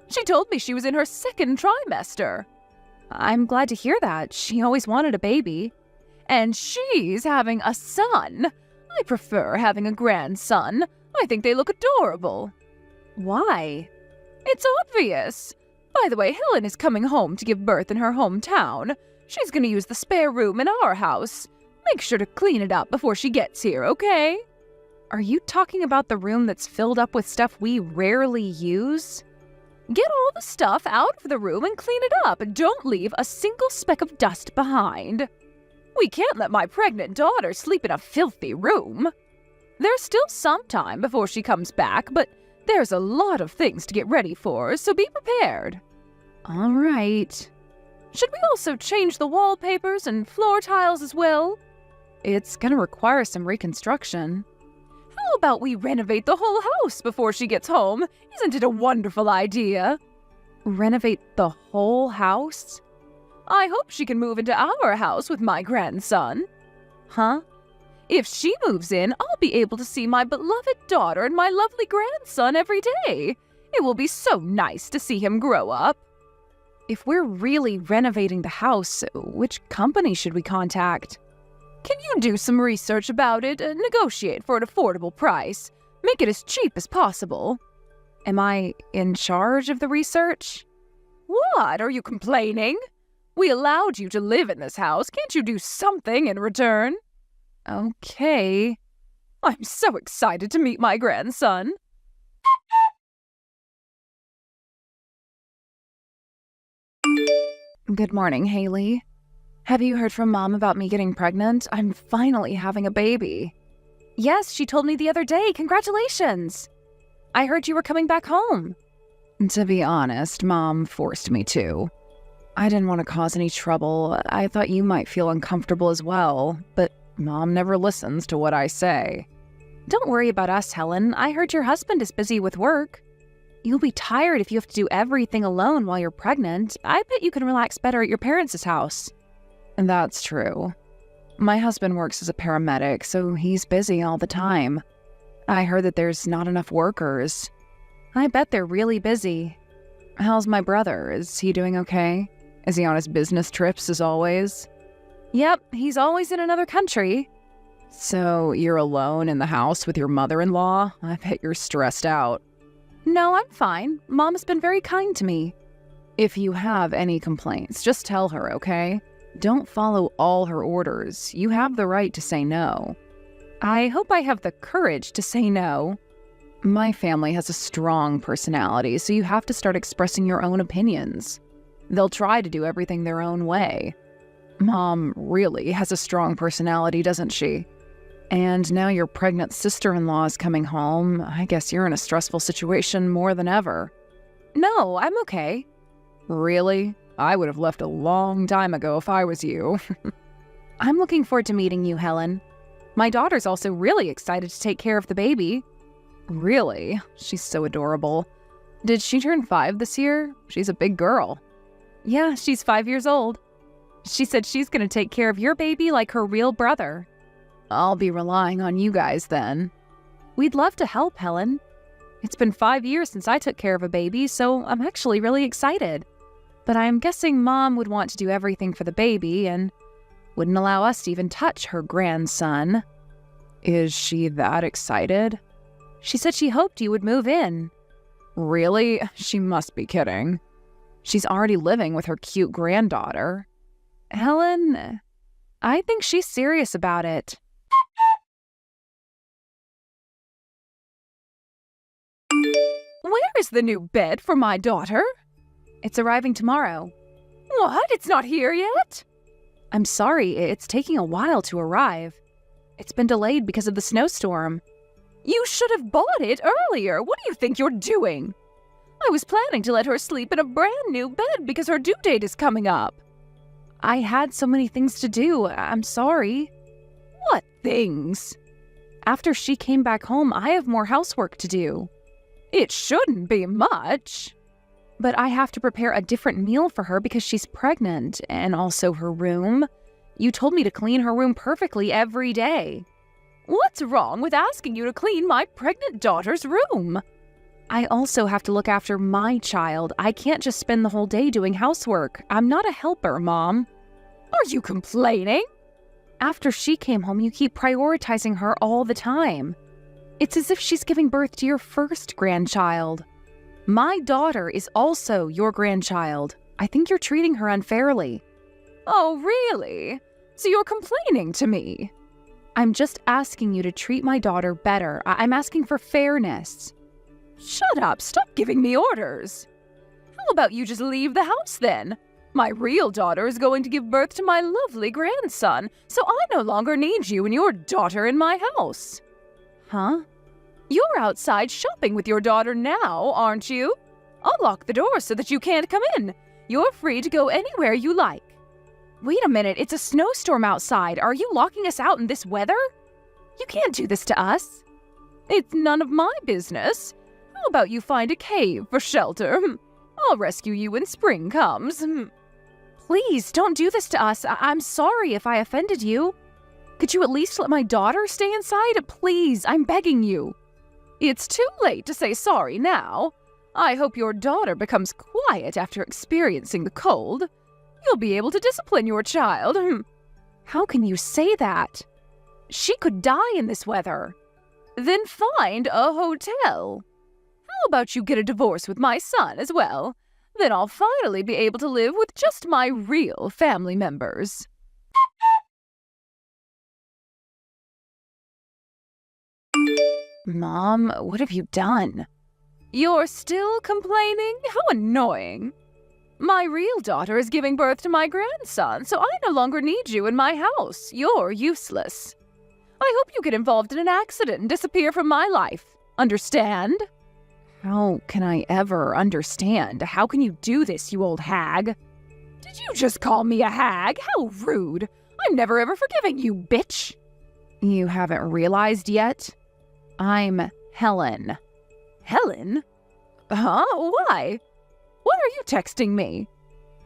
She told me she was in her second trimester. I'm glad to hear that. She always wanted a baby. And she's having a son. I prefer having a grandson. I think they look adorable. Why? It's obvious. By the way, Helen is coming home to give birth in her hometown. She's going to use the spare room in our house. Make sure to clean it up before she gets here, okay? Are you talking about the room that's filled up with stuff we rarely use? Get all the stuff out of the room and clean it up. Don't leave a single speck of dust behind. We can't let my pregnant daughter sleep in a filthy room. There's still some time before she comes back, but there's a lot of things to get ready for, so be prepared. All right. Should we also change the wallpapers and floor tiles as well? It's gonna require some reconstruction. How about we renovate the whole house before she gets home? Isn't it a wonderful idea? Renovate the whole house? I hope she can move into our house with my grandson. Huh? If she moves in, I'll be able to see my beloved daughter and my lovely grandson every day. It will be so nice to see him grow up. If we're really renovating the house, which company should we contact? Can you do some research about it and negotiate for an affordable price? Make it as cheap as possible. Am I in charge of the research? What? Are you complaining? We allowed you to live in this house. Can't you do something in return? Okay. I'm so excited to meet my grandson. Good morning, Haley. Have you heard from Mom about me getting pregnant? I'm finally having a baby. Yes, she told me the other day. Congratulations. I heard you were coming back home. To be honest, Mom forced me to. I didn't want to cause any trouble. I thought you might feel uncomfortable as well, but Mom never listens to what I say. Don't worry about us, Helen. I heard your husband is busy with work. You'll be tired if you have to do everything alone while you're pregnant. I bet you can relax better at your parents' house. And that's true. My husband works as a paramedic, so he's busy all the time. I heard that there's not enough workers. I bet they're really busy. How's my brother? Is he doing okay? Is he on his business trips as always? Yep, he's always in another country. So you're alone in the house with your mother-in-law? I bet you're stressed out. No, I'm fine. Mom's been very kind to me. If you have any complaints, just tell her, okay? Don't follow all her orders. You have the right to say no. I hope I have the courage to say no. My family has a strong personality, so you have to start expressing your own opinions. They'll try to do everything their own way. Mom really has a strong personality, doesn't she? And now your pregnant sister-in-law is coming home. I guess you're in a stressful situation more than ever. No, I'm okay. Really? I would have left a long time ago if I was you. I'm looking forward to meeting you, Helen. My daughter's also really excited to take care of the baby. Really? She's so adorable. Did she turn 5 this year? She's a big girl. Yeah, she's 5 years old. She said she's going to take care of your baby like her real brother. I'll be relying on you guys then. We'd love to help, Helen. It's been 5 years since I took care of a baby, so I'm actually really excited. But I'm guessing Mom would want to do everything for the baby and wouldn't allow us to even touch her grandson. Is she that excited? She said she hoped you would move in. Really? She must be kidding. She's already living with her cute granddaughter. Helen, I think she's serious about it. Where is the new bed for my daughter? It's arriving tomorrow. What? It's not here yet? I'm sorry, it's taking a while to arrive. It's been delayed because of the snowstorm. You should have bought it earlier. What do you think you're doing? I was planning to let her sleep in a brand new bed because her due date is coming up. I had so many things to do. I'm sorry. What things? After she came back home, I have more housework to do. It shouldn't be much. But I have to prepare a different meal for her because she's pregnant, and also her room. You told me to clean her room perfectly every day. What's wrong with asking you to clean my pregnant daughter's room? I also have to look after my child. I can't just spend the whole day doing housework. I'm not a helper, Mom. Are you complaining? After she came home, you keep prioritizing her all the time. It's as if she's giving birth to your first grandchild. My daughter is also your grandchild. I think you're treating her unfairly. Oh, really? So you're complaining to me? I'm just asking you to treat my daughter better. I'm asking for fairness. Shut up. Stop giving me orders. How about you just leave the house then? My real daughter is going to give birth to my lovely grandson, so I no longer need you and your daughter in my house. Huh? You're outside shopping with your daughter now, aren't you? I'll lock the door so that you can't come in. You're free to go anywhere you like. Wait a minute, it's a snowstorm outside. Are you locking us out in this weather? You can't do this to us. It's none of my business. How about you find a cave for shelter? I'll rescue you when spring comes. Please, don't do this to us. I'm sorry if I offended you. Could you at least let my daughter stay inside? Please, I'm begging you. It's too late to say sorry now. I hope your daughter becomes quiet after experiencing the cold. You'll be able to discipline your child. How can you say that? She could die in this weather. Then find a hotel. How about you get a divorce with my son as well? Then I'll finally be able to live with just my real family members. Mom, what have you done? You're still complaining? How annoying. My real daughter is giving birth to my grandson, so I no longer need you in my house. You're useless. I hope you get involved in an accident and disappear from my life. Understand? How can I ever understand? How can you do this, you old hag? Did you just call me a hag? How rude. I'm never ever forgiving you, bitch. You haven't realized yet? I'm Helen. Helen? Huh? Why? What are you texting me?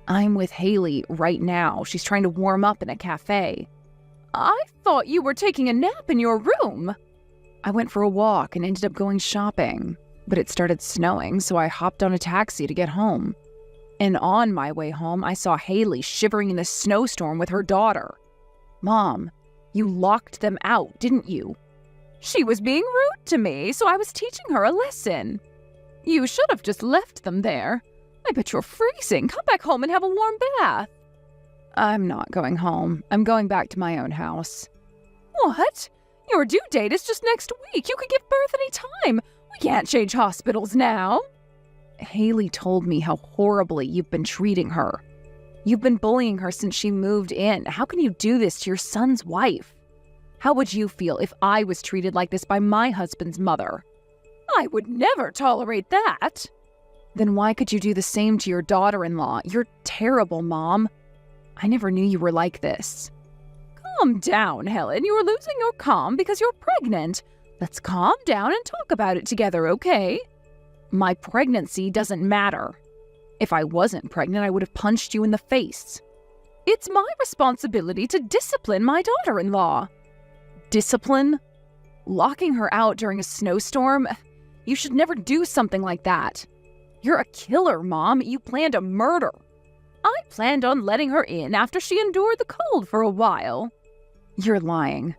I'm with Haley right now. She's trying to warm up in a cafe. I thought you were taking a nap in your room. I went for a walk and ended up going shopping, but it started snowing, so I hopped on a taxi to get home. And on my way home, I saw Haley shivering in the snowstorm with her daughter. Mom, you locked them out, didn't you? She was being rude to me, so I was teaching her a lesson. You should have just left them there. I bet you're freezing. Come back home and have a warm bath. I'm not going home. I'm going back to my own house. What? Your due date is just next week. You could give birth any time. We can't change hospitals now. Haley told me how horribly you've been treating her. You've been bullying her since she moved in. How can you do this to your son's wife? How would you feel if I was treated like this by my husband's mother? I would never tolerate that. Then why could you do the same to your daughter-in-law? You're terrible, Mom. I never knew you were like this. Calm down, Helen. You're losing your calm because you're pregnant. Let's calm down and talk about it together, okay? My pregnancy doesn't matter. If I wasn't pregnant, I would have punched you in the face. It's my responsibility to discipline my daughter-in-law. Discipline? Locking her out during a snowstorm? You should never do something like that. You're a killer, Mom. You planned a murder. I planned on letting her in after she endured the cold for a while. You're lying.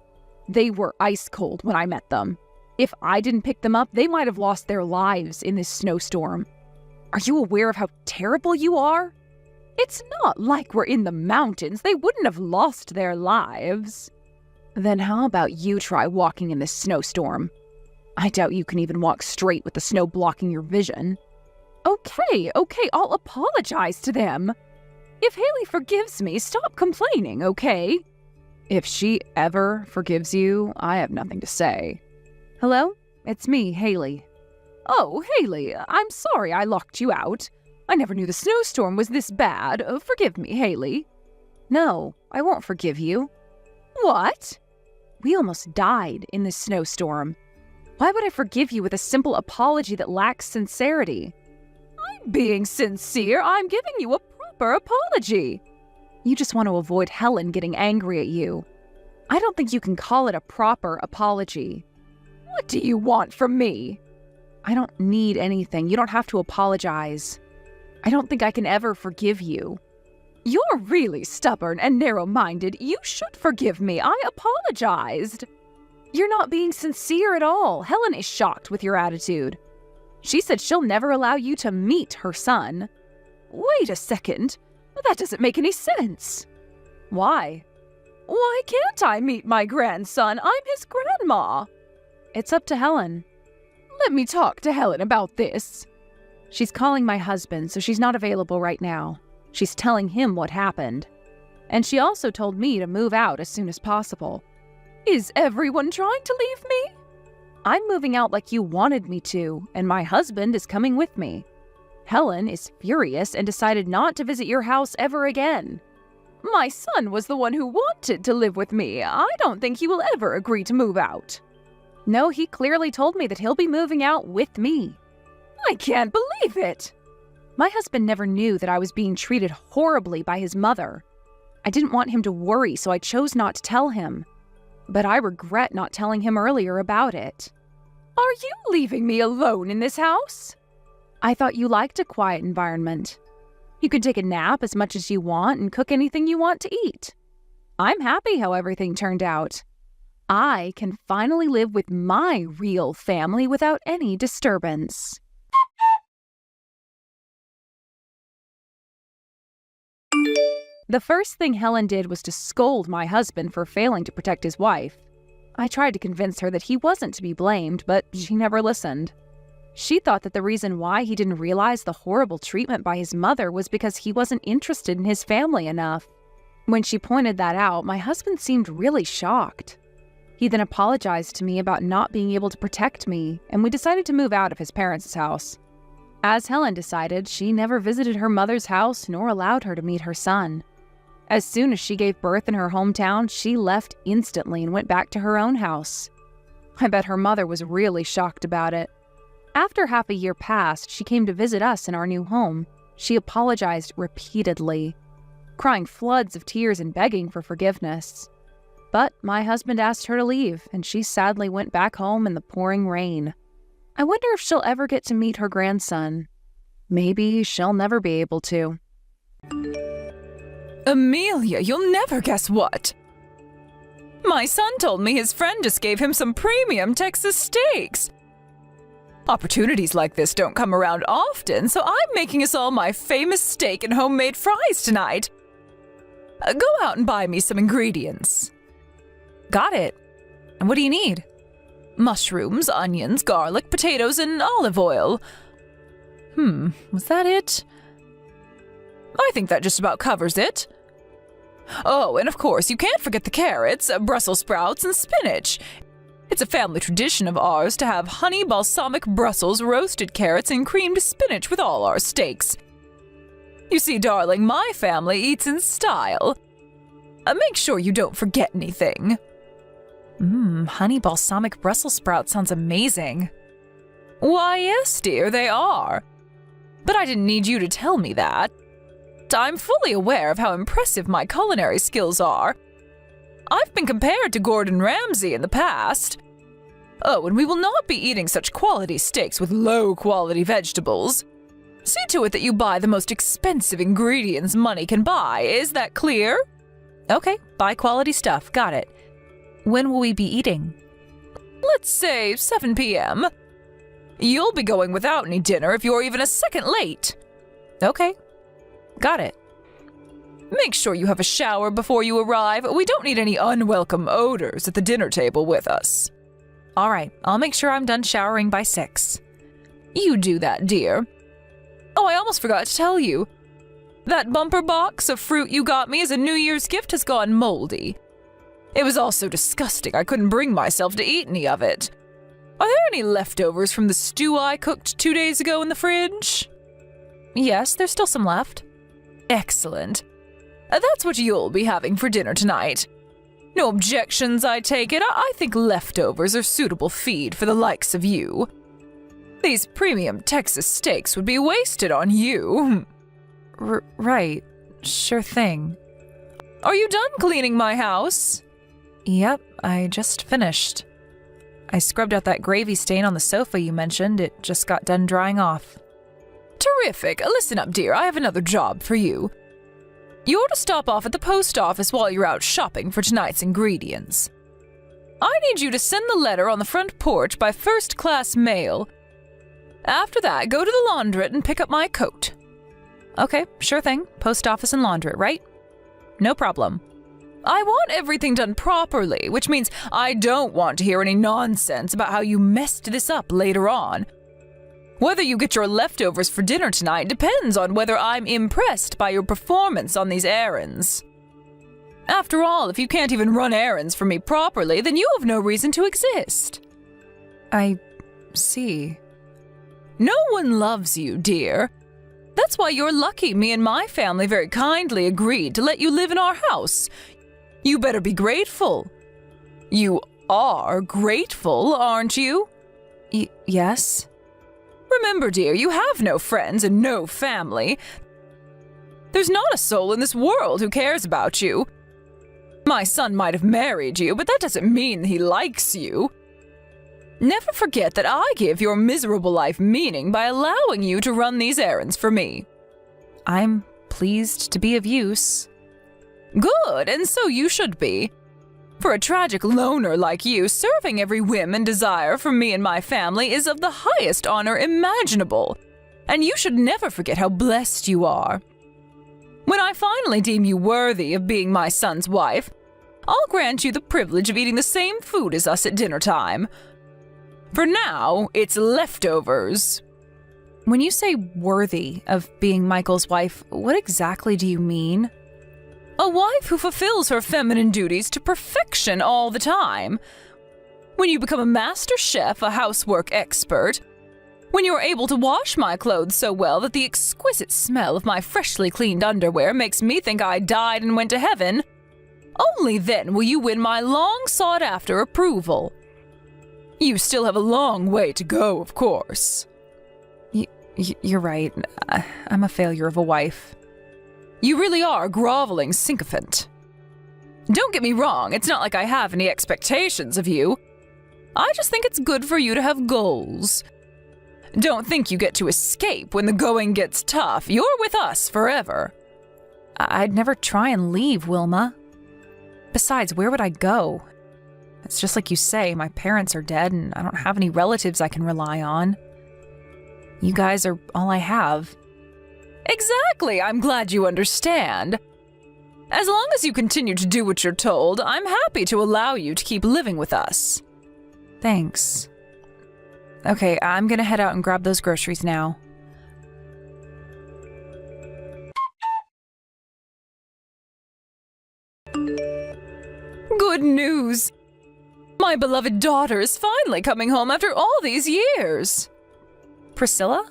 They were ice cold when I met them. If I didn't pick them up, they might have lost their lives in this snowstorm. Are you aware of how terrible you are? It's not like we're in the mountains. They wouldn't have lost their lives. Then how about you try walking in this snowstorm? I doubt you can even walk straight with the snow blocking your vision. Okay, I'll apologize to them. If Haley forgives me, stop complaining, okay? If she ever forgives you, I have nothing to say. Hello? It's me, Haley. Oh, Haley, I'm sorry I locked you out. I never knew the snowstorm was this bad. Forgive me, Haley. No, I won't forgive you. What? We almost died in this snowstorm. Why would I forgive you with a simple apology that lacks sincerity? I'm being sincere. I'm giving you a proper apology. You just want to avoid Helen getting angry at you. I don't think you can call it a proper apology. What do you want from me? I don't need anything. You don't have to apologize. I don't think I can ever forgive you. You're really stubborn and narrow-minded. You should forgive me. I apologized. You're not being sincere at all. Helen is shocked with your attitude. She said she'll never allow you to meet her son. Wait a second. That doesn't make any sense. Why? Why can't I meet my grandson? I'm his grandma. It's up to Helen. Let me talk to Helen about this. She's calling my husband, so she's not available right now. She's telling him what happened. And she also told me to move out as soon as possible. Is everyone trying to leave me? I'm moving out like you wanted me to, and my husband is coming with me. Helen is furious and decided not to visit your house ever again. My son was the one who wanted to live with me. I don't think he will ever agree to move out. No, he clearly told me that he'll be moving out with me. I can't believe it. My husband never knew that I was being treated horribly by his mother. I didn't want him to worry, so I chose not to tell him. But I regret not telling him earlier about it. Are you leaving me alone in this house? I thought you liked a quiet environment. You could take a nap as much as you want and cook anything you want to eat. I'm happy how everything turned out. I can finally live with my real family without any disturbance. The first thing Helen did was to scold my husband for failing to protect his wife. I tried to convince her that he wasn't to be blamed, but she never listened. She thought that the reason why he didn't realize the horrible treatment by his mother was because he wasn't interested in his family enough. When she pointed that out, my husband seemed really shocked. He then apologized to me about not being able to protect me, and we decided to move out of his parents' house. As Helen decided, she never visited her mother's house nor allowed her to meet her son. As soon as she gave birth in her hometown, she left instantly and went back to her own house. I bet her mother was really shocked about it. After half a year passed, she came to visit us in our new home. She apologized repeatedly, crying floods of tears and begging for forgiveness. But my husband asked her to leave, and she sadly went back home in the pouring rain. I wonder if she'll ever get to meet her grandson. Maybe she'll never be able to. Amelia, you'll never guess what. My son told me his friend just gave him some premium Texas steaks. Opportunities like this don't come around often, so I'm making us all my famous steak and homemade fries tonight. Go out and buy me some ingredients. Got it. And what do you need? Mushrooms, onions, garlic, potatoes, and olive oil. Was that it? I think that just about covers it. Oh, and of course, you can't forget the carrots, Brussels sprouts, and spinach. It's a family tradition of ours to have honey balsamic Brussels, roasted carrots, and creamed spinach with all our steaks. You see, darling, my family eats in style. Make sure you don't forget anything. Honey balsamic Brussels sprouts sounds amazing. Why, yes, dear, they are. But I didn't need you to tell me that. I'm fully aware of how impressive my culinary skills are. I've been compared to Gordon Ramsay in the past. Oh, and we will not be eating such quality steaks with low-quality vegetables. See to it that you buy the most expensive ingredients money can buy. Is that clear? Okay, buy quality stuff. Got it. When will we be eating? Let's say 7 p.m. You'll be going without any dinner if you're even a second late. Okay. Got it. Make sure you have a shower before you arrive. We don't need any unwelcome odors at the dinner table with us. All right, I'll make sure I'm done showering by 6. You do that, dear. Oh, I almost forgot to tell you. That bumper box of fruit you got me as a New Year's gift has gone moldy. It was all so disgusting I couldn't bring myself to eat any of it. Are there any leftovers from the stew I cooked 2 days ago in the fridge? Yes, there's still some left. Excellent. That's what you'll be having for dinner tonight. No objections, I take it. I think leftovers are suitable feed for the likes of you. These premium Texas steaks would be wasted on you. Right. Sure thing. Are you done cleaning my house? Yep, I just finished. I scrubbed out that gravy stain on the sofa you mentioned. It just got done drying off. Terrific. Listen up, dear. I have another job for you. You're to stop off at the post office while you're out shopping for tonight's ingredients. I need you to send the letter on the front porch by first-class mail. After that, go to the laundrette and pick up my coat. Okay, sure thing. Post office and laundrette, right? No problem. I want everything done properly, which means I don't want to hear any nonsense about how you messed this up later on. Whether you get your leftovers for dinner tonight depends on whether I'm impressed by your performance on these errands. After all, if you can't even run errands for me properly, then you have no reason to exist. I see. No one loves you, dear. That's why you're lucky me and my family very kindly agreed to let you live in our house. You better be grateful. You are grateful, aren't you? Yes. Remember, dear, you have no friends and no family. There's not a soul in this world who cares about you. My son might have married you, but that doesn't mean he likes you. Never forget that I give your miserable life meaning by allowing you to run these errands for me. I'm pleased to be of use. Good, and so you should be. For a tragic loner like you, serving every whim and desire from me and my family is of the highest honor imaginable, and you should never forget how blessed you are. When I finally deem you worthy of being my son's wife, I'll grant you the privilege of eating the same food as us at dinner time. For now, it's leftovers. When you say worthy of being Michael's wife, what exactly do you mean? A wife who fulfills her feminine duties to perfection all the time. When you become a master chef, a housework expert, When you're able to wash my clothes so well that the exquisite smell of my freshly cleaned underwear makes me think I died and went to heaven, only then will you win my long-sought-after approval. You still have a long way to go, of course. You're right. I'm a failure of a wife. You really are a groveling sycophant. Don't get me wrong, it's not like I have any expectations of you. I just think it's good for you to have goals. Don't think you get to escape when the going gets tough. You're with us forever. I'd never try and leave, Wilma. Besides, where would I go? It's just like you say, my parents are dead and I don't have any relatives I can rely on. You guys are all I have. Exactly, I'm glad you understand. As long as you continue to do what you're told, I'm happy to allow you to keep living with us. Thanks. Okay, I'm gonna head out and grab those groceries now. Good news! My beloved daughter is finally coming home after all these years. Priscilla?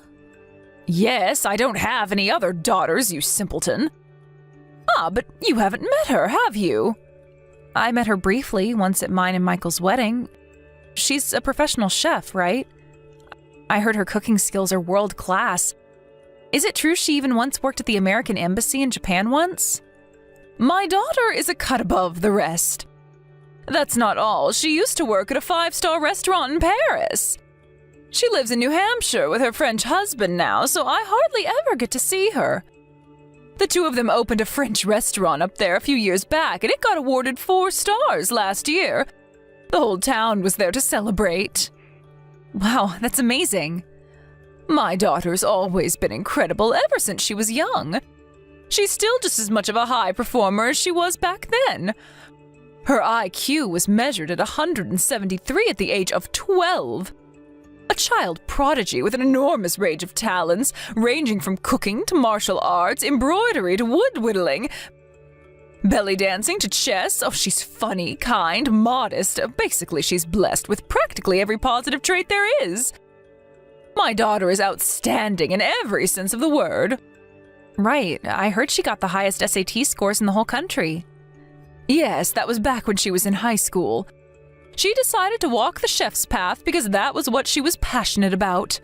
Yes, I don't have any other daughters, you simpleton. Ah, but you haven't met her, have you? I met her briefly, once at mine and Michael's wedding. She's a professional chef, right? I heard her cooking skills are world-class. Is it true she even once worked at the American Embassy in Japan once? My daughter is a cut above the rest. That's not all. She used to work at a 5-star restaurant in Paris. She lives in New Hampshire with her French husband now, so I hardly ever get to see her. The two of them opened a French restaurant up there a few years back, and it got awarded 4 stars last year. The whole town was there to celebrate. Wow, that's amazing. My daughter's always been incredible ever since she was young. She's still just as much of a high performer as she was back then. Her IQ was measured at 173 at the age of 12. A child prodigy with an enormous range of talents, ranging from cooking to martial arts, embroidery to wood whittling, belly dancing to chess. Oh, she's funny, kind, modest. Basically, she's blessed with practically every positive trait there is. My daughter is outstanding in every sense of the word. Right, I heard she got the highest SAT scores in the whole country. Yes, that was back when she was in high school. She decided to walk the chef's path because that was what she was passionate about.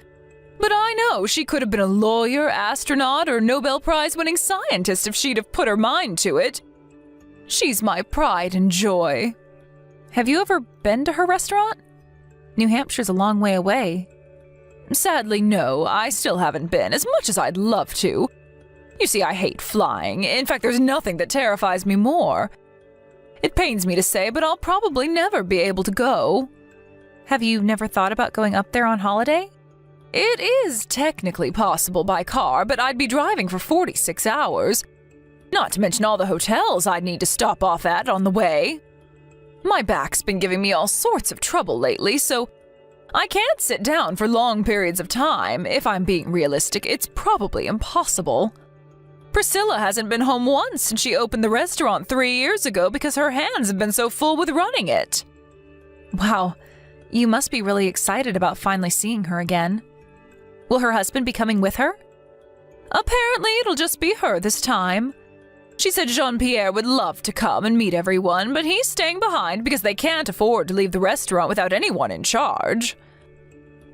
But I know she could have been a lawyer, astronaut, or Nobel Prize-winning scientist if she'd have put her mind to it. She's my pride and joy. Have you ever been to her restaurant? New Hampshire's a long way away. Sadly, no, I still haven't been, as much as I'd love to. You see, I hate flying. In fact, there's nothing that terrifies me more. It pains me to say, but I'll probably never be able to go. Have you never thought about going up there on holiday? It is technically possible by car, but I'd be driving for 46 hours. Not to mention all the hotels I'd need to stop off at on the way. My back's been giving me all sorts of trouble lately, so I can't sit down for long periods of time. If I'm being realistic, it's probably impossible. Priscilla hasn't been home once since she opened the restaurant 3 years ago because her hands have been so full with running it. Wow, you must be really excited about finally seeing her again. Will her husband be coming with her? Apparently it'll just be her this time. She said Jean-Pierre would love to come and meet everyone, but he's staying behind because they can't afford to leave the restaurant without anyone in charge.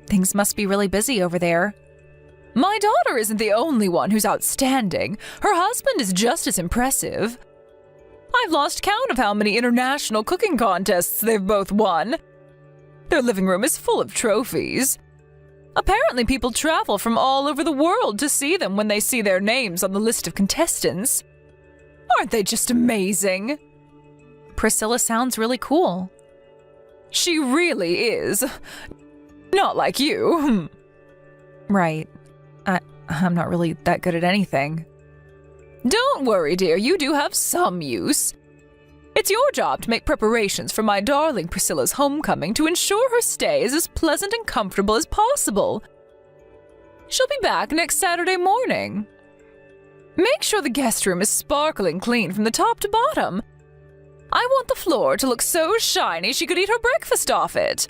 Things must be really busy over there. My daughter isn't the only one who's outstanding. Her husband is just as impressive. I've lost count of how many international cooking contests they've both won. Their living room is full of trophies. Apparently people travel from all over the world to see them when they see their names on the list of contestants. Aren't they just amazing? Priscilla sounds really cool. She really is. Not like you. Right. I'm not really that good at anything. Don't worry, dear. You do have some use. It's your job to make preparations for my darling Priscilla's homecoming to ensure her stay is as pleasant and comfortable as possible. She'll be back next Saturday morning. Make sure the guest room is sparkling clean from the top to bottom. I want the floor to look so shiny she could eat her breakfast off it.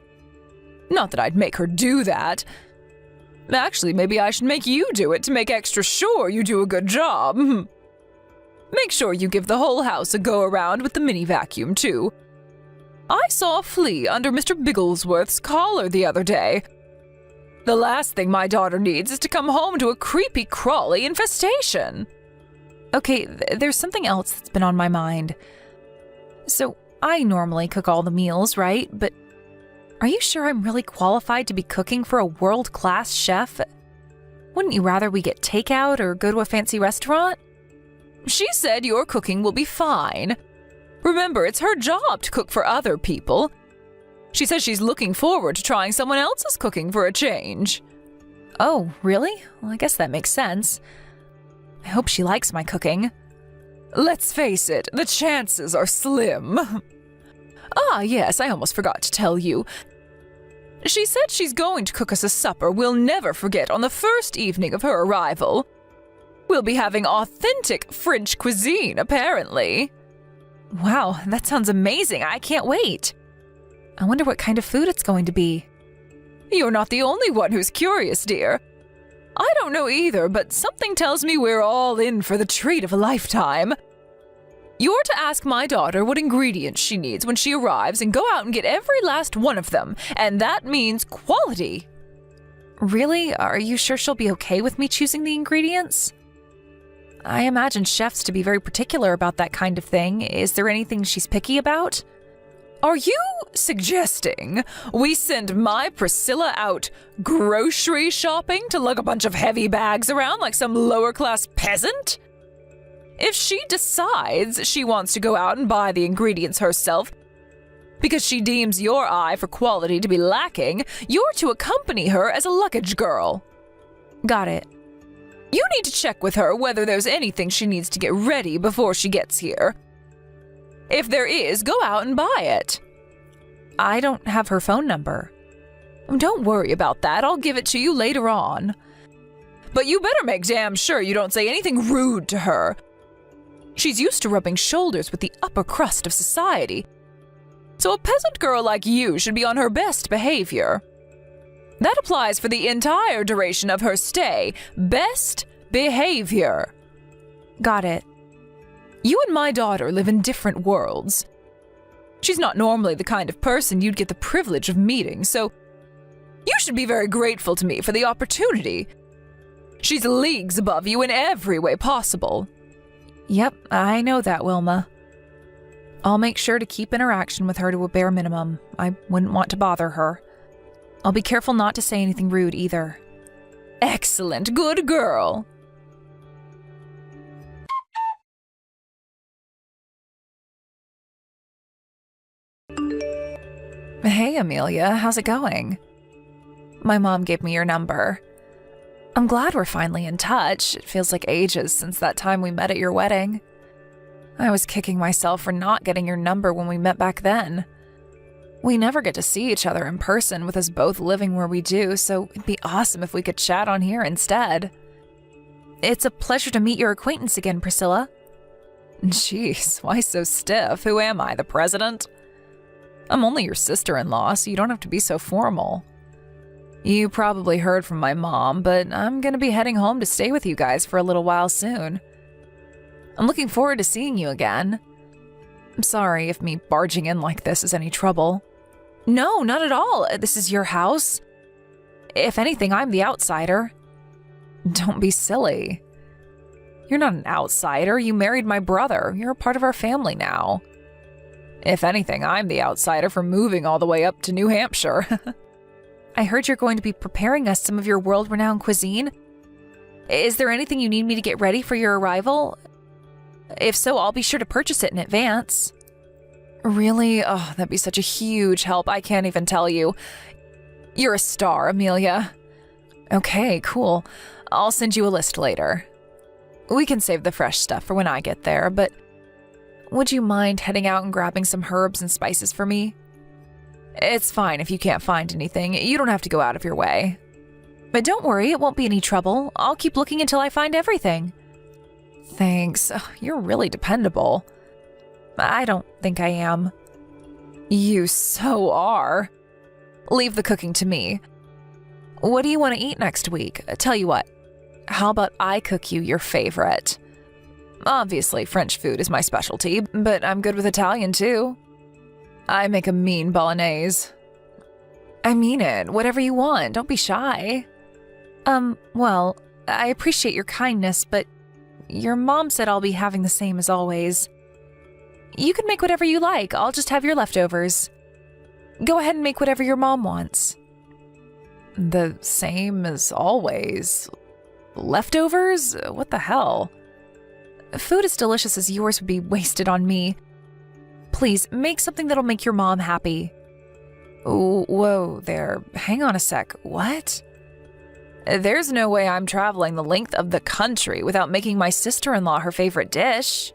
Not that I'd make her do that. Actually, maybe I should make you do it to make extra sure you do a good job. Make sure you give the whole house a go-around with the mini vacuum, too. I saw a flea under Mr. Bigglesworth's collar the other day. The last thing my daughter needs is to come home to a creepy crawly infestation. Okay, there's something else that's been on my mind. So, I normally cook all the meals, right? But are you sure I'm really qualified to be cooking for a world-class chef? Wouldn't you rather we get takeout or go to a fancy restaurant? She said your cooking will be fine. Remember, it's her job to cook for other people. She says she's looking forward to trying someone else's cooking for a change. Oh, really? Well, I guess that makes sense. I hope she likes my cooking. Let's face it, the chances are slim. Ah, yes, I almost forgot to tell you. She said she's going to cook us a supper we'll never forget on the first evening of her arrival. We'll be having authentic French cuisine, apparently. Wow, that sounds amazing. I can't wait. I wonder what kind of food it's going to be. You're not the only one who's curious, dear. I don't know either, but something tells me we're all in for the treat of a lifetime. You're to ask my daughter what ingredients she needs when she arrives and go out and get every last one of them, and that means quality. Really? Are you sure she'll be okay with me choosing the ingredients? I imagine chefs to be very particular about that kind of thing. Is there anything she's picky about? Are you suggesting we send my Priscilla out grocery shopping to lug a bunch of heavy bags around like some lower-class peasant? If she decides she wants to go out and buy the ingredients herself because she deems your eye for quality to be lacking, you're to accompany her as a luggage girl. Got it. You need to check with her whether there's anything she needs to get ready before she gets here. If there is, go out and buy it. I don't have her phone number. Don't worry about that. I'll give it to you later on. But you better make damn sure you don't say anything rude to her. She's used to rubbing shoulders with the upper crust of society, so a peasant girl like you should be on her best behavior. That applies for the entire duration of her stay. Best behavior. Got it. You and my daughter live in different worlds. She's not normally the kind of person you'd get the privilege of meeting, so you should be very grateful to me for the opportunity. She's leagues above you in every way possible. Yep, I know that, Wilma. I'll make sure to keep interaction with her to a bare minimum. I wouldn't want to bother her. I'll be careful not to say anything rude either. Excellent, good girl. Hey, Amelia, how's it going? My mom gave me your number. I'm glad we're finally in touch. It feels like ages since that time we met at your wedding. I was kicking myself for not getting your number when we met back then. We never get to see each other in person with us both living where we do, so it'd be awesome if we could chat on here instead. It's a pleasure to meet your acquaintance again, Priscilla. Jeez, why so stiff? Who am I, the president? I'm only your sister-in-law, so you don't have to be so formal. You probably heard from my mom, but I'm gonna be heading home to stay with you guys for a little while soon. I'm looking forward to seeing you again. I'm sorry if me barging in like this is any trouble. No, not at all. This is your house. If anything, I'm the outsider. Don't be silly. You're not an outsider. You married my brother. You're a part of our family now. If anything, I'm the outsider for moving all the way up to New Hampshire. I heard you're going to be preparing us some of your world-renowned cuisine. Is there anything you need me to get ready for your arrival? If so, I'll be sure to purchase it in advance. Really? Oh, that'd be such a huge help. I can't even tell you. You're a star, Amelia. Okay, cool. I'll send you a list later. We can save the fresh stuff for when I get there, but would you mind heading out and grabbing some herbs and spices for me? It's fine if you can't find anything. You don't have to go out of your way. But don't worry, it won't be any trouble. I'll keep looking until I find everything. Thanks. You're really dependable. I don't think I am. You so are. Leave the cooking to me. What do you want to eat next week? Tell you what, how about I cook you your favorite? Obviously, French food is my specialty, but I'm good with Italian too. I make a mean bolognese. I mean it, whatever you want, don't be shy. Well, I appreciate your kindness, but your mom said I'll be having the same as always. You can make whatever you like, I'll just have your leftovers. Go ahead and make whatever your mom wants. The same as always? Leftovers? What the hell? Food as delicious as yours would be wasted on me. Please, make something that'll make your mom happy. Ooh, whoa there, hang on a sec, what? There's no way I'm traveling the length of the country without making my sister-in-law her favorite dish.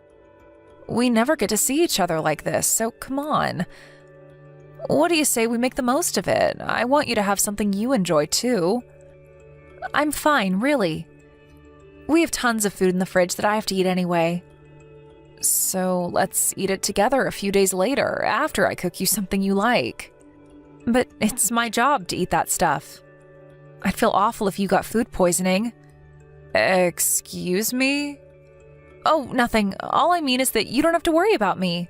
We never get to see each other like this, so come on. What do you say we make the most of it? I want you to have something you enjoy too. I'm fine, really. We have tons of food in the fridge that I have to eat anyway. So let's eat it together a few days later, after I cook you something you like. But it's my job to eat that stuff. I'd feel awful if you got food poisoning. Excuse me? Oh, nothing. All I mean is that you don't have to worry about me.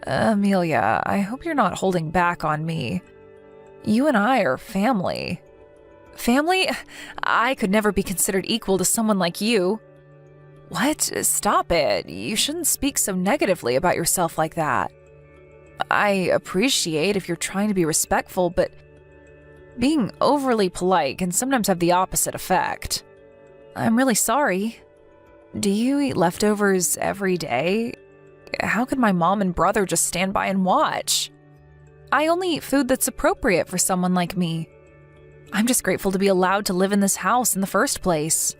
Amelia, I hope you're not holding back on me. You and I are family. Family? I could never be considered equal to someone like you. What? Stop it. You shouldn't speak so negatively about yourself like that. I appreciate if you're trying to be respectful, but being overly polite can sometimes have the opposite effect. I'm really sorry. Do you eat leftovers every day? How could my mom and brother just stand by and watch? I only eat food that's appropriate for someone like me. I'm just grateful to be allowed to live in this house in the first place.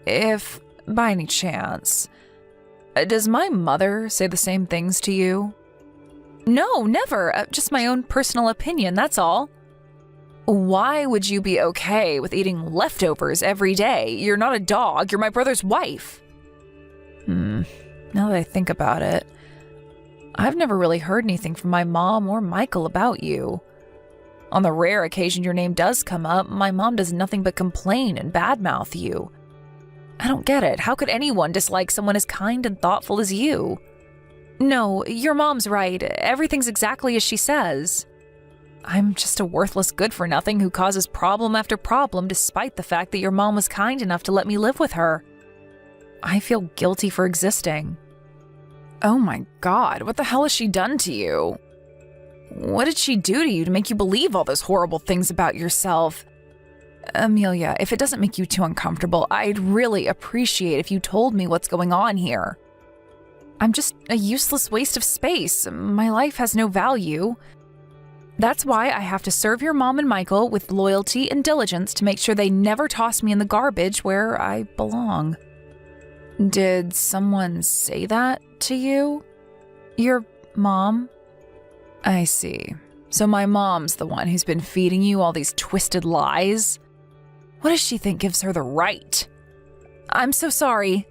If, by any chance, does my mother say the same things to you? No, never. Just my own personal opinion, that's all. Why would you be okay with eating leftovers every day? You're not a dog, you're my brother's wife. Now that I think about it, I've never really heard anything from my mom or Michael about you. On the rare occasion your name does come up, my mom does nothing but complain and badmouth you. I don't get it. How could anyone dislike someone as kind and thoughtful as you? No, your mom's right. Everything's exactly as she says. I'm just a worthless good-for-nothing who causes problem after problem despite the fact that your mom was kind enough to let me live with her. I feel guilty for existing. Oh my God, what the hell has she done to you? What did she do to you to make you believe all those horrible things about yourself? Amelia, if it doesn't make you too uncomfortable, I'd really appreciate if you told me what's going on here. I'm just a useless waste of space. My life has no value. That's why I have to serve your mom and Michael with loyalty and diligence to make sure they never toss me in the garbage where I belong. Did someone say that to you? Your mom? I see. So my mom's the one who's been feeding you all these twisted lies? What does she think gives her the right? I'm so sorry.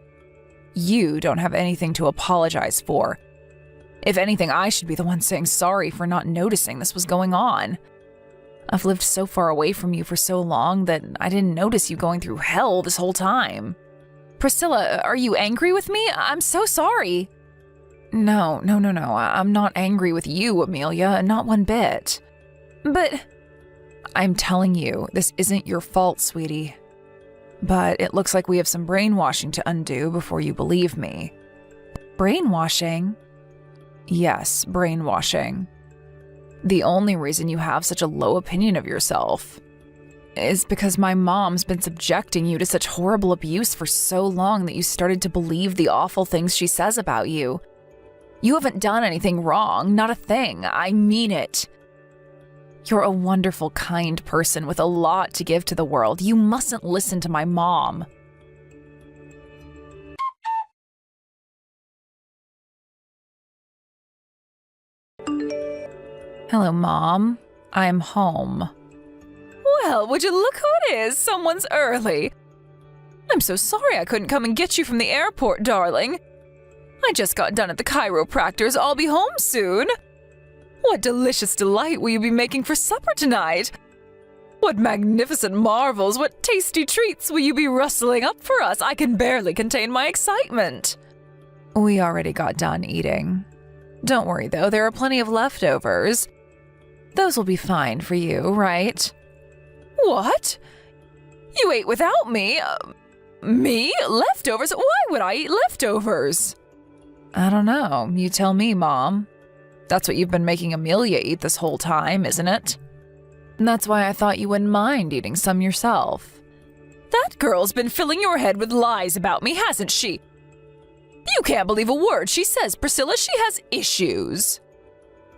You don't have anything to apologize for. If anything, I should be the one saying sorry for not noticing this was going on. I've lived so far away from you for so long that I didn't notice you going through hell this whole time. Priscilla, are you angry with me? I'm so sorry. No. I'm not angry with you, Amelia, not one bit. But I'm telling you, this isn't your fault, sweetie. But it looks like we have some brainwashing to undo before you believe me. Brainwashing? Yes, brainwashing. The only reason you have such a low opinion of yourself is because my mom's been subjecting you to such horrible abuse for so long that you started to believe the awful things she says about you. You haven't done anything wrong, not a thing. I mean it. You're a wonderful, kind person with a lot to give to the world. You mustn't listen to my mom. Hello, Mom. I'm home. Well, would you look who it is? Someone's early. I'm so sorry I couldn't come and get you from the airport, darling. I just got done at the chiropractor's. I'll be home soon. What delicious delight will you be making for supper tonight? What magnificent marvels, what tasty treats will you be rustling up for us? I can barely contain my excitement. We already got done eating. Don't worry, though, there are plenty of leftovers. Those will be fine for you, right? What? You ate without me? Me? Leftovers? Why would I eat leftovers? I don't know. You tell me, Mom. That's what you've been making Amelia eat this whole time, isn't it? And that's why I thought you wouldn't mind eating some yourself. That girl's been filling your head with lies about me, hasn't she? You can't believe a word she says, Priscilla. She has issues.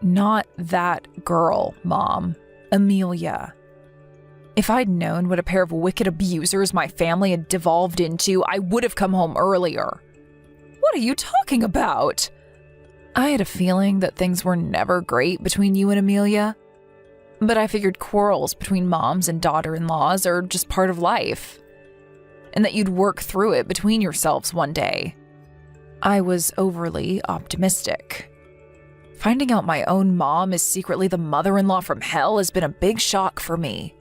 Not that girl, Mom. Amelia. If I'd known what a pair of wicked abusers my family had devolved into, I would have come home earlier. What are you talking about? I had a feeling that things were never great between you and Amelia. But I figured quarrels between moms and daughter-in-laws are just part of life. And that you'd work through it between yourselves one day. I was overly optimistic. Finding out my own mom is secretly the mother-in-law from hell has been a big shock for me.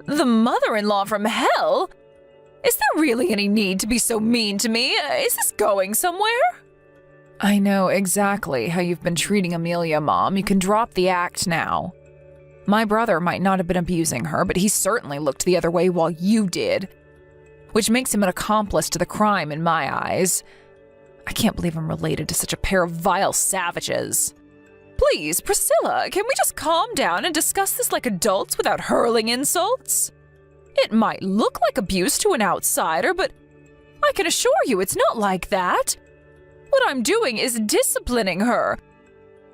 The mother-in-law from hell? Is there really any need to be so mean to me? Is this going somewhere? I know exactly how you've been treating Amelia, Mom. You can drop the act now. My brother might not have been abusing her, but he certainly looked the other way while you did, which makes him an accomplice to the crime in my eyes. I can't believe I'm related to such a pair of vile savages. Please, Priscilla, can we just calm down and discuss this like adults without hurling insults? It might look like abuse to an outsider, but I can assure you it's not like that. What I'm doing is disciplining her.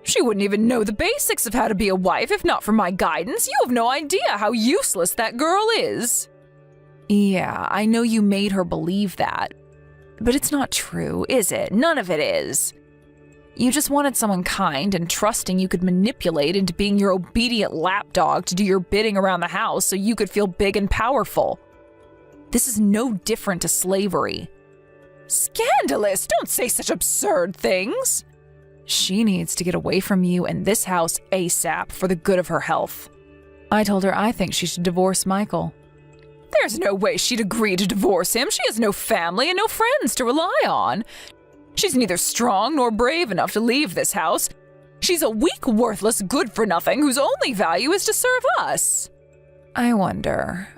She wouldn't even know the basics of how to be a wife if not for my guidance. You have no idea how useless that girl is. Yeah, I know you made her believe that. But it's not true, is it? None of it is. You just wanted someone kind and trusting you could manipulate into being your obedient lapdog to do your bidding around the house so you could feel big and powerful. This is no different to slavery. Scandalous! Don't say such absurd things! She needs to get away from you and this house ASAP for the good of her health. I told her I think she should divorce Michael. There's no way she'd agree to divorce him. She has no family and no friends to rely on. She's neither strong nor brave enough to leave this house. She's a weak, worthless, good-for-nothing whose only value is to serve us. I wonder.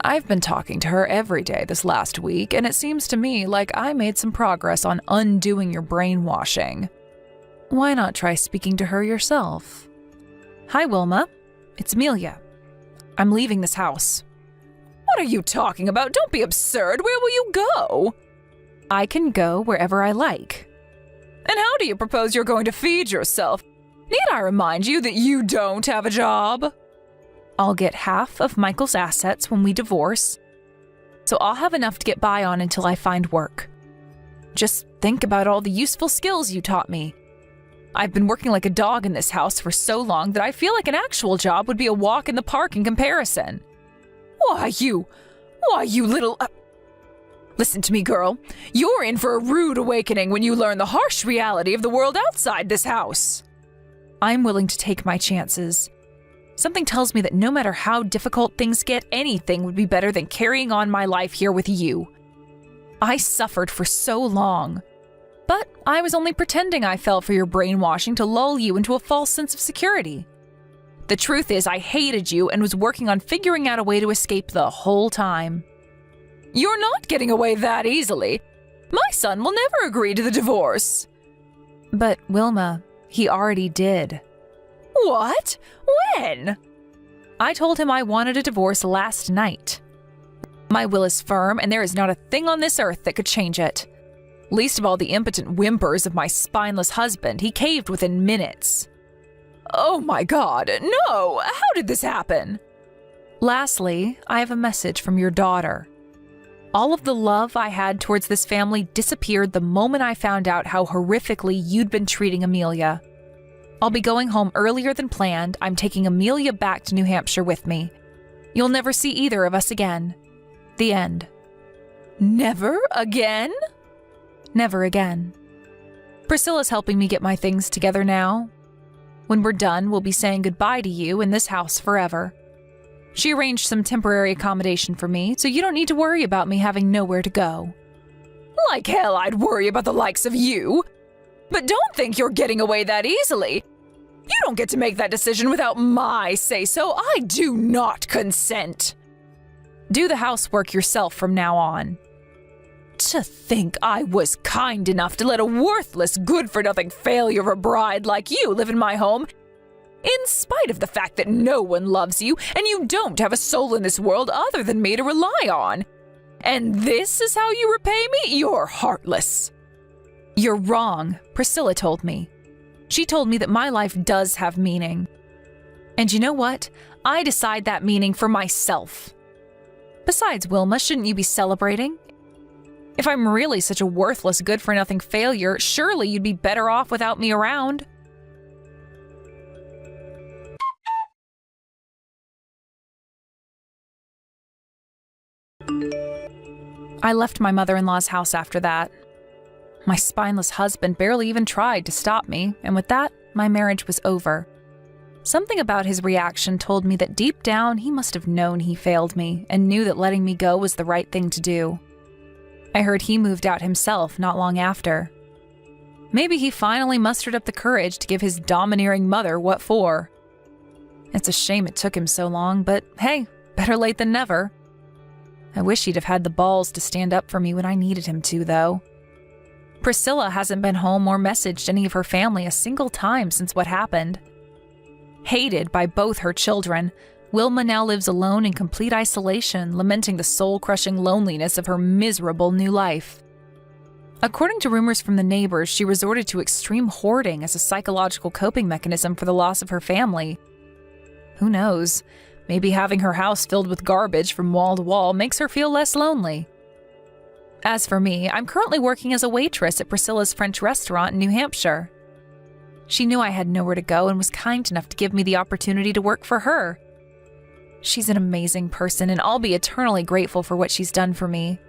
I've been talking to her every day this last week, and it seems to me like I made some progress on undoing your brainwashing. Why not try speaking to her yourself? Hi, Wilma. It's Amelia. I'm leaving this house. What are you talking about? Don't be absurd. Where will you go? I can go wherever I like. And how do you propose you're going to feed yourself? Need I remind you that you don't have a job? I'll get half of Michael's assets when we divorce, so I'll have enough to get by on until I find work. Just think about all the useful skills you taught me. I've been working like a dog in this house for so long that I feel like an actual job would be a walk in the park in comparison. Why, you little... Listen to me, girl. You're in for a rude awakening when you learn the harsh reality of the world outside this house. I'm willing to take my chances. Something tells me that no matter how difficult things get, anything would be better than carrying on my life here with you. I suffered for so long. But I was only pretending I fell for your brainwashing to lull you into a false sense of security. The truth is, I hated you and was working on figuring out a way to escape the whole time. You're not getting away that easily. My son will never agree to the divorce. But, Wilma, he already did. What? When? I told him I wanted a divorce last night. My will is firm, and there is not a thing on this earth that could change it. Least of all the impotent whimpers of my spineless husband. He caved within minutes. Oh my God, no! How did this happen? Lastly, I have a message from your daughter. All of the love I had towards this family disappeared the moment I found out how horrifically you'd been treating Amelia. I'll be going home earlier than planned. I'm taking Amelia back to New Hampshire with me. You'll never see either of us again. The end. Never again? Never again. Priscilla's helping me get my things together now. When we're done, we'll be saying goodbye to you in this house forever. She arranged some temporary accommodation for me, so you don't need to worry about me having nowhere to go. Like hell I'd worry about the likes of you. But don't think you're getting away that easily. You don't get to make that decision without my say-so. I do not consent. Do the housework yourself from now on. To think I was kind enough to let a worthless, good-for-nothing failure of a bride like you live in my home, in spite of the fact that no one loves you and you don't have a soul in this world other than me to rely on. And this is how you repay me? You're heartless. You're wrong, Priscilla told me. She told me that my life does have meaning. And you know what? I decide that meaning for myself. Besides, Wilma, shouldn't you be celebrating? If I'm really such a worthless, good-for-nothing failure, surely you'd be better off without me around. I left my mother-in-law's house after that. My spineless husband barely even tried to stop me, and with that, my marriage was over. Something about his reaction told me that deep down he must have known he failed me and knew that letting me go was the right thing to do. I heard he moved out himself not long after. Maybe he finally mustered up the courage to give his domineering mother what for. It's a shame it took him so long, but hey, better late than never. I wish he'd have had the balls to stand up for me when I needed him to, though. Priscilla hasn't been home or messaged any of her family a single time since what happened. Hated by both her children, Wilma now lives alone in complete isolation, lamenting the soul-crushing loneliness of her miserable new life. According to rumors from the neighbors, she resorted to extreme hoarding as a psychological coping mechanism for the loss of her family. Who knows? Maybe having her house filled with garbage from wall to wall makes her feel less lonely. As for me, I'm currently working as a waitress at Priscilla's French restaurant in New Hampshire. She knew I had nowhere to go and was kind enough to give me the opportunity to work for her. She's an amazing person, and I'll be eternally grateful for what she's done for me.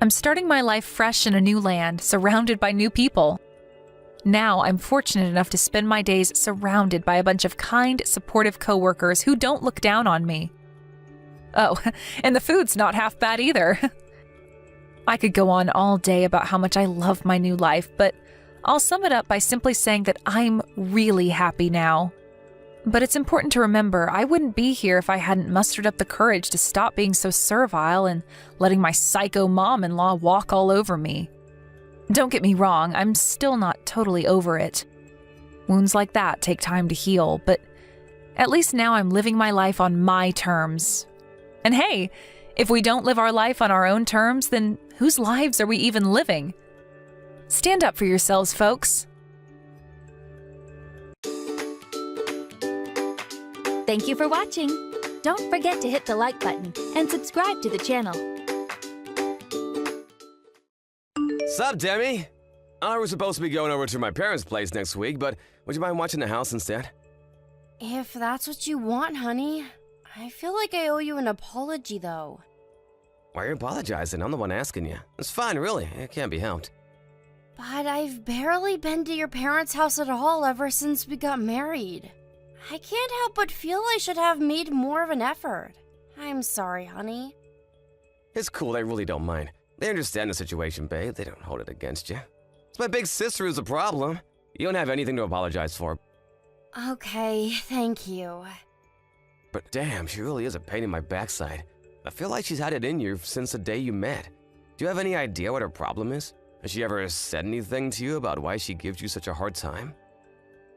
I'm starting my life fresh in a new land, surrounded by new people. Now I'm fortunate enough to spend my days surrounded by a bunch of kind, supportive coworkers who don't look down on me. Oh, and the food's not half bad either. I could go on all day about how much I love my new life, but I'll sum it up by simply saying that I'm really happy now. But it's important to remember I wouldn't be here if I hadn't mustered up the courage to stop being so servile and letting my psycho mom-in-law walk all over me. Don't get me wrong, I'm still not totally over it. Wounds like that take time to heal, but at least now I'm living my life on my terms. And hey, if we don't live our life on our own terms, then whose lives are we even living? Stand up for yourselves, folks. Thank you for watching. Don't forget to hit the like button and subscribe to the channel. Sup, Demi? I was supposed to be going over to my parents' place next week, but would you mind watching the house instead? If that's what you want, honey. I feel like I owe you an apology, though. Why are you apologizing? I'm the one asking you. It's fine, really. It can't be helped. But I've barely been to your parents' house at all ever since we got married. I can't help but feel I should have made more of an effort. I'm sorry, honey. It's cool, they really don't mind. They understand the situation, babe. They don't hold it against you. It's my big sister who's the problem. You don't have anything to apologize for. Okay, thank you. But damn, she really is a pain in my backside. I feel like she's had it in you since the day you met. Do you have any idea what her problem is? Has she ever said anything to you about why she gives you such a hard time?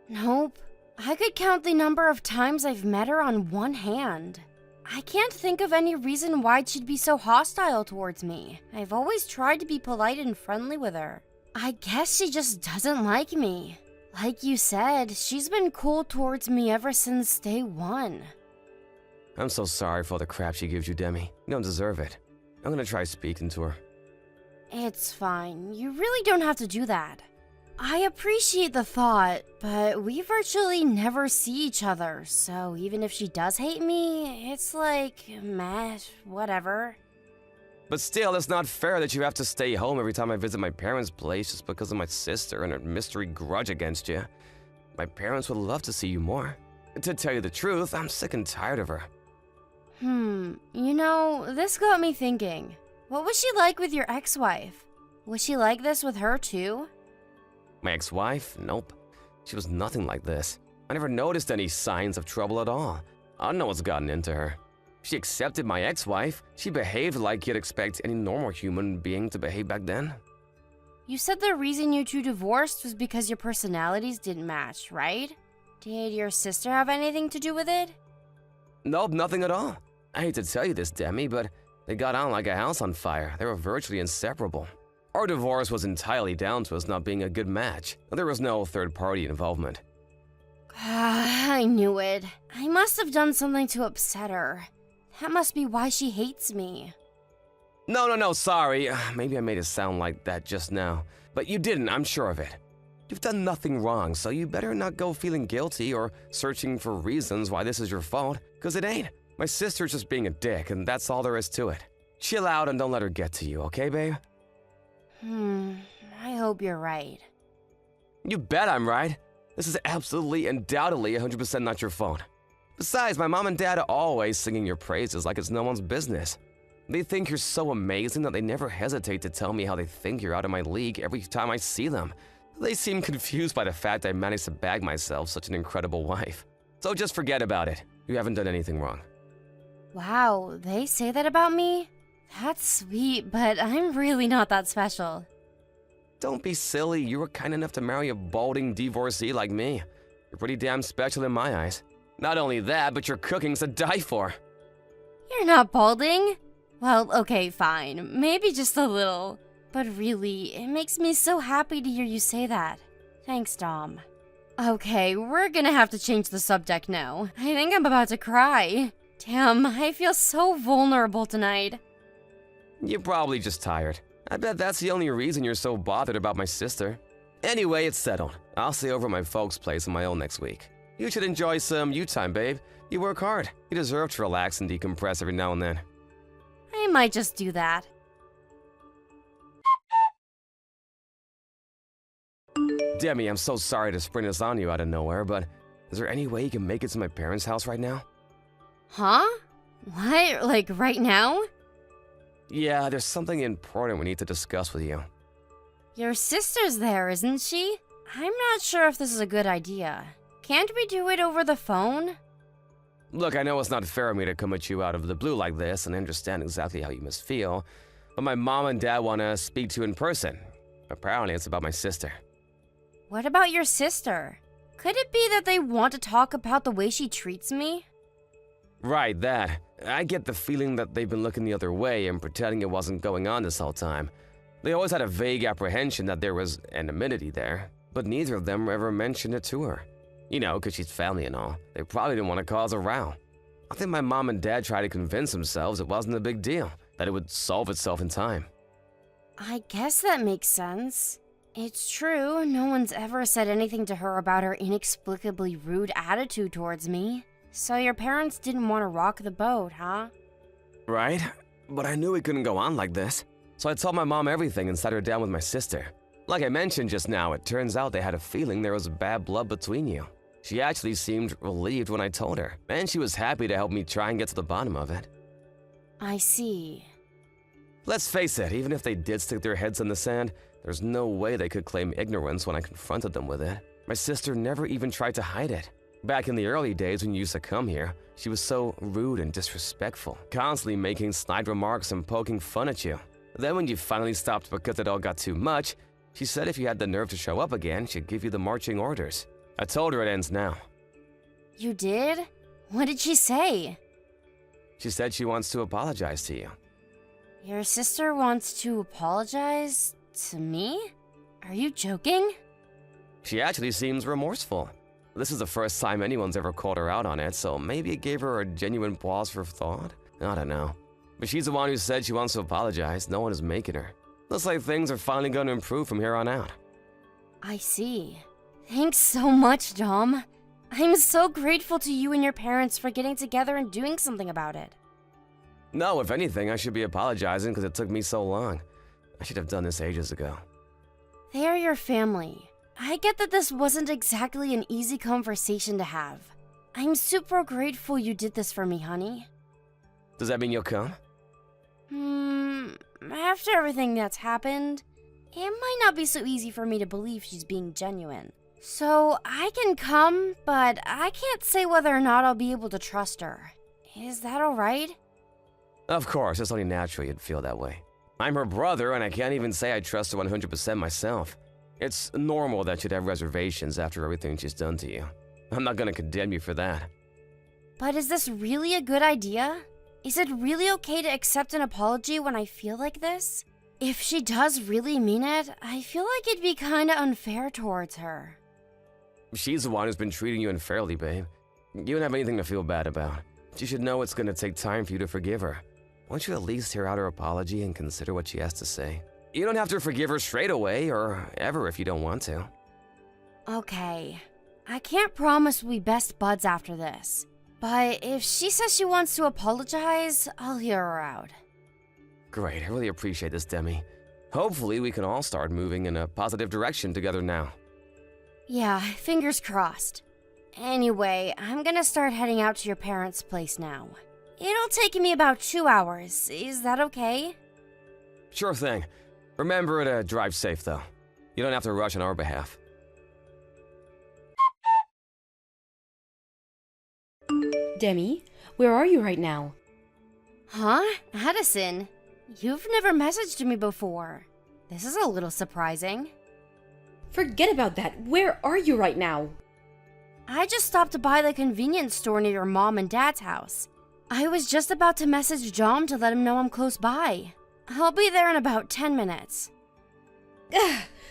Nope. I could count the number of times I've met her on one hand. I can't think of any reason why she'd be so hostile towards me. I've always tried to be polite and friendly with her. I guess she just doesn't like me. Like you said, she's been cool towards me ever since day one. I'm so sorry for all the crap she gives you, Demi. You don't deserve it. I'm gonna try speaking to her. It's fine. You really don't have to do that. I appreciate the thought, but we virtually never see each other, so even if she does hate me, it's like, meh, whatever. But still, it's not fair that you have to stay home every time I visit my parents' place just because of my sister and her mystery grudge against you. My parents would love to see you more. To tell you the truth, I'm sick and tired of her. This got me thinking. What was she like with your ex-wife? Was she like this with her too? My ex-wife? Nope. She was nothing like this. I never noticed any signs of trouble at all. I don't know what's gotten into her. She accepted my ex-wife. She behaved like you'd expect any normal human being to behave back then. You said the reason you two divorced was because your personalities didn't match, right? Did your sister have anything to do with it? Nope, nothing at all. I hate to tell you this, Demi, but they got on like a house on fire. They were virtually inseparable. Our divorce was entirely down to us not being a good match. There was no third-party involvement. I knew it. I must have done something to upset her. That must be why she hates me. No, sorry. Maybe I made it sound like that just now. But you didn't, I'm sure of it. You've done nothing wrong, so you better not go feeling guilty or searching for reasons why this is your fault, because it ain't. My sister's just being a dick, and that's all there is to it. Chill out and don't let her get to you, okay, babe? I hope you're right. You bet I'm right. This is absolutely, undoubtedly 100% not your fault. Besides, my mom and dad are always singing your praises like it's no one's business. They think you're so amazing that they never hesitate to tell me how they think you're out of my league every time I see them. They seem confused by the fact I managed to bag myself such an incredible wife. So just forget about it. You haven't done anything wrong. Wow, they say that about me? That's sweet, but I'm really not that special. Don't be silly. You were kind enough to marry a balding divorcee like me. You're pretty damn special in my eyes. Not only that, but your cooking's to die for. You're not balding? Well, okay, fine. Maybe just a little. But really, it makes me so happy to hear you say that. Thanks, Dom. Okay, we're gonna have to change the subject now. I think I'm about to cry. Damn, I feel so vulnerable tonight. You're probably just tired. I bet that's the only reason you're so bothered about my sister. Anyway, it's settled. I'll stay over at my folks' place on my own next week. You should enjoy some you time, babe. You work hard. You deserve to relax and decompress every now and then. I might just do that. Demi, I'm so sorry to spring this on you out of nowhere, but is there any way you can make it to my parents' house right now? Huh? What? Like right now? Yeah, there's something important we need to discuss with you. Your sister's there, isn't she? I'm not sure if this is a good idea. Can't we do it over the phone? Look, I know it's not fair of me to come at you out of the blue like this, and I understand exactly how you must feel, but my mom and dad want to speak to you in person. Apparently, it's about my sister. What about your sister? Could it be that they want to talk about the way she treats me? Right, that. I get the feeling that they've been looking the other way and pretending it wasn't going on this whole time. They always had a vague apprehension that there was anonymity there, but neither of them ever mentioned it to her. You know, because she's family and all. They probably didn't want to cause a row. I think my mom and dad tried to convince themselves it wasn't a big deal, that it would solve itself in time. I guess that makes sense. It's true, no one's ever said anything to her about her inexplicably rude attitude towards me. So your parents didn't want to rock the boat, huh? Right, but I knew it couldn't go on like this. So I told my mom everything and sat her down with my sister. Like I mentioned just now, it turns out they had a feeling there was bad blood between you. She actually seemed relieved when I told her, and she was happy to help me try and get to the bottom of it. I see. Let's face it, even if they did stick their heads in the sand, there's no way they could claim ignorance when I confronted them with it. My sister never even tried to hide it. Back in the early days when you used to come here, she was so rude and disrespectful, constantly making snide remarks and poking fun at you. Then when you finally stopped because it all got too much, she said if you had the nerve to show up again, she'd give you the marching orders. I told her it ends now. You did? What did she say? She said she wants to apologize to you. Your sister wants to apologize to me? Are you joking? She actually seems remorseful. This is the first time anyone's ever called her out on it, so maybe it gave her a genuine pause for thought? I don't know. But she's the one who said she wants to apologize. No one is making her. Looks like things are finally going to improve from here on out. I see. Thanks so much, Dom. I'm so grateful to you and your parents for getting together and doing something about it. No, if anything, I should be apologizing because it took me so long. I should have done this ages ago. They are your family. I get that this wasn't exactly an easy conversation to have. I'm super grateful you did this for me, honey. Does that mean you'll come? After everything that's happened, it might not be so easy for me to believe she's being genuine. So I can come, but I can't say whether or not I'll be able to trust her. Is that alright? Of course, it's only natural you'd feel that way. I'm her brother, and I can't even say I trust her 100% myself. It's normal that you'd have reservations after everything she's done to you. I'm not gonna condemn you for that. But is this really a good idea? Is it really okay to accept an apology when I feel like this? If she does really mean it, I feel like it'd be kinda unfair towards her. She's the one who's been treating you unfairly, babe. You don't have anything to feel bad about. She should know it's gonna take time for you to forgive her. Won't you at least hear out her apology and consider what she has to say? You don't have to forgive her straight away, or ever if you don't want to. Okay. I can't promise we'll be best buds after this. But if she says she wants to apologize, I'll hear her out. Great, I really appreciate this, Demi. Hopefully we can all start moving in a positive direction together now. Yeah, fingers crossed. Anyway, I'm gonna start heading out to your parents' place now. It'll take me about 2 hours. Is that okay? Sure thing. Remember to drive safe, though. You don't have to rush on our behalf. Demi, where are you right now? Huh? Addison, you've never messaged me before. This is a little surprising. Forget about that. Where are you right now? I just stopped by the convenience store near your mom and dad's house. I was just about to message John to let him know I'm close by. I'll be there in about 10 minutes.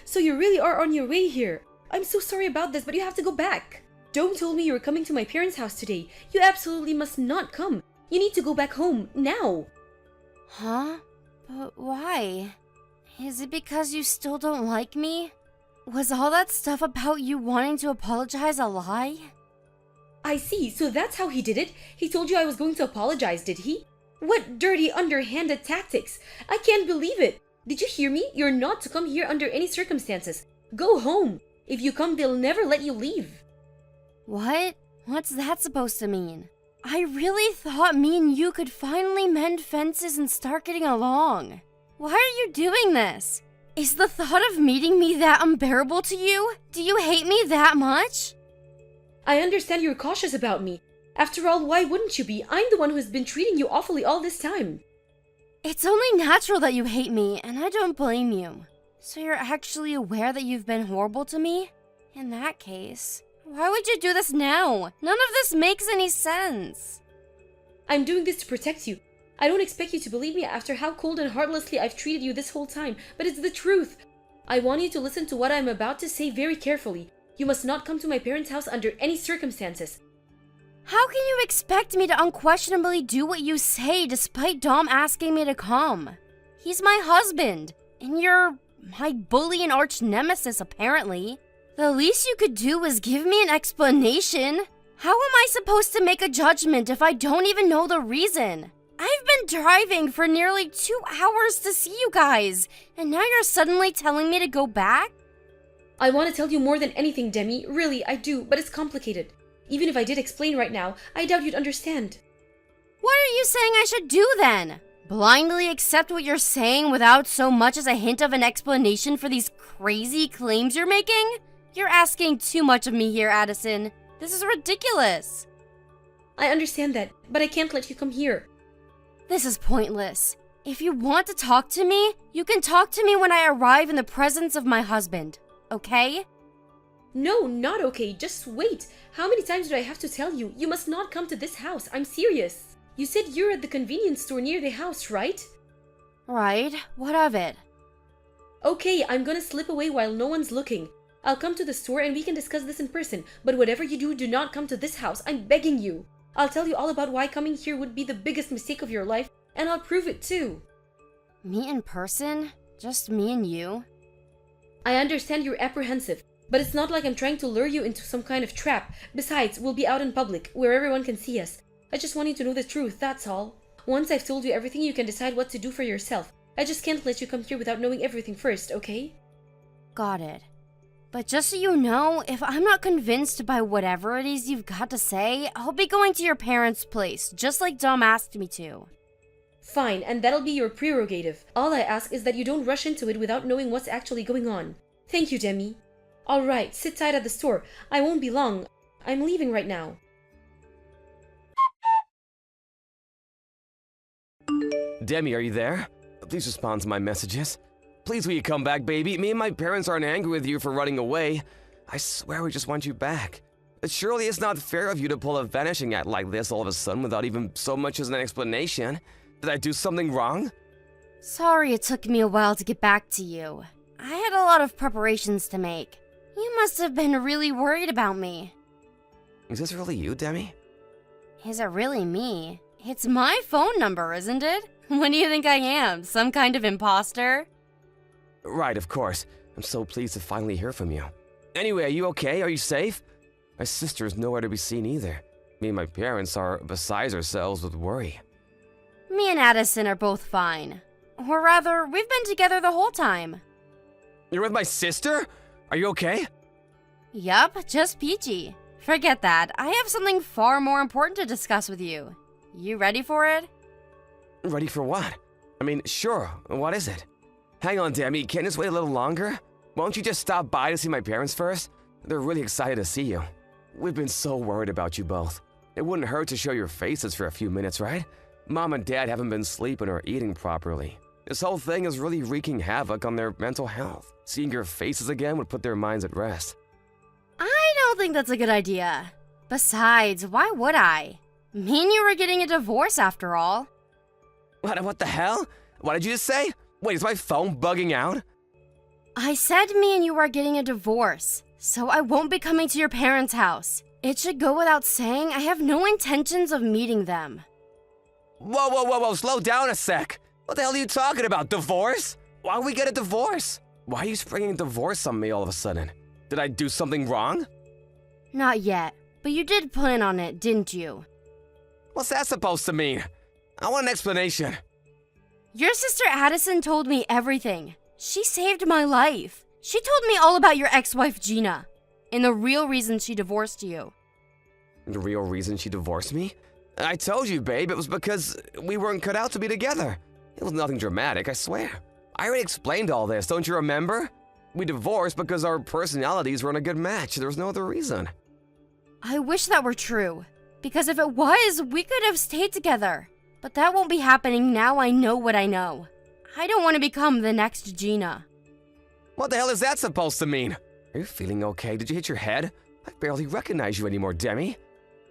So you really are on your way here. I'm so sorry about this, but you have to go back. Dome told me you were coming to my parents' house today. You absolutely must not come. You need to go back home, now. Huh? But why? Is it because you still don't like me? Was all that stuff about you wanting to apologize a lie? I see, so that's how he did it. He told you I was going to apologize, did he? What dirty, underhanded tactics. I can't believe it. Did you hear me? You're not to come here under any circumstances. Go home. If you come, they'll never let you leave. What? What's that supposed to mean? I really thought me and you could finally mend fences and start getting along. Why are you doing this? Is the thought of meeting me that unbearable to you? Do you hate me that much? I understand you're cautious about me. After all, why wouldn't you be? I'm the one who's been treating you awfully all this time. It's only natural that you hate me, and I don't blame you. So you're actually aware that you've been horrible to me? In that case, why would you do this now? None of this makes any sense. I'm doing this to protect you. I don't expect you to believe me after how cold and heartlessly I've treated you this whole time, but it's the truth. I want you to listen to what I'm about to say very carefully. You must not come to my parents' house under any circumstances. How can you expect me to unquestionably do what you say despite Dom asking me to come? He's my husband, and you're my bully and arch nemesis, apparently. The least you could do is give me an explanation. How am I supposed to make a judgment if I don't even know the reason? I've been driving for nearly 2 hours to see you guys, and now you're suddenly telling me to go back? I want to tell you more than anything, Demi. Really, I do, but it's complicated. Even if I did explain right now, I doubt you'd understand. What are you saying I should do then? Blindly accept what you're saying without so much as a hint of an explanation for these crazy claims you're making? You're asking too much of me here, Addison. This is ridiculous. I understand that, but I can't let you come here. This is pointless. If you want to talk to me, you can talk to me when I arrive in the presence of my husband, okay? No, not okay. Just wait. How many times do I have to tell you? You must not come to this house. I'm serious. You said you're at the convenience store near the house, right? Right. What of it? Okay, I'm gonna slip away while no one's looking. I'll come to the store and we can discuss this in person, but whatever you do not come to this house. I'm begging you. I'll tell you all about why coming here would be the biggest mistake of your life, and I'll prove it too. Me in person? Just me and you? I understand you're apprehensive, but it's not like I'm trying to lure you into some kind of trap. Besides, we'll be out in public, where everyone can see us. I just want you to know the truth, that's all. Once I've told you everything, you can decide what to do for yourself. I just can't let you come here without knowing everything first, okay? Got it. But just so you know, if I'm not convinced by whatever it is you've got to say, I'll be going to your parents' place, just like Dom asked me to. Fine, and that'll be your prerogative. All I ask is that you don't rush into it without knowing what's actually going on. Thank you, Demi. All right, sit tight at the store. I won't be long. I'm leaving right now. Demi, are you there? Please respond to my messages. Please will you come back, baby? Me and my parents aren't angry with you for running away. I swear we just want you back. But surely it's not fair of you to pull a vanishing act like this all of a sudden without even so much as an explanation. Did I do something wrong? Sorry it took me a while to get back to you. I had a lot of preparations to make. You must have been really worried about me. Is this really you, Demi? Is it really me? It's my phone number, isn't it? What do you think I am? Some kind of imposter? Right, of course. I'm so pleased to finally hear from you. Anyway, are you okay? Are you safe? My sister is nowhere to be seen either. Me and my parents are beside ourselves with worry. Me and Addison are both fine. Or rather, we've been together the whole time. You're with my sister? Are you okay? Yup, just peachy. Forget that. I have something far more important to discuss with you. You ready for it? Ready for what? I mean, sure. What is it? Hang on, Demi. Can't this wait a little longer? Won't you just stop by to see my parents first? They're really excited to see you. We've been so worried about you both. It wouldn't hurt to show your faces for a few minutes, right? Mom and Dad haven't been sleeping or eating properly. This whole thing is really wreaking havoc on their mental health. Seeing your faces again would put their minds at rest. I don't think that's a good idea. Besides, why would I? Me and you were getting a divorce after all. What the hell? What did you just say? Wait, is my phone bugging out? I said me and you are getting a divorce, so I won't be coming to your parents' house. It should go without saying I have no intentions of meeting them. Whoa, slow down a sec. What the hell are you talking about? Divorce? Why would we get a divorce? Why are you springing divorce on me all of a sudden? Did I do something wrong? Not yet, but you did plan on it, didn't you? What's that supposed to mean? I want an explanation. Your sister Addison told me everything. She saved my life. She told me all about your ex-wife Gina, and the real reason she divorced you. The real reason she divorced me? I told you, babe, it was because we weren't cut out to be together. It was nothing dramatic, I swear. I already explained all this, don't you remember? We divorced because our personalities weren't a good match. There was no other reason. I wish that were true, because if it was, we could have stayed together. But that won't be happening now I know what I know. I don't want to become the next Gina. What the hell is that supposed to mean? Are you feeling okay? Did you hit your head? I barely recognize you anymore, Demi.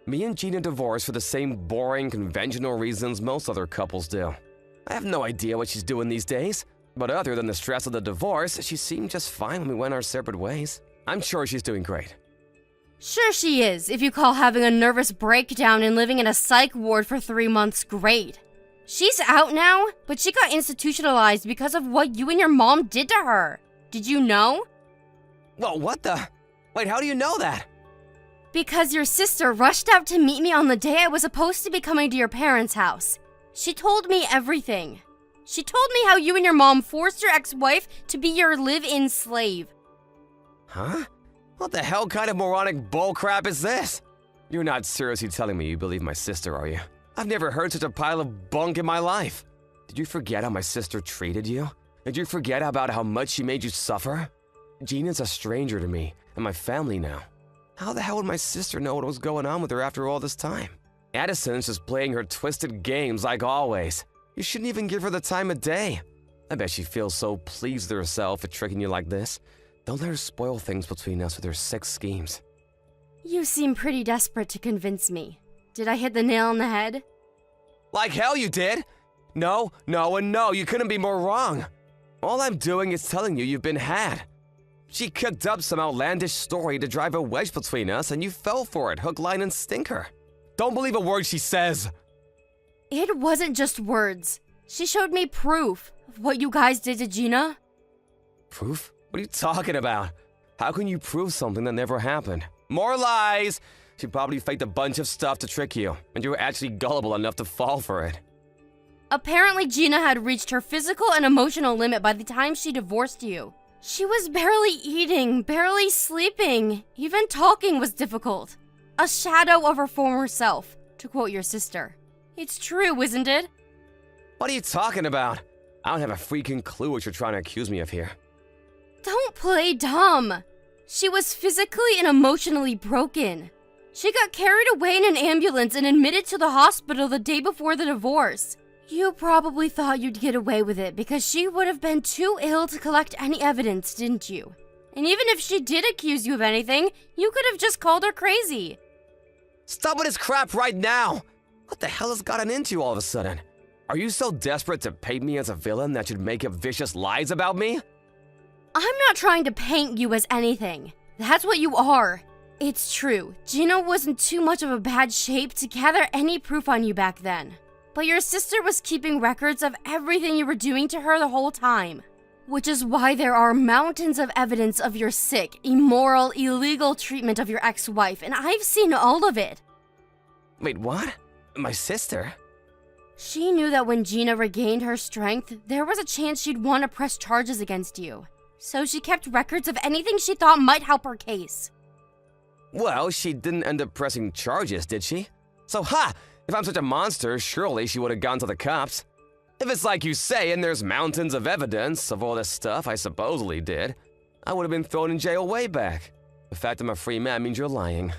Me and Gina divorced for the same boring, conventional reasons most other couples do. I have no idea what she's doing these days, but other than the stress of the divorce, she seemed just fine when we went our separate ways. I'm sure she's doing great. Sure she is, if you call having a nervous breakdown and living in a psych ward for 3 months great. She's out now, but she got institutionalized because of what you and your mom did to her. Did you know? Whoa, what the? Wait, how do you know that? Because your sister rushed out to meet me on the day I was supposed to be coming to your parents' house. She told me everything. She told me how you and your mom forced your ex-wife to be your live-in slave. Huh? What the hell kind of moronic bullcrap is this? You're not seriously telling me you believe my sister, are you? I've never heard such a pile of bunk in my life. Did you forget how my sister treated you? Did you forget about how much she made you suffer? Gina's a stranger to me and my family now. How the hell would my sister know what was going on with her after all this time? Addison's just playing her twisted games like always. You shouldn't even give her the time of day. I bet she feels so pleased with herself at tricking you like this. Don't let her spoil things between us with her sick schemes. You seem pretty desperate to convince me. Did I hit the nail on the head? Like hell you did! No, and no, you couldn't be more wrong. All I'm doing is telling you you've been had. She cooked up some outlandish story to drive a wedge between us and you fell for it, hook, line, and sinker. Don't believe a word she says. It wasn't just words. She showed me proof of what you guys did to Gina. Proof? What are you talking about? How can you prove something that never happened? More lies! She probably faked a bunch of stuff to trick you, and you were actually gullible enough to fall for it. Apparently Gina had reached her physical and emotional limit by the time she divorced you. She was barely eating, barely sleeping. Even talking was difficult. A shadow of her former self, to quote your sister. It's true, isn't it? What are you talking about? I don't have a freaking clue what you're trying to accuse me of here. Don't play dumb. She was physically and emotionally broken. She got carried away in an ambulance and admitted to the hospital the day before the divorce. You probably thought you'd get away with it because she would have been too ill to collect any evidence, didn't you? And even if she did accuse you of anything, you could have just called her crazy. Stop with this crap right now! What the hell has gotten into you all of a sudden? Are you so desperate to paint me as a villain that you'd make up vicious lies about me? I'm not trying to paint you as anything. That's what you are. It's true, Gina wasn't too much of a bad shape to gather any proof on you back then. But your sister was keeping records of everything you were doing to her the whole time. Which is why there are mountains of evidence of your sick, immoral, illegal treatment of your ex-wife, and I've seen all of it. Wait, what? My sister? She knew that when Gina regained her strength, there was a chance she'd want to press charges against you. So she kept records of anything she thought might help her case. Well, she didn't end up pressing charges, did she? So, if I'm such a monster, surely she would have gone to the cops. If it's like you say and there's mountains of evidence of all this stuff I supposedly did, I would have been thrown in jail way back. The fact I'm a free man means you're lying.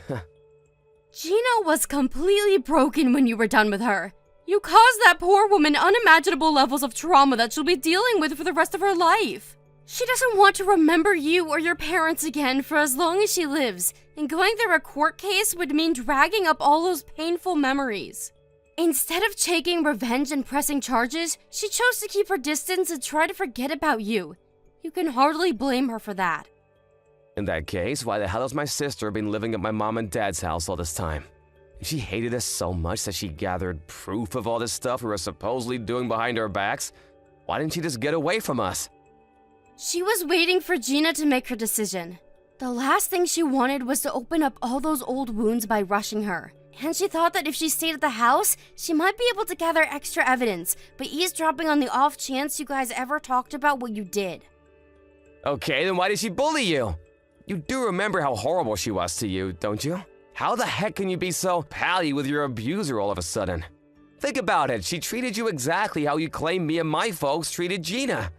Gina was completely broken when you were done with her. You caused that poor woman unimaginable levels of trauma that she'll be dealing with for the rest of her life. She doesn't want to remember you or your parents again for as long as she lives, and going through a court case would mean dragging up all those painful memories. Instead of taking revenge and pressing charges, she chose to keep her distance and try to forget about you. You can hardly blame her for that. In that case, why the hell has my sister been living at my mom and dad's house all this time? If she hated us so much that she gathered proof of all this stuff we were supposedly doing behind our backs, why didn't she just get away from us? She was waiting for Gina to make her decision. The last thing she wanted was to open up all those old wounds by rushing her. And she thought that if she stayed at the house, she might be able to gather extra evidence, by eavesdropping on the off chance you guys ever talked about what you did. Okay, then why did she bully you? You do remember how horrible she was to you, don't you? How the heck can you be so pally with your abuser all of a sudden? Think about it, she treated you exactly how you claim me and my folks treated Gina.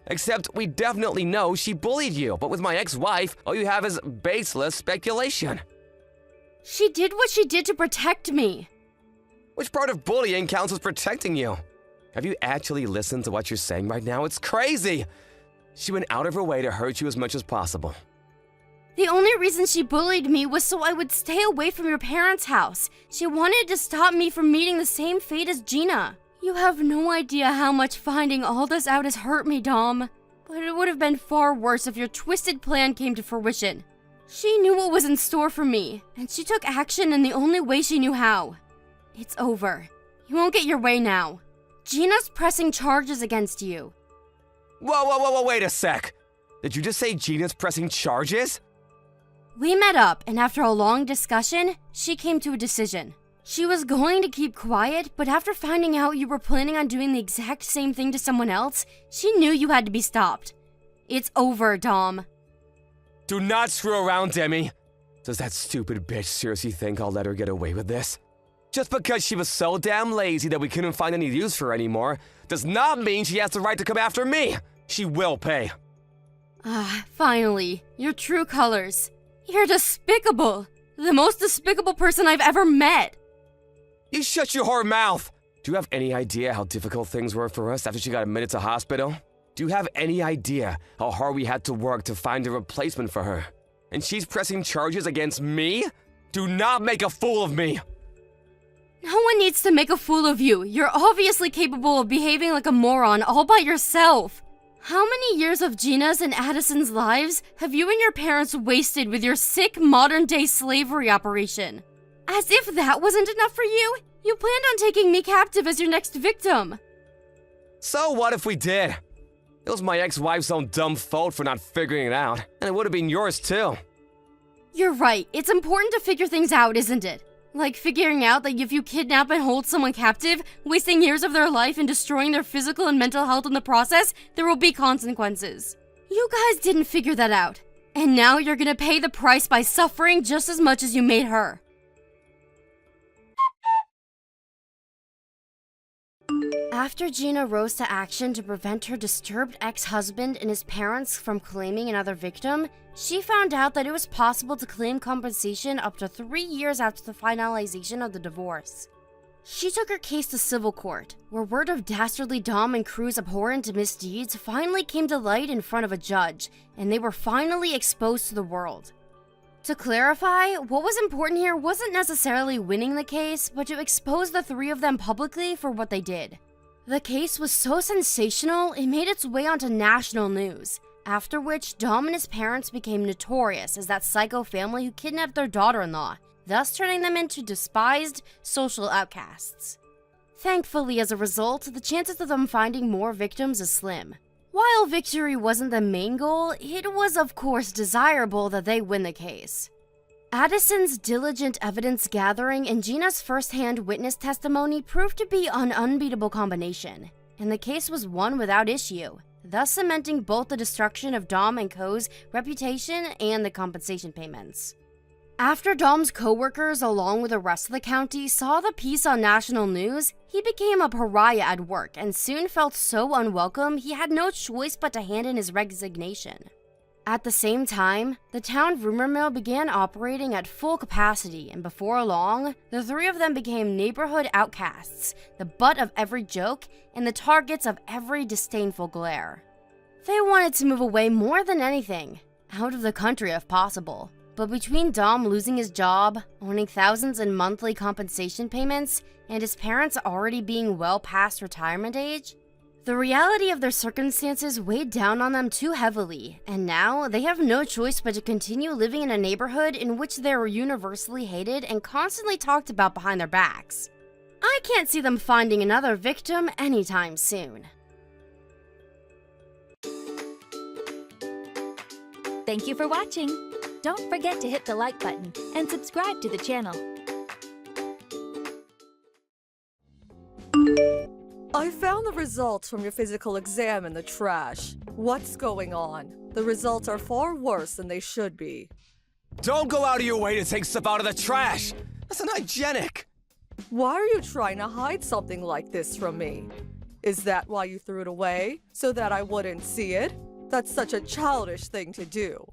Except we definitely know she bullied you, but with my ex-wife, all you have is baseless speculation. She did what she did to protect me. Which part of bullying counts as protecting you? Have you actually listened to what you're saying right now? It's crazy! She went out of her way to hurt you as much as possible. The only reason she bullied me was so I would stay away from your parents' house. She wanted to stop me from meeting the same fate as Gina. You have no idea how much finding all this out has hurt me, Dom. But it would have been far worse if your twisted plan came to fruition. She knew what was in store for me, and she took action in the only way she knew how. It's over. You won't get your way now. Gina's pressing charges against you. Whoa, wait a sec. Did you just say Gina's pressing charges? We met up, and after a long discussion, she came to a decision. She was going to keep quiet, but after finding out you were planning on doing the exact same thing to someone else, she knew you had to be stopped. It's over, Dom. Do not screw around, Demi. Does that stupid bitch seriously think I'll let her get away with this? Just because she was so damn lazy that we couldn't find any use for her anymore, does not mean she has the right to come after me. She will pay. Finally, your true colors. You're despicable. The most despicable person I've ever met. You shut your whore mouth! Do you have any idea how difficult things were for us after she got admitted to hospital? Do you have any idea how hard we had to work to find a replacement for her? And she's pressing charges against me? Do not make a fool of me! No one needs to make a fool of you. You're obviously capable of behaving like a moron all by yourself. How many years of Gina's and Addison's lives have you and your parents wasted with your sick modern-day slavery operation? As if that wasn't enough for you, you planned on taking me captive as your next victim. So what if we did? It was my ex-wife's own dumb fault for not figuring it out, and it would have been yours too. You're right, it's important to figure things out, isn't it? Like figuring out that if you kidnap and hold someone captive, wasting years of their life and destroying their physical and mental health in the process, there will be consequences. You guys didn't figure that out, and now you're gonna pay the price by suffering just as much as you made her. After Gina rose to action to prevent her disturbed ex-husband and his parents from claiming another victim, she found out that it was possible to claim compensation up to 3 years after the finalization of the divorce. She took her case to civil court, where word of dastardly Dom and crew's abhorrent misdeeds finally came to light in front of a judge, and they were finally exposed to the world. To clarify, what was important here wasn't necessarily winning the case, but to expose the three of them publicly for what they did. The case was so sensational, it made its way onto national news, after which Dom and his parents became notorious as that psycho family who kidnapped their daughter-in-law, thus turning them into despised social outcasts. Thankfully, as a result, the chances of them finding more victims is slim. While victory wasn't the main goal, it was of course desirable that they win the case. Addison's diligent evidence gathering and Gina's first-hand witness testimony proved to be an unbeatable combination, and the case was won without issue, thus cementing both the destruction of Dom and Co.'s reputation and the compensation payments. After Dom's co-workers, along with the rest of the county, saw the piece on national news, he became a pariah at work and soon felt so unwelcome he had no choice but to hand in his resignation. At the same time, the town rumor mill began operating at full capacity, and before long, the three of them became neighborhood outcasts, the butt of every joke, and the targets of every disdainful glare. They wanted to move away more than anything, out of the country if possible. But between Dom losing his job, owning thousands in monthly compensation payments, and his parents already being well past retirement age, the reality of their circumstances weighed down on them too heavily, and now they have no choice but to continue living in a neighborhood in which they were universally hated and constantly talked about behind their backs. I can't see them finding another victim anytime soon. Thank you for watching. Don't forget to hit the like button and subscribe to the channel. I found the results from your physical exam in the trash. What's going on? The results are far worse than they should be. Don't go out of your way to take stuff out of the trash! That's unhygienic! Why are you trying to hide something like this from me? Is that why you threw it away? So that I wouldn't see it? That's such a childish thing to do.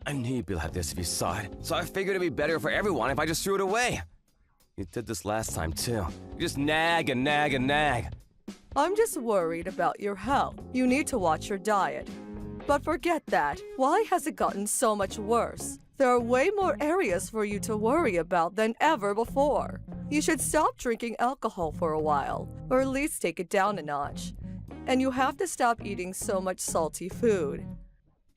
I knew you'd be like this if you saw it, so I figured it'd be better for everyone if I just threw it away. You did this last time too. You just nag and nag and nag. I'm just worried about your health. You need to watch your diet. But forget that. Why has it gotten so much worse? There are way more areas for you to worry about than ever before. You should stop drinking alcohol for a while, or at least take it down a notch. And you have to stop eating so much salty food.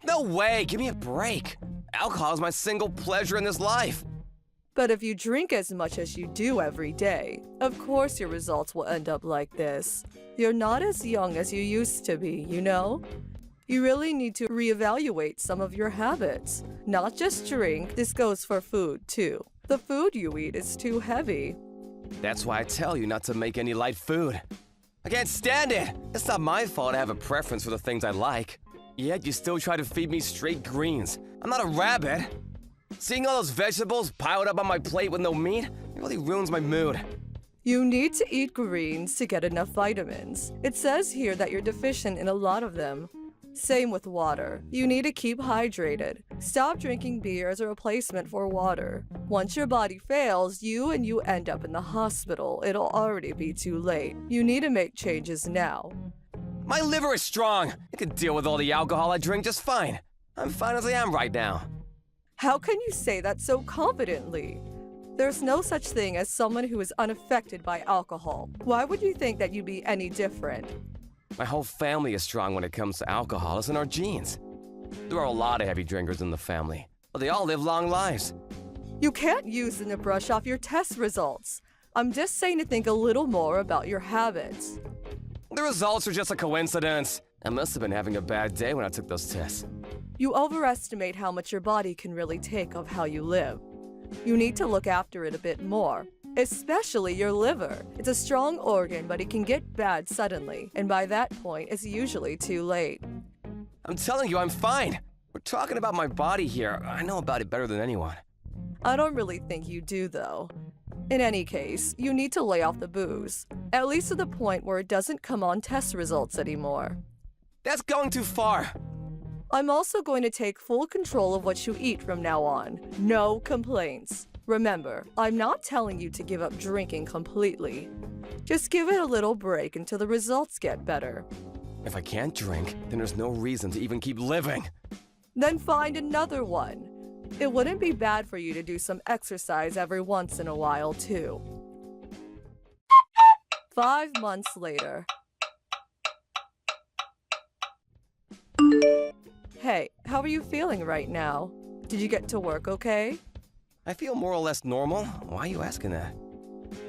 No way, give me a break. Alcohol is my single pleasure in this life. But if you drink as much as you do every day, of course your results will end up like this. You're not as young as you used to be, you know? You really need to reevaluate some of your habits. Not just drink, this goes for food too. The food you eat is too heavy. That's why I tell you not to make any light food. I can't stand it. It's not my fault I have a preference for the things I like. Yet you still try to feed me straight greens. I'm not a rabbit. Seeing all those vegetables piled up on my plate with no meat, it really ruins my mood. You need to eat greens to get enough vitamins. It says here that you're deficient in a lot of them. Same with water. You need to keep hydrated. Stop drinking beer as a replacement for water. Once your body fails, you end up in the hospital. It'll already be too late. You need to make changes now. My liver is strong. I can deal with all the alcohol I drink just fine. I'm fine as I am right now. How can you say that so confidently? There's no such thing as someone who is unaffected by alcohol. Why would you think that you'd be any different? My whole family is strong when it comes to alcohol. It's in our genes. There are a lot of heavy drinkers in the family, but they all live long lives. You can't use them to brush off your test results. I'm just saying to think a little more about your habits. The results are just a coincidence. I must have been having a bad day when I took those tests. You overestimate how much your body can really take of how you live. You need to look after it a bit more, especially your liver. It's a strong organ, but it can get bad suddenly, and by that point, it's usually too late. I'm telling you, I'm fine. We're talking about my body here. I know about it better than anyone. I don't really think you do, though. In any case, you need to lay off the booze, at least to the point where it doesn't come on test results anymore. That's going too far. I'm also going to take full control of what you eat from now on. No complaints. Remember, I'm not telling you to give up drinking completely. Just give it a little break until the results get better. If I can't drink, then there's no reason to even keep living. Then find another one. It wouldn't be bad for you to do some exercise every once in a while, too. 5 months later. Hey, how are you feeling right now? Did you get to work okay? I feel more or less normal. Why are you asking that?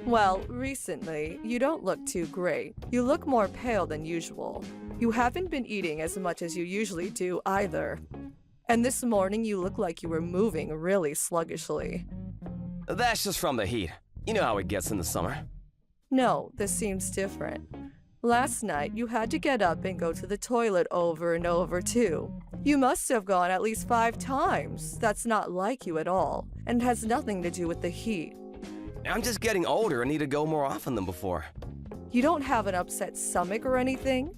Well, recently, you don't look too great. You look more pale than usual. You haven't been eating as much as you usually do either. And this morning you look like you were moving really sluggishly. That's just from the heat. You know how it gets in the summer. No, this seems different. Last night you had to get up and go to the toilet over and over too. You must have gone at least 5 times. That's not like you at all, and has nothing to do with the heat. I'm just getting older and need to go more often than before. You don't have an upset stomach or anything?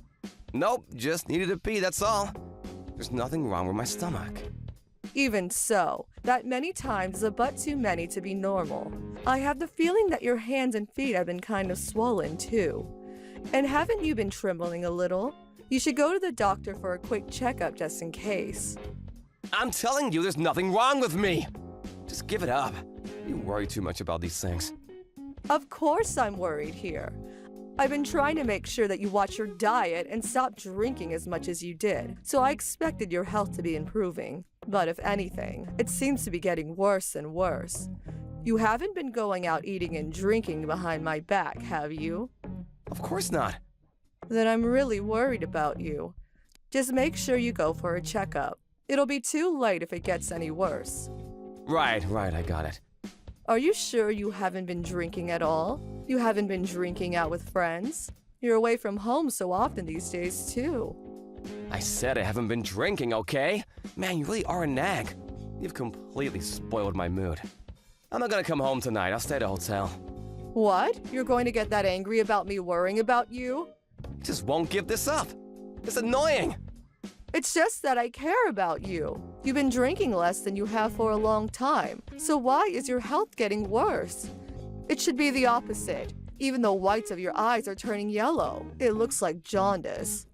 Nope, just needed to pee, that's all. There's nothing wrong with my stomach. Even so, that many times is a but too many to be normal. I have the feeling that your hands and feet have been kind of swollen too. And haven't you been trembling a little? You should go to the doctor for a quick checkup just in case. I'm telling you, there's nothing wrong with me. Just give it up. You worry too much about these things. Of course I'm worried here. I've been trying to make sure that you watch your diet and stop drinking as much as you did, so I expected your health to be improving. But if anything, it seems to be getting worse and worse. You haven't been going out eating and drinking behind my back, have you? Of course not. Then I'm really worried about you. Just make sure you go for a checkup. It'll be too late if it gets any worse. Right, I got it. Are you sure you haven't been drinking at all? You haven't been drinking out with friends? You're away from home so often these days, too. I said I haven't been drinking, okay? Man, you really are a nag. You've completely spoiled my mood. I'm not gonna come home tonight. I'll stay at a hotel. What? You're going to get that angry about me worrying about you? I just won't give this up. It's annoying. It's just that I care about you. You've been drinking less than you have for a long time. So why is your health getting worse? It should be the opposite. Even the whites of your eyes are turning yellow. It looks like jaundice.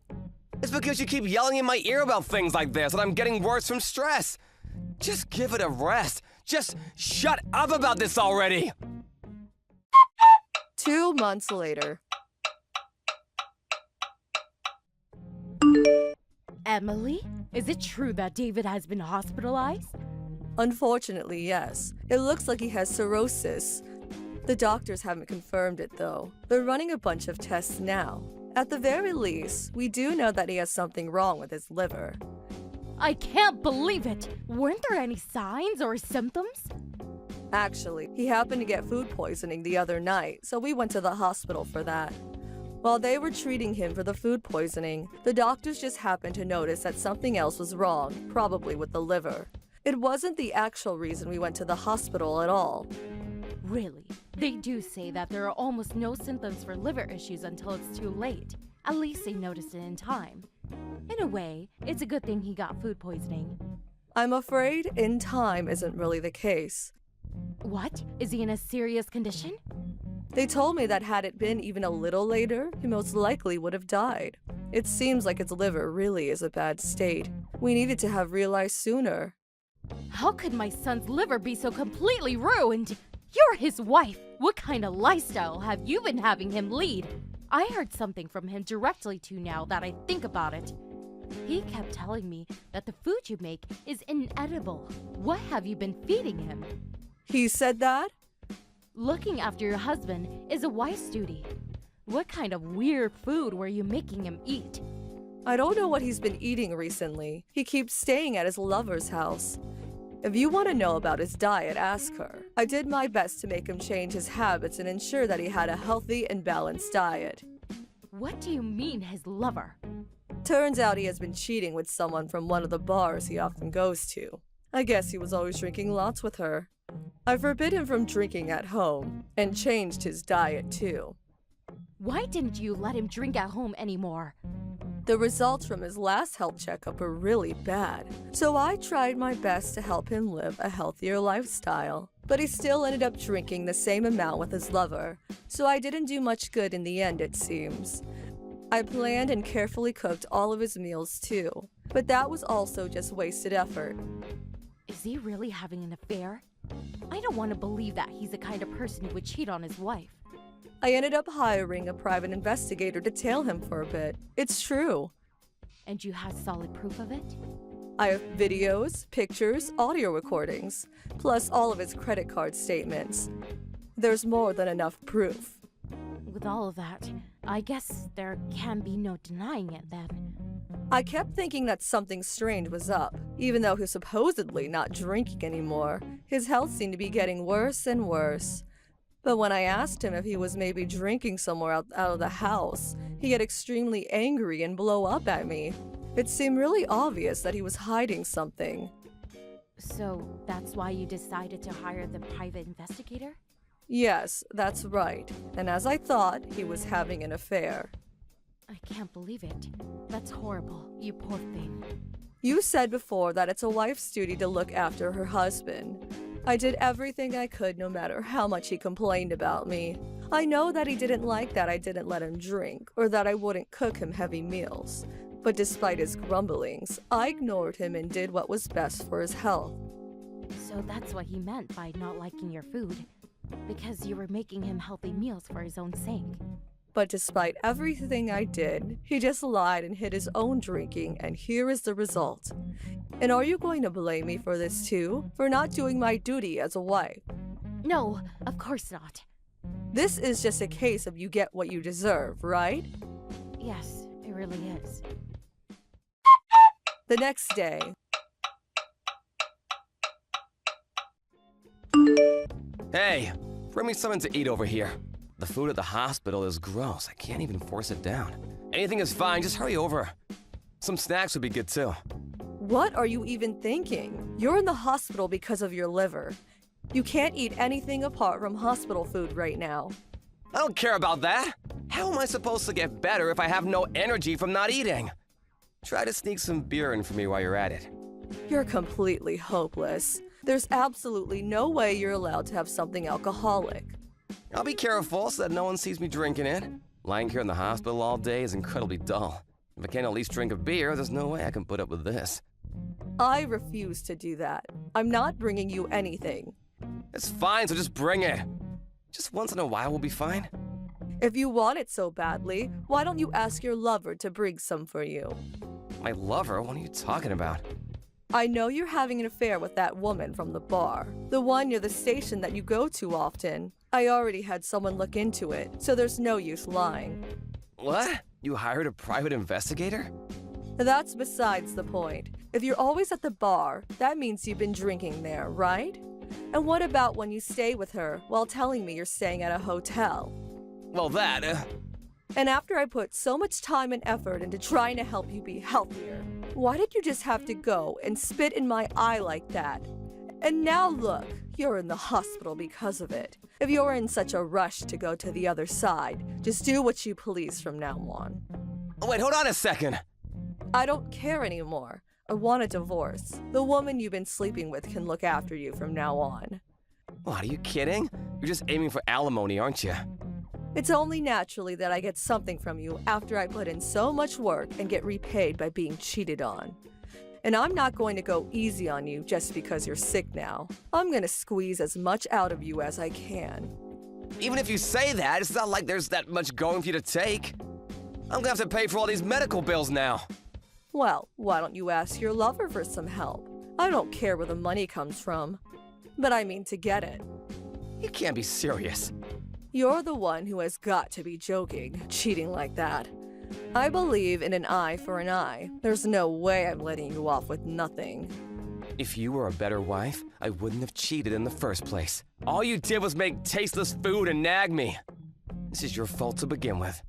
It's because you keep yelling in my ear about things like this and I'm getting worse from stress. Just give it a rest. Just shut up about this already. 2 months later. Emily, is it true that David has been hospitalized? Unfortunately, yes. It looks like he has cirrhosis. The doctors haven't confirmed it, though. They're running a bunch of tests now. At the very least, we do know that he has something wrong with his liver. I can't believe it! Weren't there any signs or symptoms? Actually, he happened to get food poisoning the other night, so we went to the hospital for that. While they were treating him for the food poisoning, the doctors just happened to notice that something else was wrong, probably with the liver. It wasn't the actual reason we went to the hospital at all. Really? They do say that there are almost no symptoms for liver issues until it's too late. At least they noticed it in time. In a way, it's a good thing he got food poisoning. I'm afraid in time isn't really the case. What? Is he in a serious condition? They told me that had it been even a little later, he most likely would have died. It seems like his liver really is a bad state. We needed to have realized sooner. How could my son's liver be so completely ruined? You're his wife. What kind of lifestyle have you been having him lead? I heard something from him directly too now that I think about it. He kept telling me that the food you make is inedible. What have you been feeding him? He said that? Looking after your husband is a wife's duty. What kind of weird food were you making him eat? I don't know what he's been eating recently. He keeps staying at his lover's house. If you want to know about his diet, ask her. I did my best to make him change his habits and ensure that he had a healthy and balanced diet. What do you mean, his lover? Turns out he has been cheating with someone from one of the bars he often goes to. I guess he was always drinking lots with her. I forbid him from drinking at home and changed his diet too. Why didn't you let him drink at home anymore? The results from his last health checkup were really bad, so I tried my best to help him live a healthier lifestyle. But he still ended up drinking the same amount with his lover, so I didn't do much good in the end, it seems. I planned and carefully cooked all of his meals too, but that was also just wasted effort. Is he really having an affair? I don't want to believe that he's the kind of person who would cheat on his wife. I ended up hiring a private investigator to tail him for a bit. It's true. And you have solid proof of it? I have videos, pictures, audio recordings, plus all of his credit card statements. There's more than enough proof. With all of that, I guess there can be no denying it then. I kept thinking that something strange was up. Even though he's supposedly not drinking anymore, his health seemed to be getting worse and worse. But when I asked him if he was maybe drinking somewhere out of the house, he got extremely angry and blow up at me. It seemed really obvious that he was hiding something. So that's why you decided to hire the private investigator? Yes, that's right. And as I thought, he was having an affair. I can't believe it. That's horrible, you poor thing. You said before that it's a wife's duty to look after her husband. I did everything I could no matter how much he complained about me. I know that he didn't like that I didn't let him drink, or that I wouldn't cook him heavy meals. But despite his grumblings, I ignored him and did what was best for his health. So that's what he meant by not liking your food, because you were making him healthy meals for his own sake. But despite everything I did, he just lied and hid his own drinking, and here is the result. And are you going to blame me for this too? For not doing my duty as a wife? No, of course not. This is just a case of you get what you deserve, right? Yes, it really is. The next day. Hey, bring me something to eat over here. The food at the hospital is gross. I can't even force it down. Anything is fine, just hurry over. Some snacks would be good too. What are you even thinking? You're in the hospital because of your liver. You can't eat anything apart from hospital food right now. I don't care about that. How am I supposed to get better if I have no energy from not eating? Try to sneak some beer in for me while you're at it. You're completely hopeless. There's absolutely no way you're allowed to have something alcoholic. I'll be careful so that no one sees me drinking it. Lying here in the hospital all day is incredibly dull. If I can't at least drink a beer, there's no way I can put up with this. I refuse to do that. I'm not bringing you anything. It's fine, so just bring it. Just once in a while will be fine. If you want it so badly, why don't you ask your lover to bring some for you? My lover? What are you talking about? I know you're having an affair with that woman from the bar, the one near the station that you go to often. I already had someone look into it, so there's no use lying. What? You hired a private investigator? That's besides the point. If you're always at the bar, that means you've been drinking there, right? And what about when you stay with her while telling me you're staying at a hotel? Well, that, And after I put so much time and effort into trying to help you be healthier, why did you just have to go and spit in my eye like that? And now look, you're in the hospital because of it. If you're in such a rush to go to the other side, just do what you please from now on. Wait, hold on a second. I don't care anymore. I want a divorce. The woman you've been sleeping with can look after you from now on. What, are you kidding? You're just aiming for alimony, aren't you? It's only naturally that I get something from you after I put in so much work and get repaid by being cheated on. And I'm not going to go easy on you just because you're sick now. I'm gonna squeeze as much out of you as I can. Even if you say that, it's not like there's that much going for you to take. I'm gonna have to pay for all these medical bills now. Well, why don't you ask your lover for some help? I don't care where the money comes from, but I mean to get it. You can't be serious. You're the one who has got to be joking, cheating like that. I believe in an eye for an eye. There's no way I'm letting you off with nothing. If you were a better wife, I wouldn't have cheated in the first place. All you did was make tasteless food and nag me. This is your fault to begin with.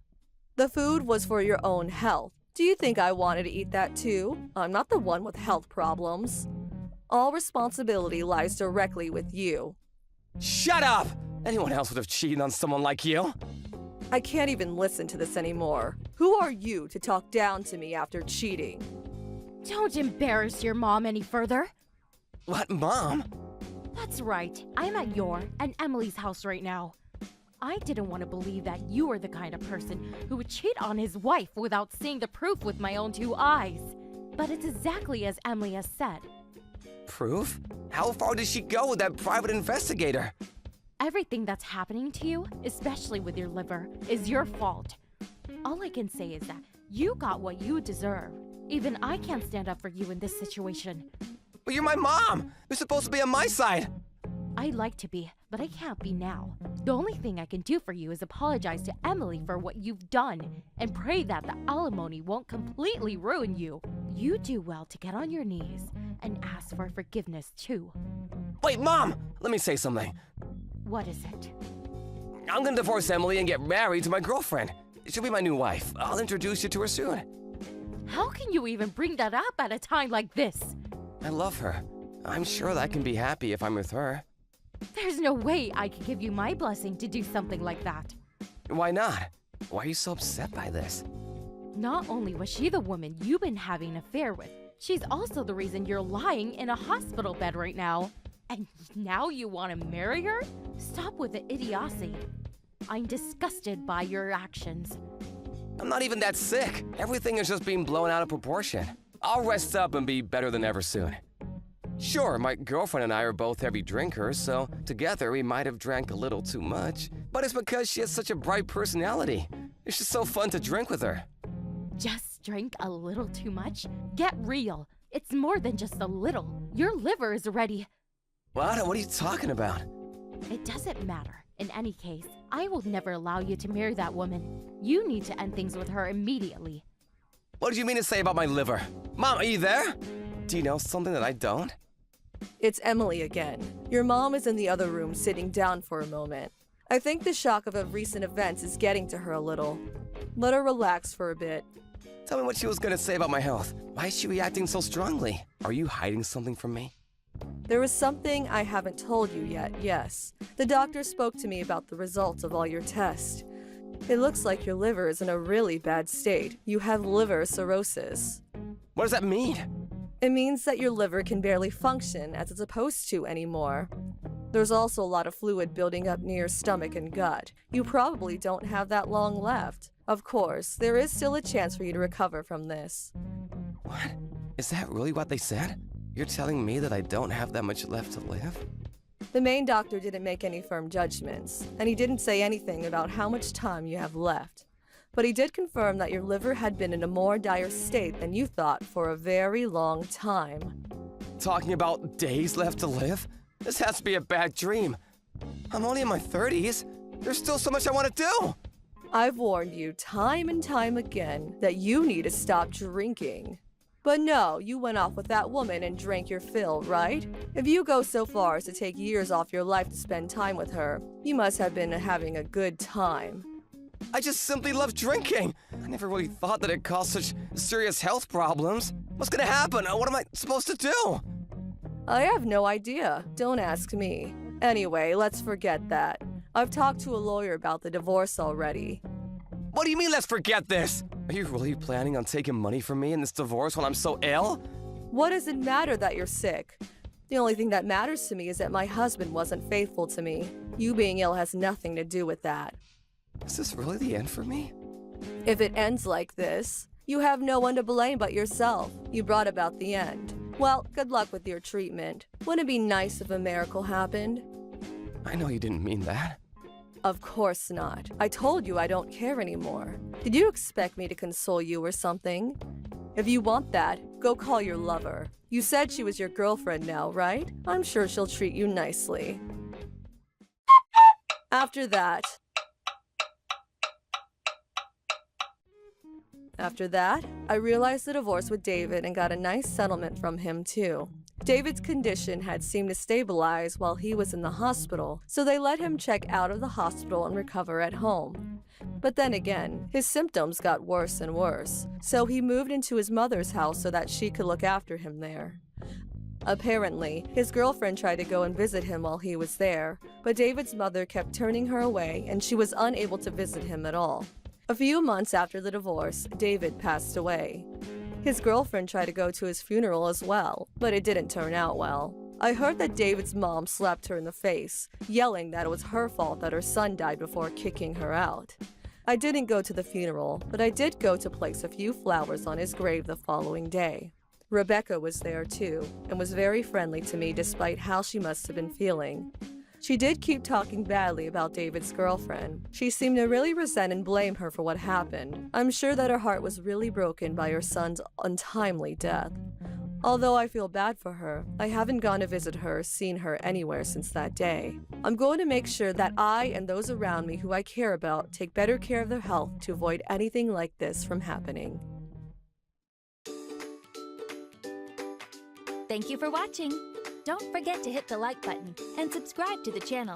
The food was for your own health. Do you think I wanted to eat that too? I'm not the one with health problems. All responsibility lies directly with you. Shut up! Anyone else would have cheated on someone like you. I can't even listen to this anymore. Who are you to talk down to me after cheating? Don't embarrass your mom any further. What, Mom? That's right. I'm at your and Emily's house right now. I didn't want to believe that you were the kind of person who would cheat on his wife without seeing the proof with my own 2 eyes. But it's exactly as Emily has said. Proof? How far did she go with that private investigator? Everything that's happening to you, especially with your liver, is your fault. All I can say is that you got what you deserve. Even I can't stand up for you in this situation. But you're my mom! You're supposed to be on my side! I'd like to be, but I can't be now. The only thing I can do for you is apologize to Emily for what you've done and pray that the alimony won't completely ruin you. You do well to get on your knees and ask for forgiveness too. Wait, Mom! Let me say something. What is it? I'm gonna divorce Emily and get married to my girlfriend. She'll be my new wife. I'll introduce you to her soon. How can you even bring that up at a time like this? I love her. I'm sure that I can be happy if I'm with her. There's no way I could give you my blessing to do something like that. Why not? Why are you so upset by this? Not only was she the woman you've been having an affair with, she's also the reason you're lying in a hospital bed right now. And now you want to marry her? Stop with the idiocy. I'm disgusted by your actions. I'm not even that sick. Everything is just being blown out of proportion. I'll rest up and be better than ever soon. Sure, my girlfriend and I are both heavy drinkers, so together we might have drank a little too much. But it's because she has such a bright personality. It's just so fun to drink with her. Just drink a little too much? Get real. It's more than just a little. Your liver is ready. What? What are you talking about? It doesn't matter. In any case, I will never allow you to marry that woman. You need to end things with her immediately. What did you mean to say about my liver? Mom, are you there? Do you know something that I don't? It's Emily again. Your mom is in the other room sitting down for a moment. I think the shock of the recent events is getting to her a little. Let her relax for a bit. Tell me what she was gonna say about my health. Why is she reacting so strongly? Are you hiding something from me? There is something I haven't told you yet, yes. The doctor spoke to me about the results of all your tests. It looks like your liver is in a really bad state. You have liver cirrhosis. What does that mean? It means that your liver can barely function as it's supposed to anymore. There's also a lot of fluid building up near your stomach and gut. You probably don't have that long left. Of course, there is still a chance for you to recover from this. What? Is that really what they said? You're telling me that I don't have that much left to live? The main doctor didn't make any firm judgments, and he didn't say anything about how much time you have left. But he did confirm that your liver had been in a more dire state than you thought for a very long time. Talking about days left to live? This has to be a bad dream. I'm only in my 30s. There's still so much I want to do. I've warned you time and time again that you need to stop drinking. But no, you went off with that woman and drank your fill, right? If you go so far as to take years off your life to spend time with her, you must have been having a good time. I just simply love drinking. I never really thought that it caused such serious health problems. What's gonna happen? What am I supposed to do? I have no idea. Don't ask me. Anyway, let's forget that. I've talked to a lawyer about the divorce already. What do you mean, let's forget this? Are you really planning on taking money from me in this divorce while I'm so ill? What does it matter that you're sick? The only thing that matters to me is that my husband wasn't faithful to me. You being ill has nothing to do with that. Is this really the end for me? If it ends like this, you have no one to blame but yourself. You brought about the end. Well, good luck with your treatment. Wouldn't it be nice if a miracle happened? I know you didn't mean that. Of course not. I told you I don't care anymore. Did you expect me to console you or something? If you want that, go call your lover. You said she was your girlfriend now, right? I'm sure she'll treat you nicely. After that, I realized the divorce with David and got a nice settlement from him too. David's condition had seemed to stabilize while he was in the hospital, so they let him check out of the hospital and recover at home. But then again, his symptoms got worse and worse, so he moved into his mother's house so that she could look after him there. Apparently, his girlfriend tried to go and visit him while he was there, but David's mother kept turning her away and she was unable to visit him at all. A few months after the divorce, David passed away. His girlfriend tried to go to his funeral as well, but it didn't turn out well. I heard that David's mom slapped her in the face, yelling that it was her fault that her son died before kicking her out. I didn't go to the funeral, but I did go to place a few flowers on his grave the following day. Rebecca was there too, and was very friendly to me despite how she must have been feeling. She did keep talking badly about David's girlfriend. She seemed to really resent and blame her for what happened. I'm sure that her heart was really broken by her son's untimely death. Although I feel bad for her, I haven't gone to visit her or seen her anywhere since that day. I'm going to make sure that I and those around me who I care about take better care of their health to avoid anything like this from happening. Thank you for watching. Don't forget to hit the like button and subscribe to the channel.